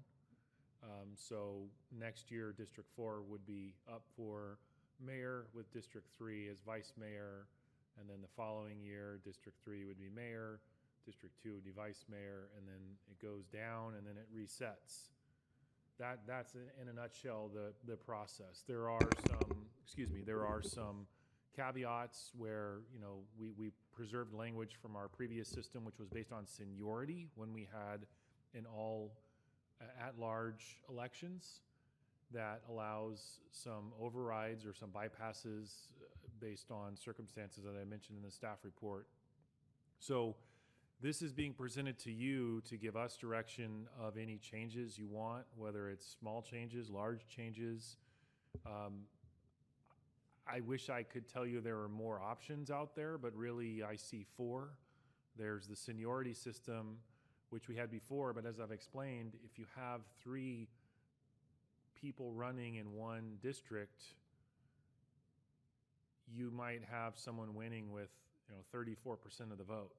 So next year, District 4 would be up for mayor, with District 3 as vice mayor, and then the following year, District 3 would be mayor, District 2 would be vice mayor, and then it goes down, and then it resets. That's in a nutshell the process. There are some caveats where, you know, we preserved language from our previous system, which was based on seniority when we had an all at-large elections, that allows some overrides or some bypasses based on circumstances that I mentioned in the staff report. So this is being presented to you to give us direction of any changes you want, whether it's small changes, large changes. I wish I could tell you there are more options out there, but really I see 4. There's the seniority system, which we had before, but as I've explained, if you have 3 people running in one district, you might have someone winning with, 34% of the vote.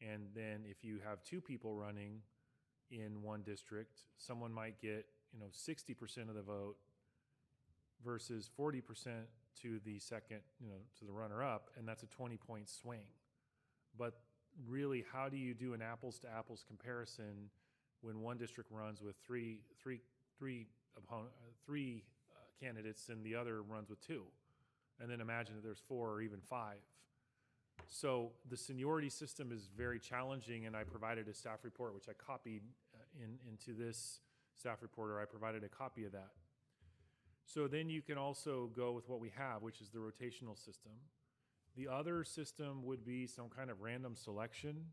And then if you have 2 people running in one district, someone might get, 60% of the vote versus 40% to the second, to the runner-up, and that's a 20-point swing. But really, how do you do an apples-to-apples comparison when one district runs with three candidates and the other runs with 2? And then imagine that there's 4 or even 5. So the seniority system is very challenging, and I provided a staff report, which I copied into this staff report, or I provided a copy of that. So then you can also go with what we have, which is the rotational system. The other system would be some kind of random selection.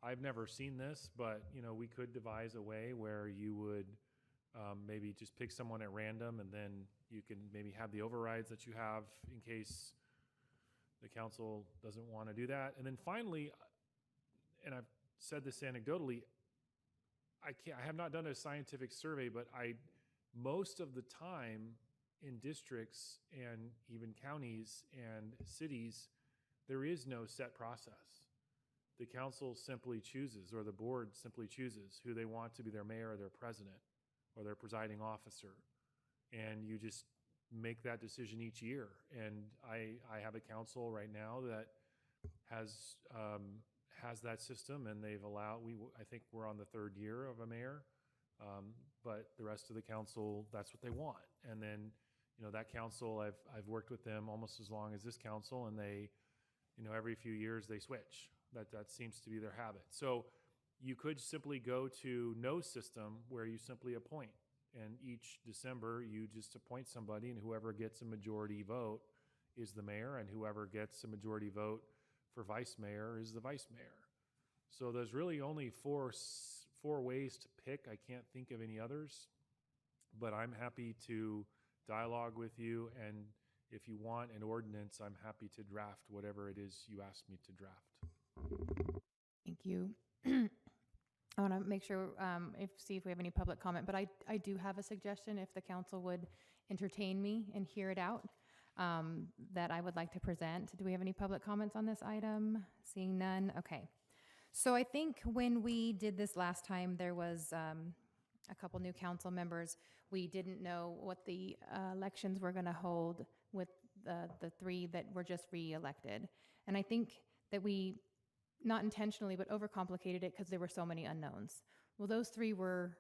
I've never seen this, but we could devise a way where you would maybe just pick someone at random, and then you can maybe have the overrides that you have in case the council doesn't want to do that. And then finally, and I've said this anecdotally, I have not done a scientific survey, but most of the time in districts and even counties and cities, there is no set process. The council simply chooses, or the board simply chooses, who they want to be their mayor or their president or their presiding officer. And you just make that decision each year. And I have a council right now that has that system, and they've allowed, I think we're on the 3rd year of a mayor, but the rest of the council, that's what they want. And then, that council, I've worked with them almost as long as this council, and they, every few years they switch. That seems to be their habit. So you could simply go to no system, where you simply appoint. And each December, you just appoint somebody, and whoever gets a majority vote is the mayor, and whoever gets a majority vote for vice mayor is the vice mayor. So there's really only four ways to pick. I can't think of any others, but I'm happy to dialogue with you, and if you want an ordinance, I'm happy to draft whatever it is you ask me to draft. Thank you. I want to make sure, see if we have any public comment, but I do have a suggestion, if the council would entertain me and hear it out, that I would like to present. Do we have any public comments on this item? Seeing none, okay. So I think when we did this last time, there was a couple new council members. We didn't know what the elections were going to hold with the 3 that were just re-elected. And I think that we, not intentionally, but overcomplicated it because there were so many unknowns. Well, those 3 were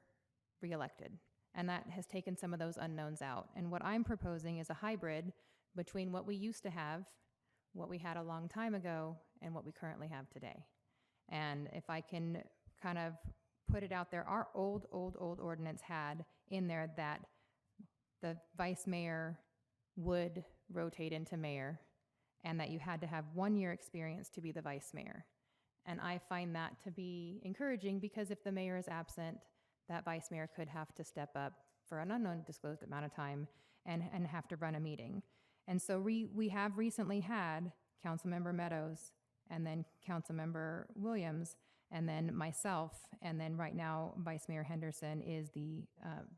re-elected, and that has taken some of those unknowns out. And what I'm proposing is a hybrid between what we used to have, what we had a long time ago, and what we currently have today. And if I can kind of put it out there. Our old ordinance had in there that the vice mayor would rotate into mayor, and that you had to have 1 year experience to be the vice mayor. And I find that to be encouraging, because if the mayor is absent, that vice mayor could have to step up for an undisclosed amount of time and have to run a meeting. And so we have recently had Councilmember Meadows, and then Councilmember Williams, and then myself, and then right now Vice Mayor Henderson is the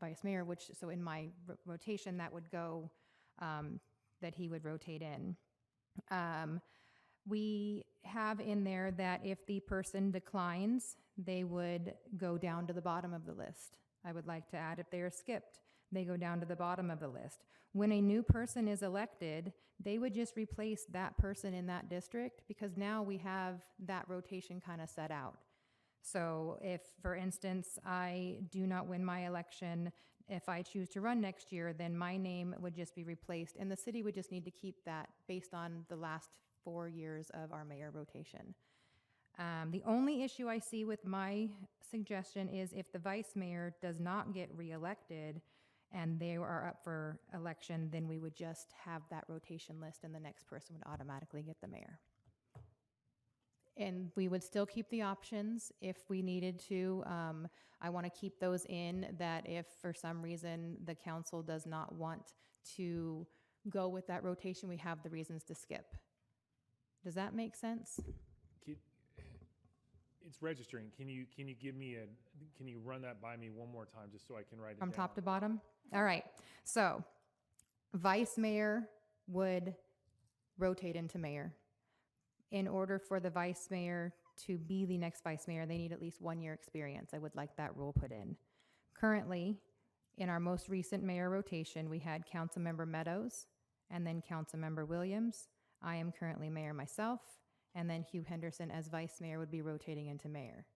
vice mayor, which, so in my rotation, that would go, that he would rotate in. We have in there that if the person declines, they would go down to the bottom of the list. I would like to add, if they are skipped, they go down to the bottom of the list. When a new person is elected, they would just replace that person in that district, because now we have that rotation kind of set out. So if, for instance, I do not win my election, if I choose to run next year, then my name would just be replaced, and the city would just need to keep that based on the last 4 years of our mayor rotation. The only issue I see with my suggestion is if the vice mayor does not get reelected and they are up for election, then we would just have that rotation list and the next person would automatically get the mayor. And we would still keep the options if we needed to. I want to keep those in, that if for some reason the council does not want to go with that rotation, we have the reasons to skip. Does that make sense? It's registering. Can you give me can you run that by me one more time just so I can write it From down? top to bottom? All right. So vice mayor would rotate into mayor. In order for the vice mayor to be the next vice mayor, they need at least 1 year experience. I would like that rule put in. Currently, in our most recent mayor rotation, we had Councilmember Meadows and then Councilmember Williams. I am currently mayor myself, and then Hugh Henderson as vice mayor would be rotating into mayor,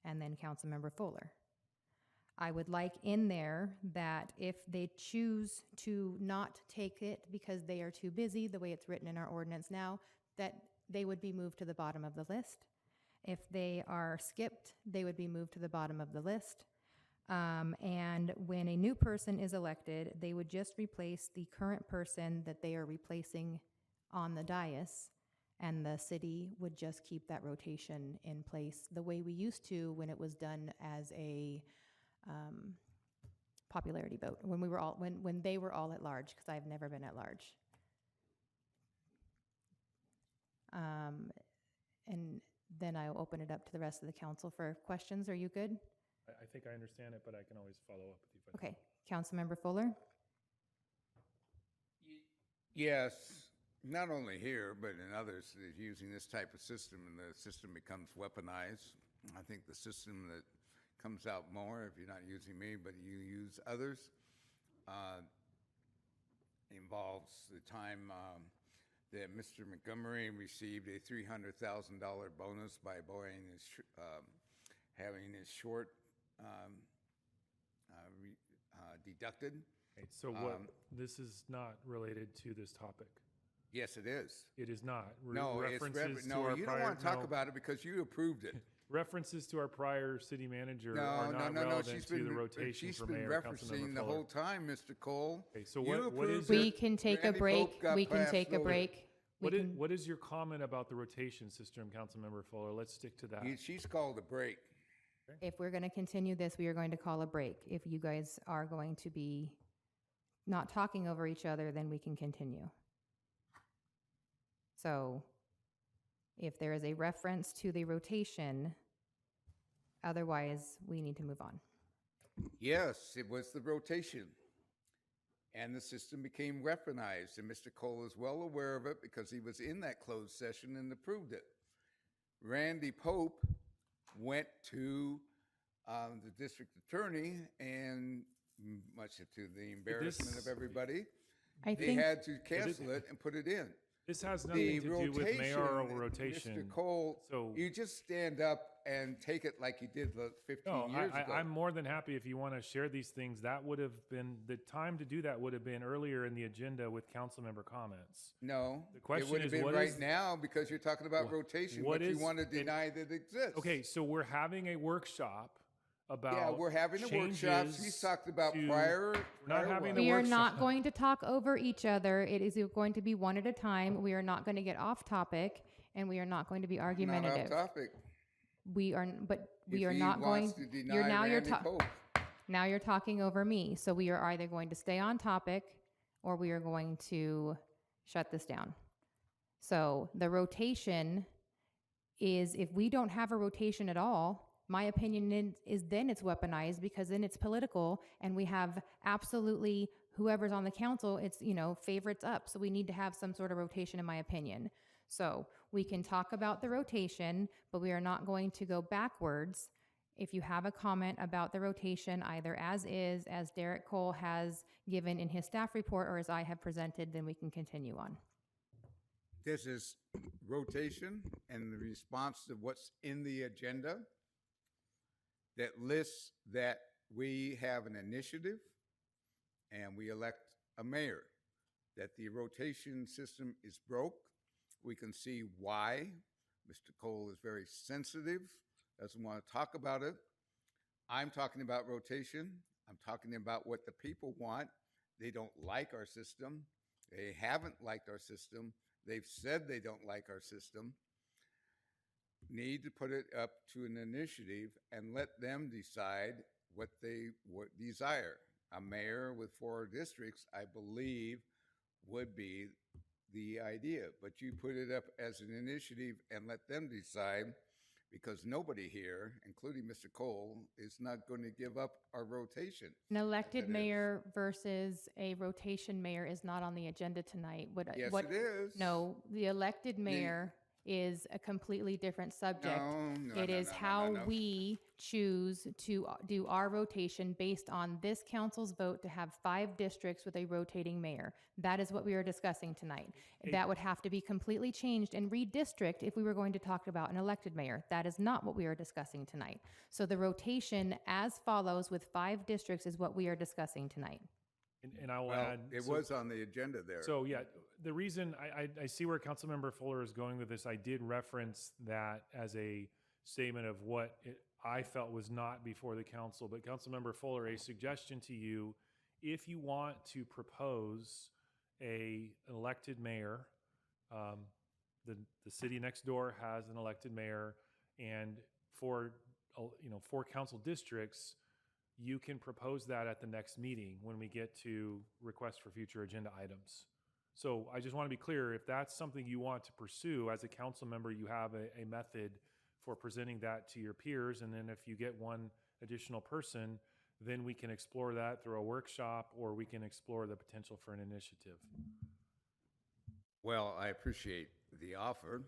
and then Councilmember Fuller. I would like in there that if they choose to not take it because they are too busy, the way it's written in our ordinance now, that they would be moved to the bottom of the list. If they are skipped, they would be moved to the bottom of the list. And when a new person is elected, they would just replace the current person that they are replacing on the dais, and the city would just keep that rotation in place the way we used to when it was done as a popularity vote, when we were all when they were all at large, because I've never been at large. And then I'll open it up to the rest of the council for questions. Are you good? I think I understand it, but I can always follow up with you. Okay. Councilmember Fuller? Yes, not only here, but in others, is using this type of system, and the system becomes weaponized. I think the system that comes out more, if you're not using me, but you use others, involves the time that Mr. Montgomery received a $300,000 bonus by having his short deducted. Okay, so what, this is not related to this topic? Yes, it is. It is not. No, References no, to our you prior, don't want to talk no. about it because you approved it. References to our prior city manager are not relevant to the rotation for mayor. She's been referencing the whole time, Mr. Cole. Okay, so what is we can take a break. We can take a break. What is your comment about the rotation system, Councilmember Fuller? Let's stick to that. She's called a break. If we're going to continue this, we are going to call a break. If you guys are going to be not talking over each other, then we can continue. So if there is a reference to the rotation, otherwise we need to move on. Yes, it was the rotation. And the system became weaponized, and Mr. Cole is well aware of it because he was in that closed session and approved it. Randy Pope went to the district attorney, and much to the embarrassment of everybody, they had to cancel it and put it in. This has nothing to do with mayoral rotation. Mr. Cole, you just stand up and take it like you did 15 years ago. I'm more than happy if you want to share these things. That would have been, the time to do that would have been earlier in the agenda with council member comments. No, the question it would have been right now because you're talking about rotation, but you want to deny that it exists. Okay, so we're having a workshop about Yeah, we're having the workshops. He's changes talked about to- prior. We're not having the We are workshop. not going to talk over each other. It is going to be one at a time. We are not going to get off topic, and we are not going to be Not argumentative. off topic. We are, but we If are he not going. wants to deny Randy Pope. Now you're talking over me. So we are either going to stay on topic, or we are going to shut this down. So the rotation is, if we don't have a rotation at all, my opinion is then it's weaponized, because then it's political, and we have absolutely whoever's on the council, it's, favorites up. So we need to have some sort of rotation, in my opinion. So we can talk about the rotation, but we are not going to go backwards. If you have a comment about the rotation, either as is, as Derek Cole has given in his staff report, or as I have presented, then we can continue on. This is rotation and the response to what's in the agenda that lists that we have an initiative and we elect a mayor, that the rotation system is broke. We can see why. Mr. Cole is very sensitive, doesn't want to talk about it. I'm talking about rotation. I'm talking about what the people want. They don't like our system. They haven't liked our system. They've said they don't like our system. Need to put it up to an initiative and let them decide what they desire. A mayor with 4 districts, I believe, would be the idea. But you put it up as an initiative and let them decide, because nobody here, including Mr. Cole, is not going to give up our rotation. An elected mayor versus a rotation mayor is not on the agenda tonight. Yes, it is. No, the elected mayor is a completely different subject. It is how we choose to do our rotation based on this council's vote to have 5 districts with a rotating mayor. That is what we are discussing tonight. That would have to be completely changed and redistrict if we were going to talk about an elected mayor. That is not what we are discussing tonight. So the rotation as follows with 5 districts is what we are discussing tonight. And I will add. It was on the agenda there. So yeah, the reason I see where Councilmember Fuller is going with this, I did reference that as a statement of what I felt was not before the council. But Councilmember Fuller, a suggestion to you, if you want to propose an elected mayor, the city next door has an elected mayor, and for 4 council districts, you can propose that at the next meeting when we get to requests for future agenda items. So I just want to be clear, if that's something you want to pursue as a council member, you have a method for presenting that to your peers. And then if you get one additional person, then we can explore that through a workshop, or we can explore the potential for an initiative. Well, I appreciate the offer,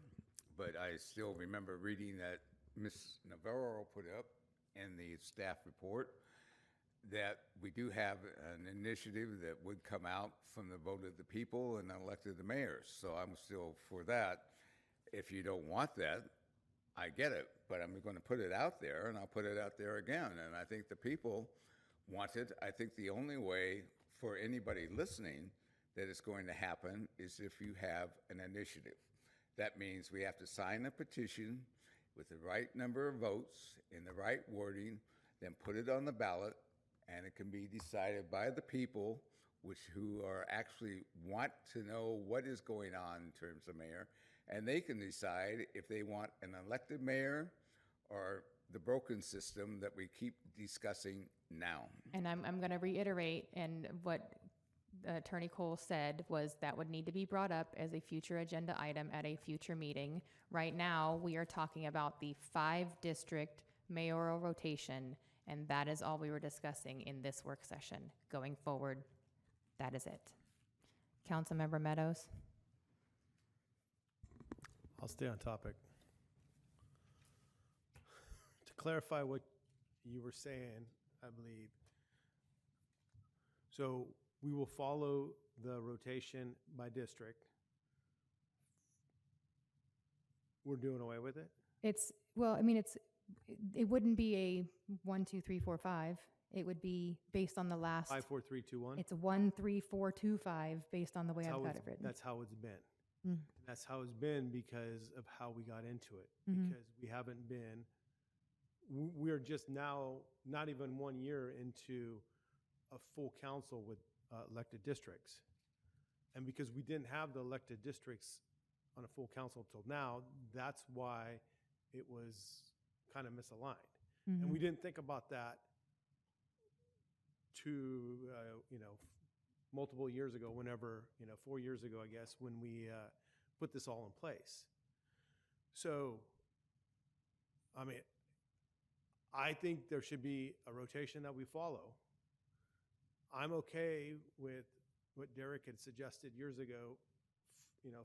but I still remember reading that Ms. Navarro put up in the staff report that we do have an initiative that would come out from the vote of the people and elected the mayors. So I'm still for that. If you don't want that, I get it, but I'm going to put it out there, and I'll put it out there again. And I think the people want it. I think the only way for anybody listening that it's going to happen is if you have an initiative. That means we have to sign a petition with the right number of votes in the right wording, then put it on the ballot, and it can be decided by the people who are actually want to know what is going on in terms of mayor, and they can decide if they want an elected mayor or the broken system that we keep discussing now. And I'm going to reiterate, and what Attorney Cole said was that would need to be brought up as a future agenda item at a future meeting. Right now, we are talking about the 5-district mayoral rotation, and that is all we were discussing in this work session. Going forward, that is it. Councilmember Meadows? I'll stay on topic. To clarify what you were saying, I believe, so we will follow the rotation by district. We're doing away with it? It wouldn't be a 1, 2, 3, 4, 5. It would be based on the last. 5, 4, 3, 2, 1? It's 1, 3, 4, 2, 5 based on the way I've got it written. That's how it's been. Mm. That's how it's been because of how we got into it. Mhm. Because we haven't been we're just now not even 1 year into a full council with elected districts. And because we didn't have the elected districts on a full council till now, that's why it was kind of misaligned. And we didn't think about that multiple years ago, whenever, 4 years ago, I guess, when we put this all in place. So, I mean, I think there should be a rotation that we follow. I'm okay with what Derek had suggested years ago,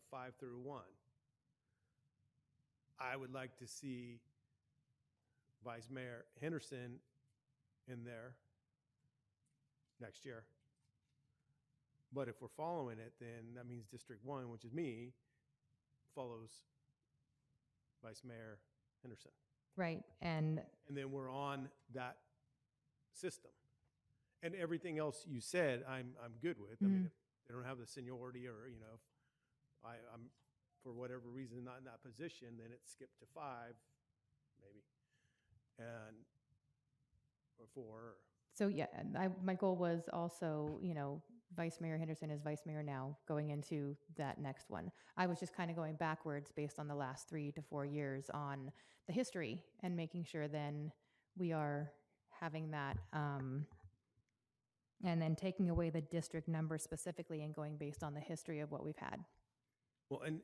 5 through 1. I would like to see Vice Mayor Henderson in there next year. But if we're following it, then that means District 1, which is me, follows Vice Mayor Henderson. Right, and then we're on that system. And everything else you said, I'm good with. I mean, if they don't have the seniority, or if I'm for whatever reason not in that position, then it's skipped to 5, maybe, or 4. so yeah, my goal was also, Vice Mayor Henderson is Vice Mayor now, going into that next one. I was just kind of going backwards based on the last 3 to 4 years on the history, and making sure then we are having that, and then taking away the district number specifically and going based on the history of what we've had. Well, and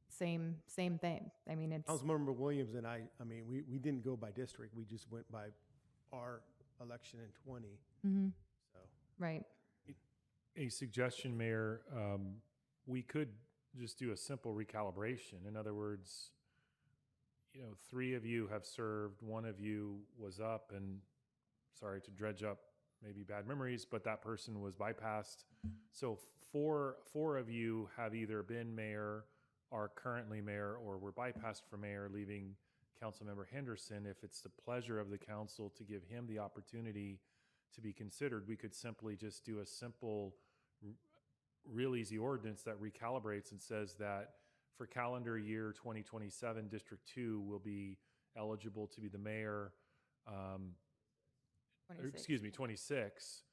Same thing. I mean, it's Councilmember Williams and I mean, we didn't go by district. We just went by our election in 20. So right. A suggestion, Mayor, we could just do a simple recalibration. In other words, 3 of you have served, 1 of you was up, and sorry to dredge up maybe bad memories, but that person was bypassed. So four of you have either been mayor, are currently mayor, or were bypassed for mayor, leaving Councilmember Henderson. If it's the pleasure of the council to give him the opportunity to be considered, we could simply just do a simple, real easy ordinance that recalibrates and says that for calendar year 2027, District 2 will be eligible to be the mayor, 26.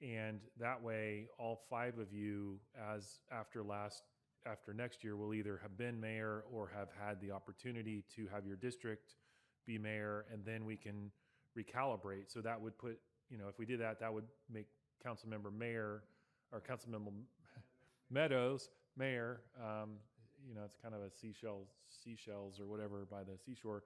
And that way, all 5 of you, as after next year, will either have been mayor or have had the opportunity to have your district be mayor, and then we can recalibrate. So that would put, if we did that, that would make Councilmember Councilmember Meadows mayor. It's kind of a seashells or whatever by the seashore.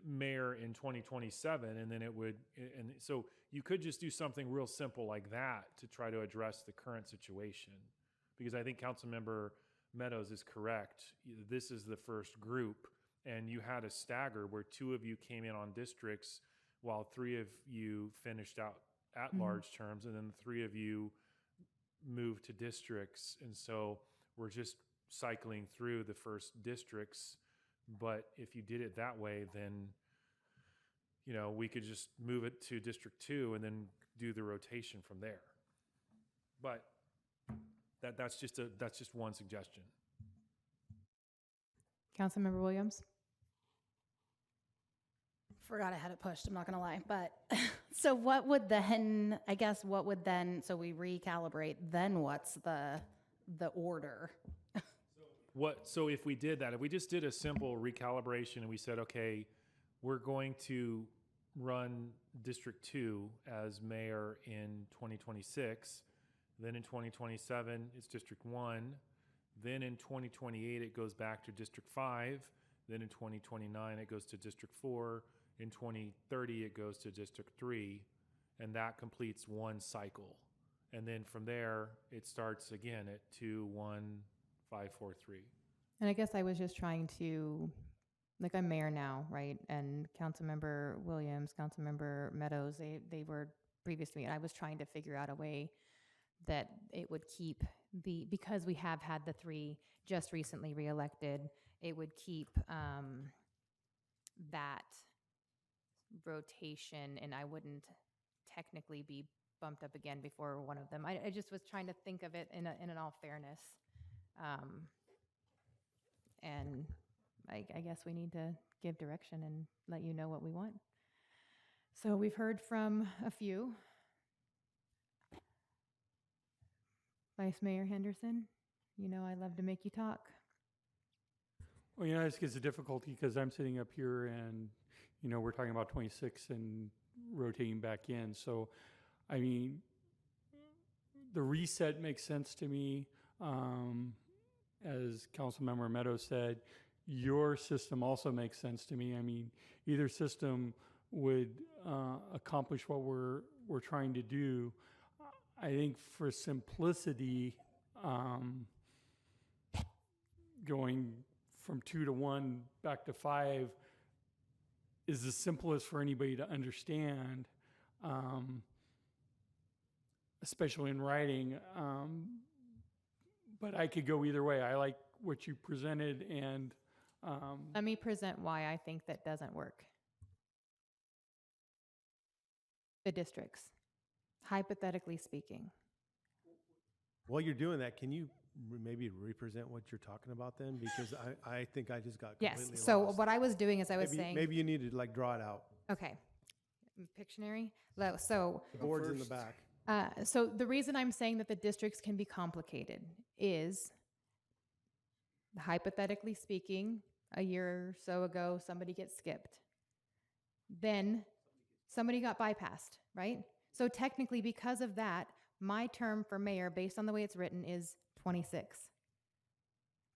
Mayor in 2027, and then it would, and so you could just do something real simple like that to try to address the current situation. Because I think Councilmember Meadows is correct. This is the first group, and you had a stagger where 2 of you came in on districts while 3 of you finished out at-large terms, and then 3 of you moved to districts. And so we're just cycling through the first districts. But if you did it that way, then, we could just move it to District 2 and then do the rotation from there. But that's just one suggestion. Councilmember Williams? Forgot I had it pushed, I'm not gonna lie. But so what would then, so we recalibrate, then what's the order? So if we did that, if we just did a simple recalibration and we said, okay, we're going to run District 2 as mayor in 2026, then in 2027, it's District 1, then in 2028, it goes back to District 5, then in 2029, it goes to District 4, in 2030, it goes to District 3, and that completes one cycle. And then from there, it starts again at 2, 1, 5, 4, 3. And I guess I was just trying to, I'm mayor now, right? And Councilmember Williams, Councilmember Meadows, they were previous to me, and I was trying to figure out a way that it would keep because we have had the 3 just recently reelected, it would keep that rotation, and I wouldn't technically be bumped up again before one of them. I just was trying to think of it in an all fairness. And I guess we need to give direction and let you know what we want. So we've heard from a few. Vice Mayor Henderson, you know I love to make you talk. Well, this gets a difficulty because I'm sitting up here and, we're talking about 26 and rotating back in. So, I mean, the reset makes sense to me. As Councilmember Meadows said, your system also makes sense to me. I mean, either system would accomplish what we're trying to do. I think for simplicity, going from 2 to 1 back to 5 is the simplest for anybody to understand, especially in writing. But I could go either way. I like what you presented, and let me present why I think that doesn't work. The districts, hypothetically speaking. While you're doing that, can you maybe represent what you're talking about then? Because I think I just got completely Yes, so lost. what I was doing is I was saying. Maybe you need to like draw it out. Okay. Pictionary. So The board's in the back. So the reason I'm saying that the districts can be complicated is, hypothetically speaking, a year or so ago, somebody gets skipped. Then somebody got bypassed, right? So technically, because of that, my term for mayor, based on the way it's written, is 26.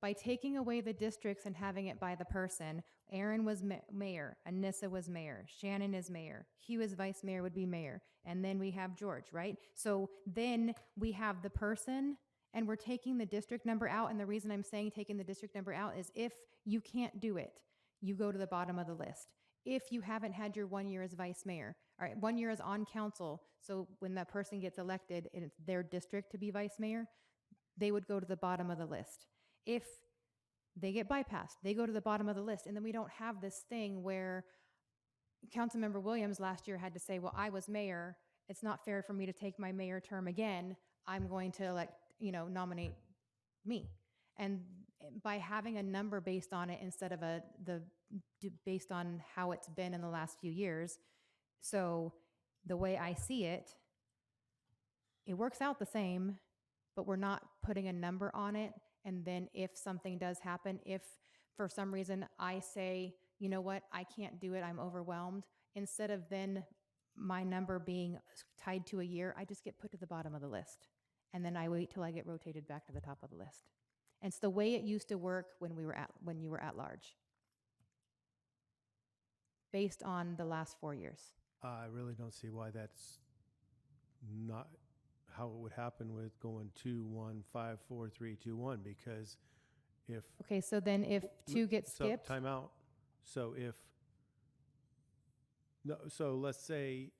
By taking away the districts and having it by the person, Aaron was mayor, Anissa was mayor, Shannon is mayor, Hugh as vice mayor would be mayor, and then we have George, right? So then we have the person, and we're taking the district number out, and the reason I'm saying taking the district number out is if you can't do it, you go to the bottom of the list. If you haven't had your 1 year as vice mayor, all right, 1 year as on council, so when that person gets elected and it's their district to be vice mayor, they would go to the bottom of the list. If they get bypassed, they go to the bottom of the list, and then we don't have this thing where Councilmember Williams last year had to say, well, I was mayor, it's not fair for me to take my mayor term again, I'm going to nominate me. And by having a number based on it instead of based on how it's been in the last few years, so the way I see it, it works out the same, but we're not putting a number on it. And then if something does happen, if for some reason I say, you know what, I can't do it, I'm overwhelmed, instead of then my number being tied to a year, I just get put to the bottom of the list. And then I wait till I get rotated back to the top of the list. And it's the way it used to work when you were at large, based on the last 4 years. I really don't see why that's not how it would happen with going 2, 1, 5, 4, 3, 2, 1, because if... Okay, so then if 2 gets skipped... Time out. So if... No, so let's say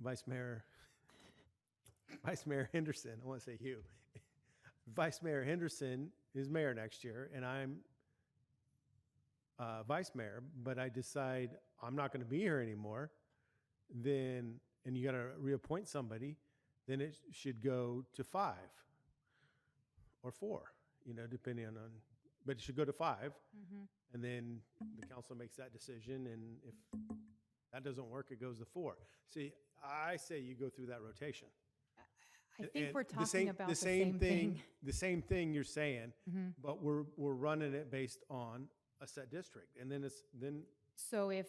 Vice Mayor Henderson, I want to say Hugh. Vice Mayor Henderson is mayor next year, and I'm vice mayor, but I decide I'm not going to be here anymore, then, and you got to reappoint somebody, then it should go to 5 or 4, depending on, but it should go to 5, and then the council makes that decision, and if that doesn't work, it goes to 4. See, I say you go through that rotation. I think we're talking about the same thing. The same thing you're saying, but we're running it based on a set district, and then So if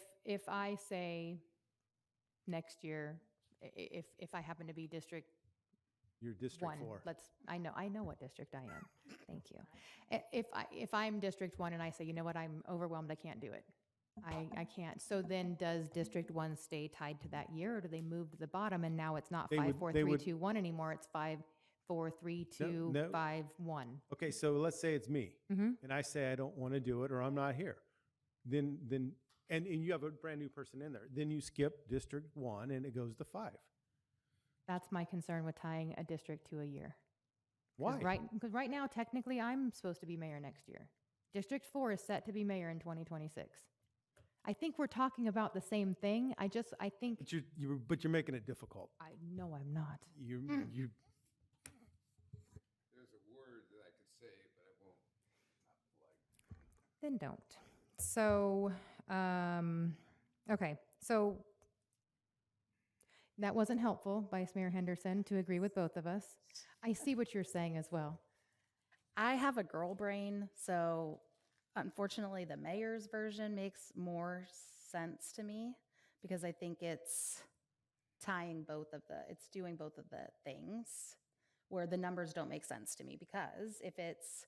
I say next year, if I happen to be District you're District 1, 4. I know what district I am. Thank you. If I'm District 1 and I say, you know what, I'm overwhelmed, I can't do it. I can't. So then does District 1 stay tied to that year, or do they move to the bottom and now it's not 5, 4, 3, 2, 1 anymore, it's 5, 4, 3, 2, 5, 1. Okay, so let's say it's me, and I say I don't want to do it, or I'm not here. Then and you have a brand new person in there. Then you skip District 1 and it goes to 5. That's my concern with tying a district to a year. Why? Because right now, technically, I'm supposed to be mayor next year. District 4 is set to be mayor in 2026. I think we're talking about the same thing. I think. But you're making it difficult. I know I'm not. There's a word that I could say, but I won't. Then don't. So, okay, so that wasn't helpful, Vice Mayor Henderson, to agree with both of us. I see what you're saying as well. I have a girl brain, so unfortunately, the mayor's version makes more sense to me because I think it's it's doing both of the things where the numbers don't make sense to me because if it's,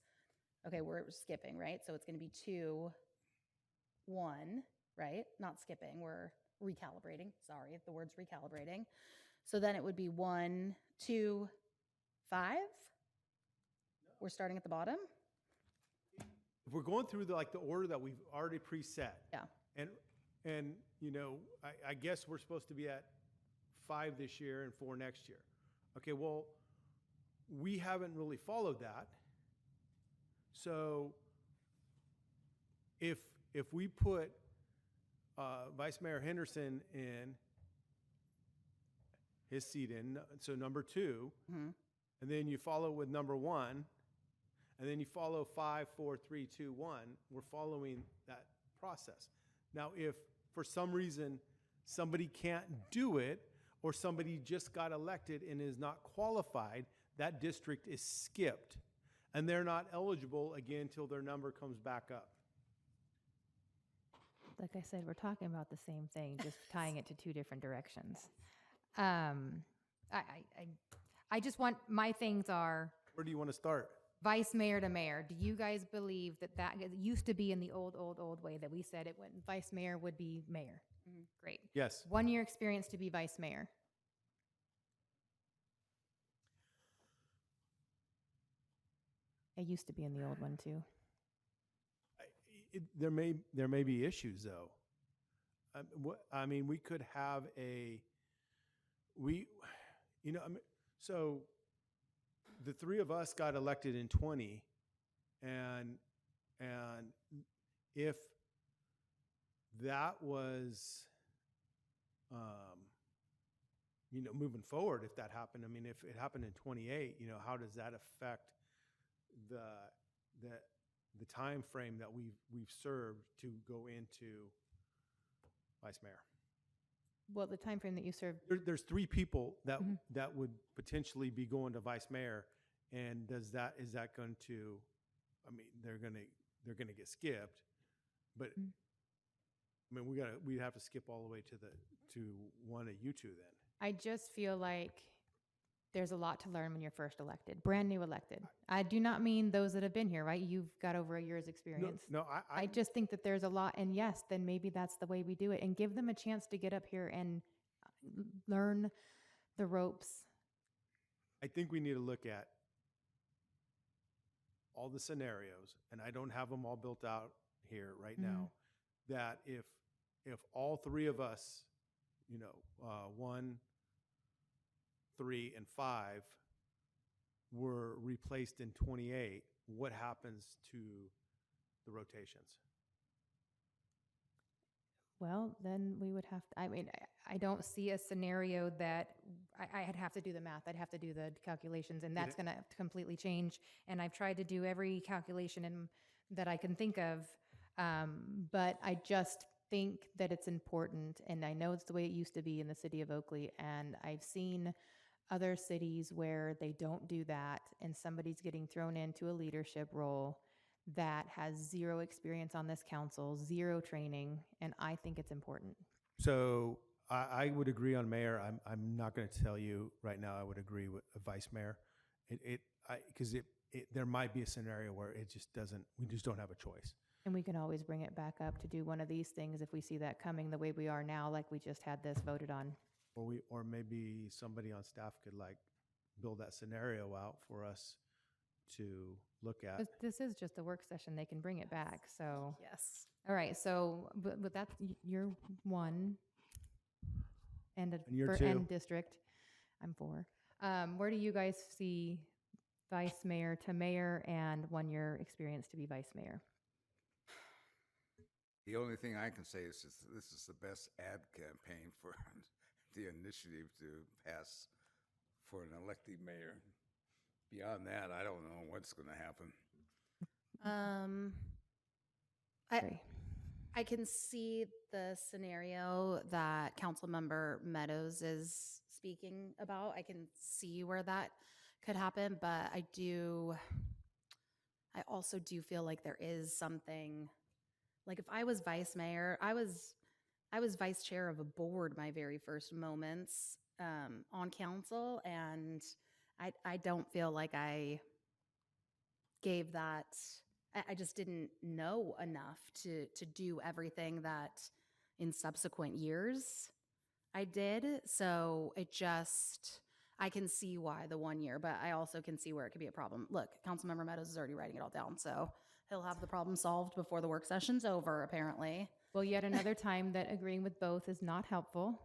okay, we're skipping, right? So it's going to be 2, 1, right? Not skipping, we're recalibrating. Sorry, the word's recalibrating. So then it would be 1, 2, 5. We're starting at the bottom. If we're going through the order that we've already preset. Yeah. And I guess we're supposed to be at 5 this year and 4 next year. Okay, well, we haven't really followed that. So if we put Vice Mayor Henderson in, his seat in, so number 2, and then you follow with number 1, and then you follow 5, 4, 3, 2, 1, we're following that process. Now, if for some reason somebody can't do it, or somebody just got elected and is not qualified, that district is skipped, and they're not eligible again until their number comes back up. Like I said, we're talking about the same thing, just tying it to 2 different directions. I just want, my things are Where do you want to start? Vice Mayor to Mayor. Do you guys believe that it used to be in the old way that we said it when Vice Mayor would be Mayor? Great. Yes. 1 year experience to be Vice Mayor. It used to be in the old one too. There may be issues though. I mean, we could have so the 3 of us got elected in 20, and if that was, moving forward, if that happened, I mean, if it happened in 28, how does that affect the time frame that we've served to go into Vice Mayor? Well, the time frame that you served. There's 3 people that would potentially be going to Vice Mayor, and is that going to? I mean, they're gonna get skipped, but I mean, we'd have to skip all the way to one of you 2 then. I just feel like there's a lot to learn when you're first elected, brand new elected. I do not mean those that have been here, right? You've got over a year's experience. No, I just think that there's a lot, and yes, then maybe that's the way we do it, and give them a chance to get up here and learn the ropes. I think we need to look at all the scenarios, and I don't have them all built out here right now, that if all 3 of us, 1, 3, and 5 were replaced in 28, what happens to the rotations? Well, then we would have to, I mean, I don't see a scenario that, I'd have to do the math, I'd have to do the calculations, and that's going to completely change. And I've tried to do every calculation that I can think of, but I just think that it's important, and I know it's the way it used to be in the city of Oakley, and I've seen other cities where they don't do that, and somebody's getting thrown into a leadership role that has 0 experience on this council, 0 training, and I think it's important. So I would agree on mayor. I'm not going to tell you right now I would agree with a vice mayor. Because there might be a scenario where it just doesn't, we just don't have a choice. And we can always bring it back up to do one of these things if we see that coming the way we are now, like we just had this voted on. Or maybe somebody on staff could build that scenario out for us to look at. But this is just a work session. They can bring it back. So yes. All right. So, but that's you're 1, and you're 2. End district. I'm 4. Where do you guys see vice mayor to mayor and 1 year experience to be vice mayor? The only thing I can say is this is the best ad campaign for the initiative to pass for an elected mayor. Beyond that, I don't know what's going to happen. Agree. I can see the scenario that Councilmember Meadows is speaking about. I can see where that could happen, but I also do feel like there is something, like if I was vice mayor, I was vice chair of a board my very first moments on council, and I don't feel like I gave that. I just didn't know enough to do everything that in subsequent years I did. So I can see why the 1 year, but I also can see where it could be a problem. Look, Councilmember Meadows is already writing it all down, so he'll have the problem solved before the work session's over, apparently. Well, yet another time that agreeing with both is not helpful.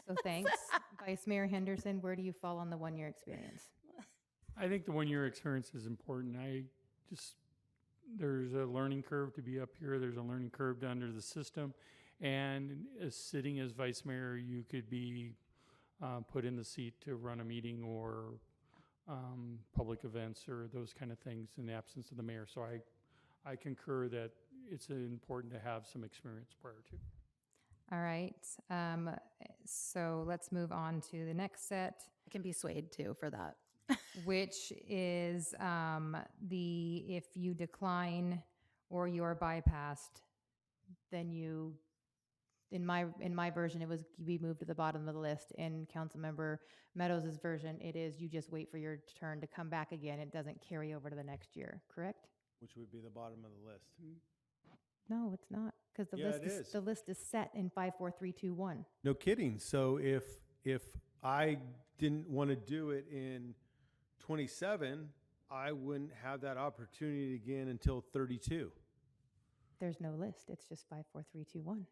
So thanks. Vice Mayor Henderson, where do you fall on the 1 year experience? I think the 1 year experience is important. There's a learning curve to be up here. There's a learning curve to under the system. And as sitting as vice mayor, you could be put in the seat to run a meeting or public events or those kind of things in the absence of the mayor. So I concur that it's important to have some experience prior to. All right. So let's move on to the next set. I can be swayed too for that. Which is if you decline or you're bypassed, then you, in my version, it was be moved to the bottom of the list. In Councilmember Meadows' version, it is you just wait for your turn to come back again. It doesn't carry over to the next year, correct? Which would be the bottom of the list. No, it's not, because the list is set in 5, 4, 3, 2, 1. No kidding. So if I didn't want to do it in 27, I wouldn't have that opportunity again until 32. There's no list. It's just 5, 4, 3, 2, 1.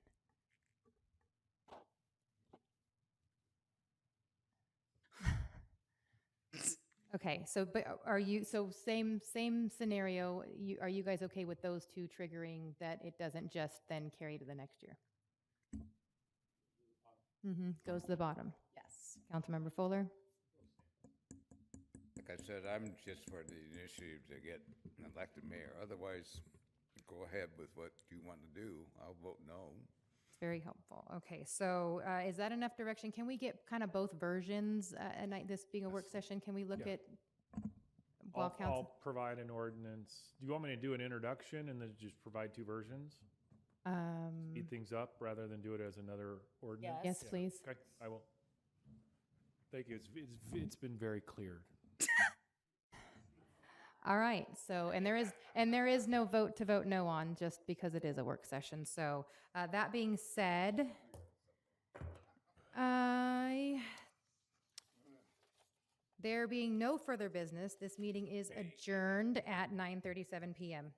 Okay, so same scenario. Are you guys okay with those two triggering that it doesn't just then carry to the next year? Goes to the bottom. Yes. Councilmember Fuller? Like I said, I'm just for the initiative to get an elected mayor. Otherwise, go ahead with what you want to do. I'll vote no. It's very helpful. Okay, so is that enough direction? Can we get kind of both versions? And this being a work session, can we look at I'll provide an ordinance. Do you want me to do an introduction and then just provide two versions? Speed things up rather than do it as another ordinance? Yes, please. Okay, I will. Thank you. It's been very clear. All right. So, and there is no vote to vote no on, just because it is a work session. So, that being said, there being no further business, this meeting is adjourned at 9:37 p.m.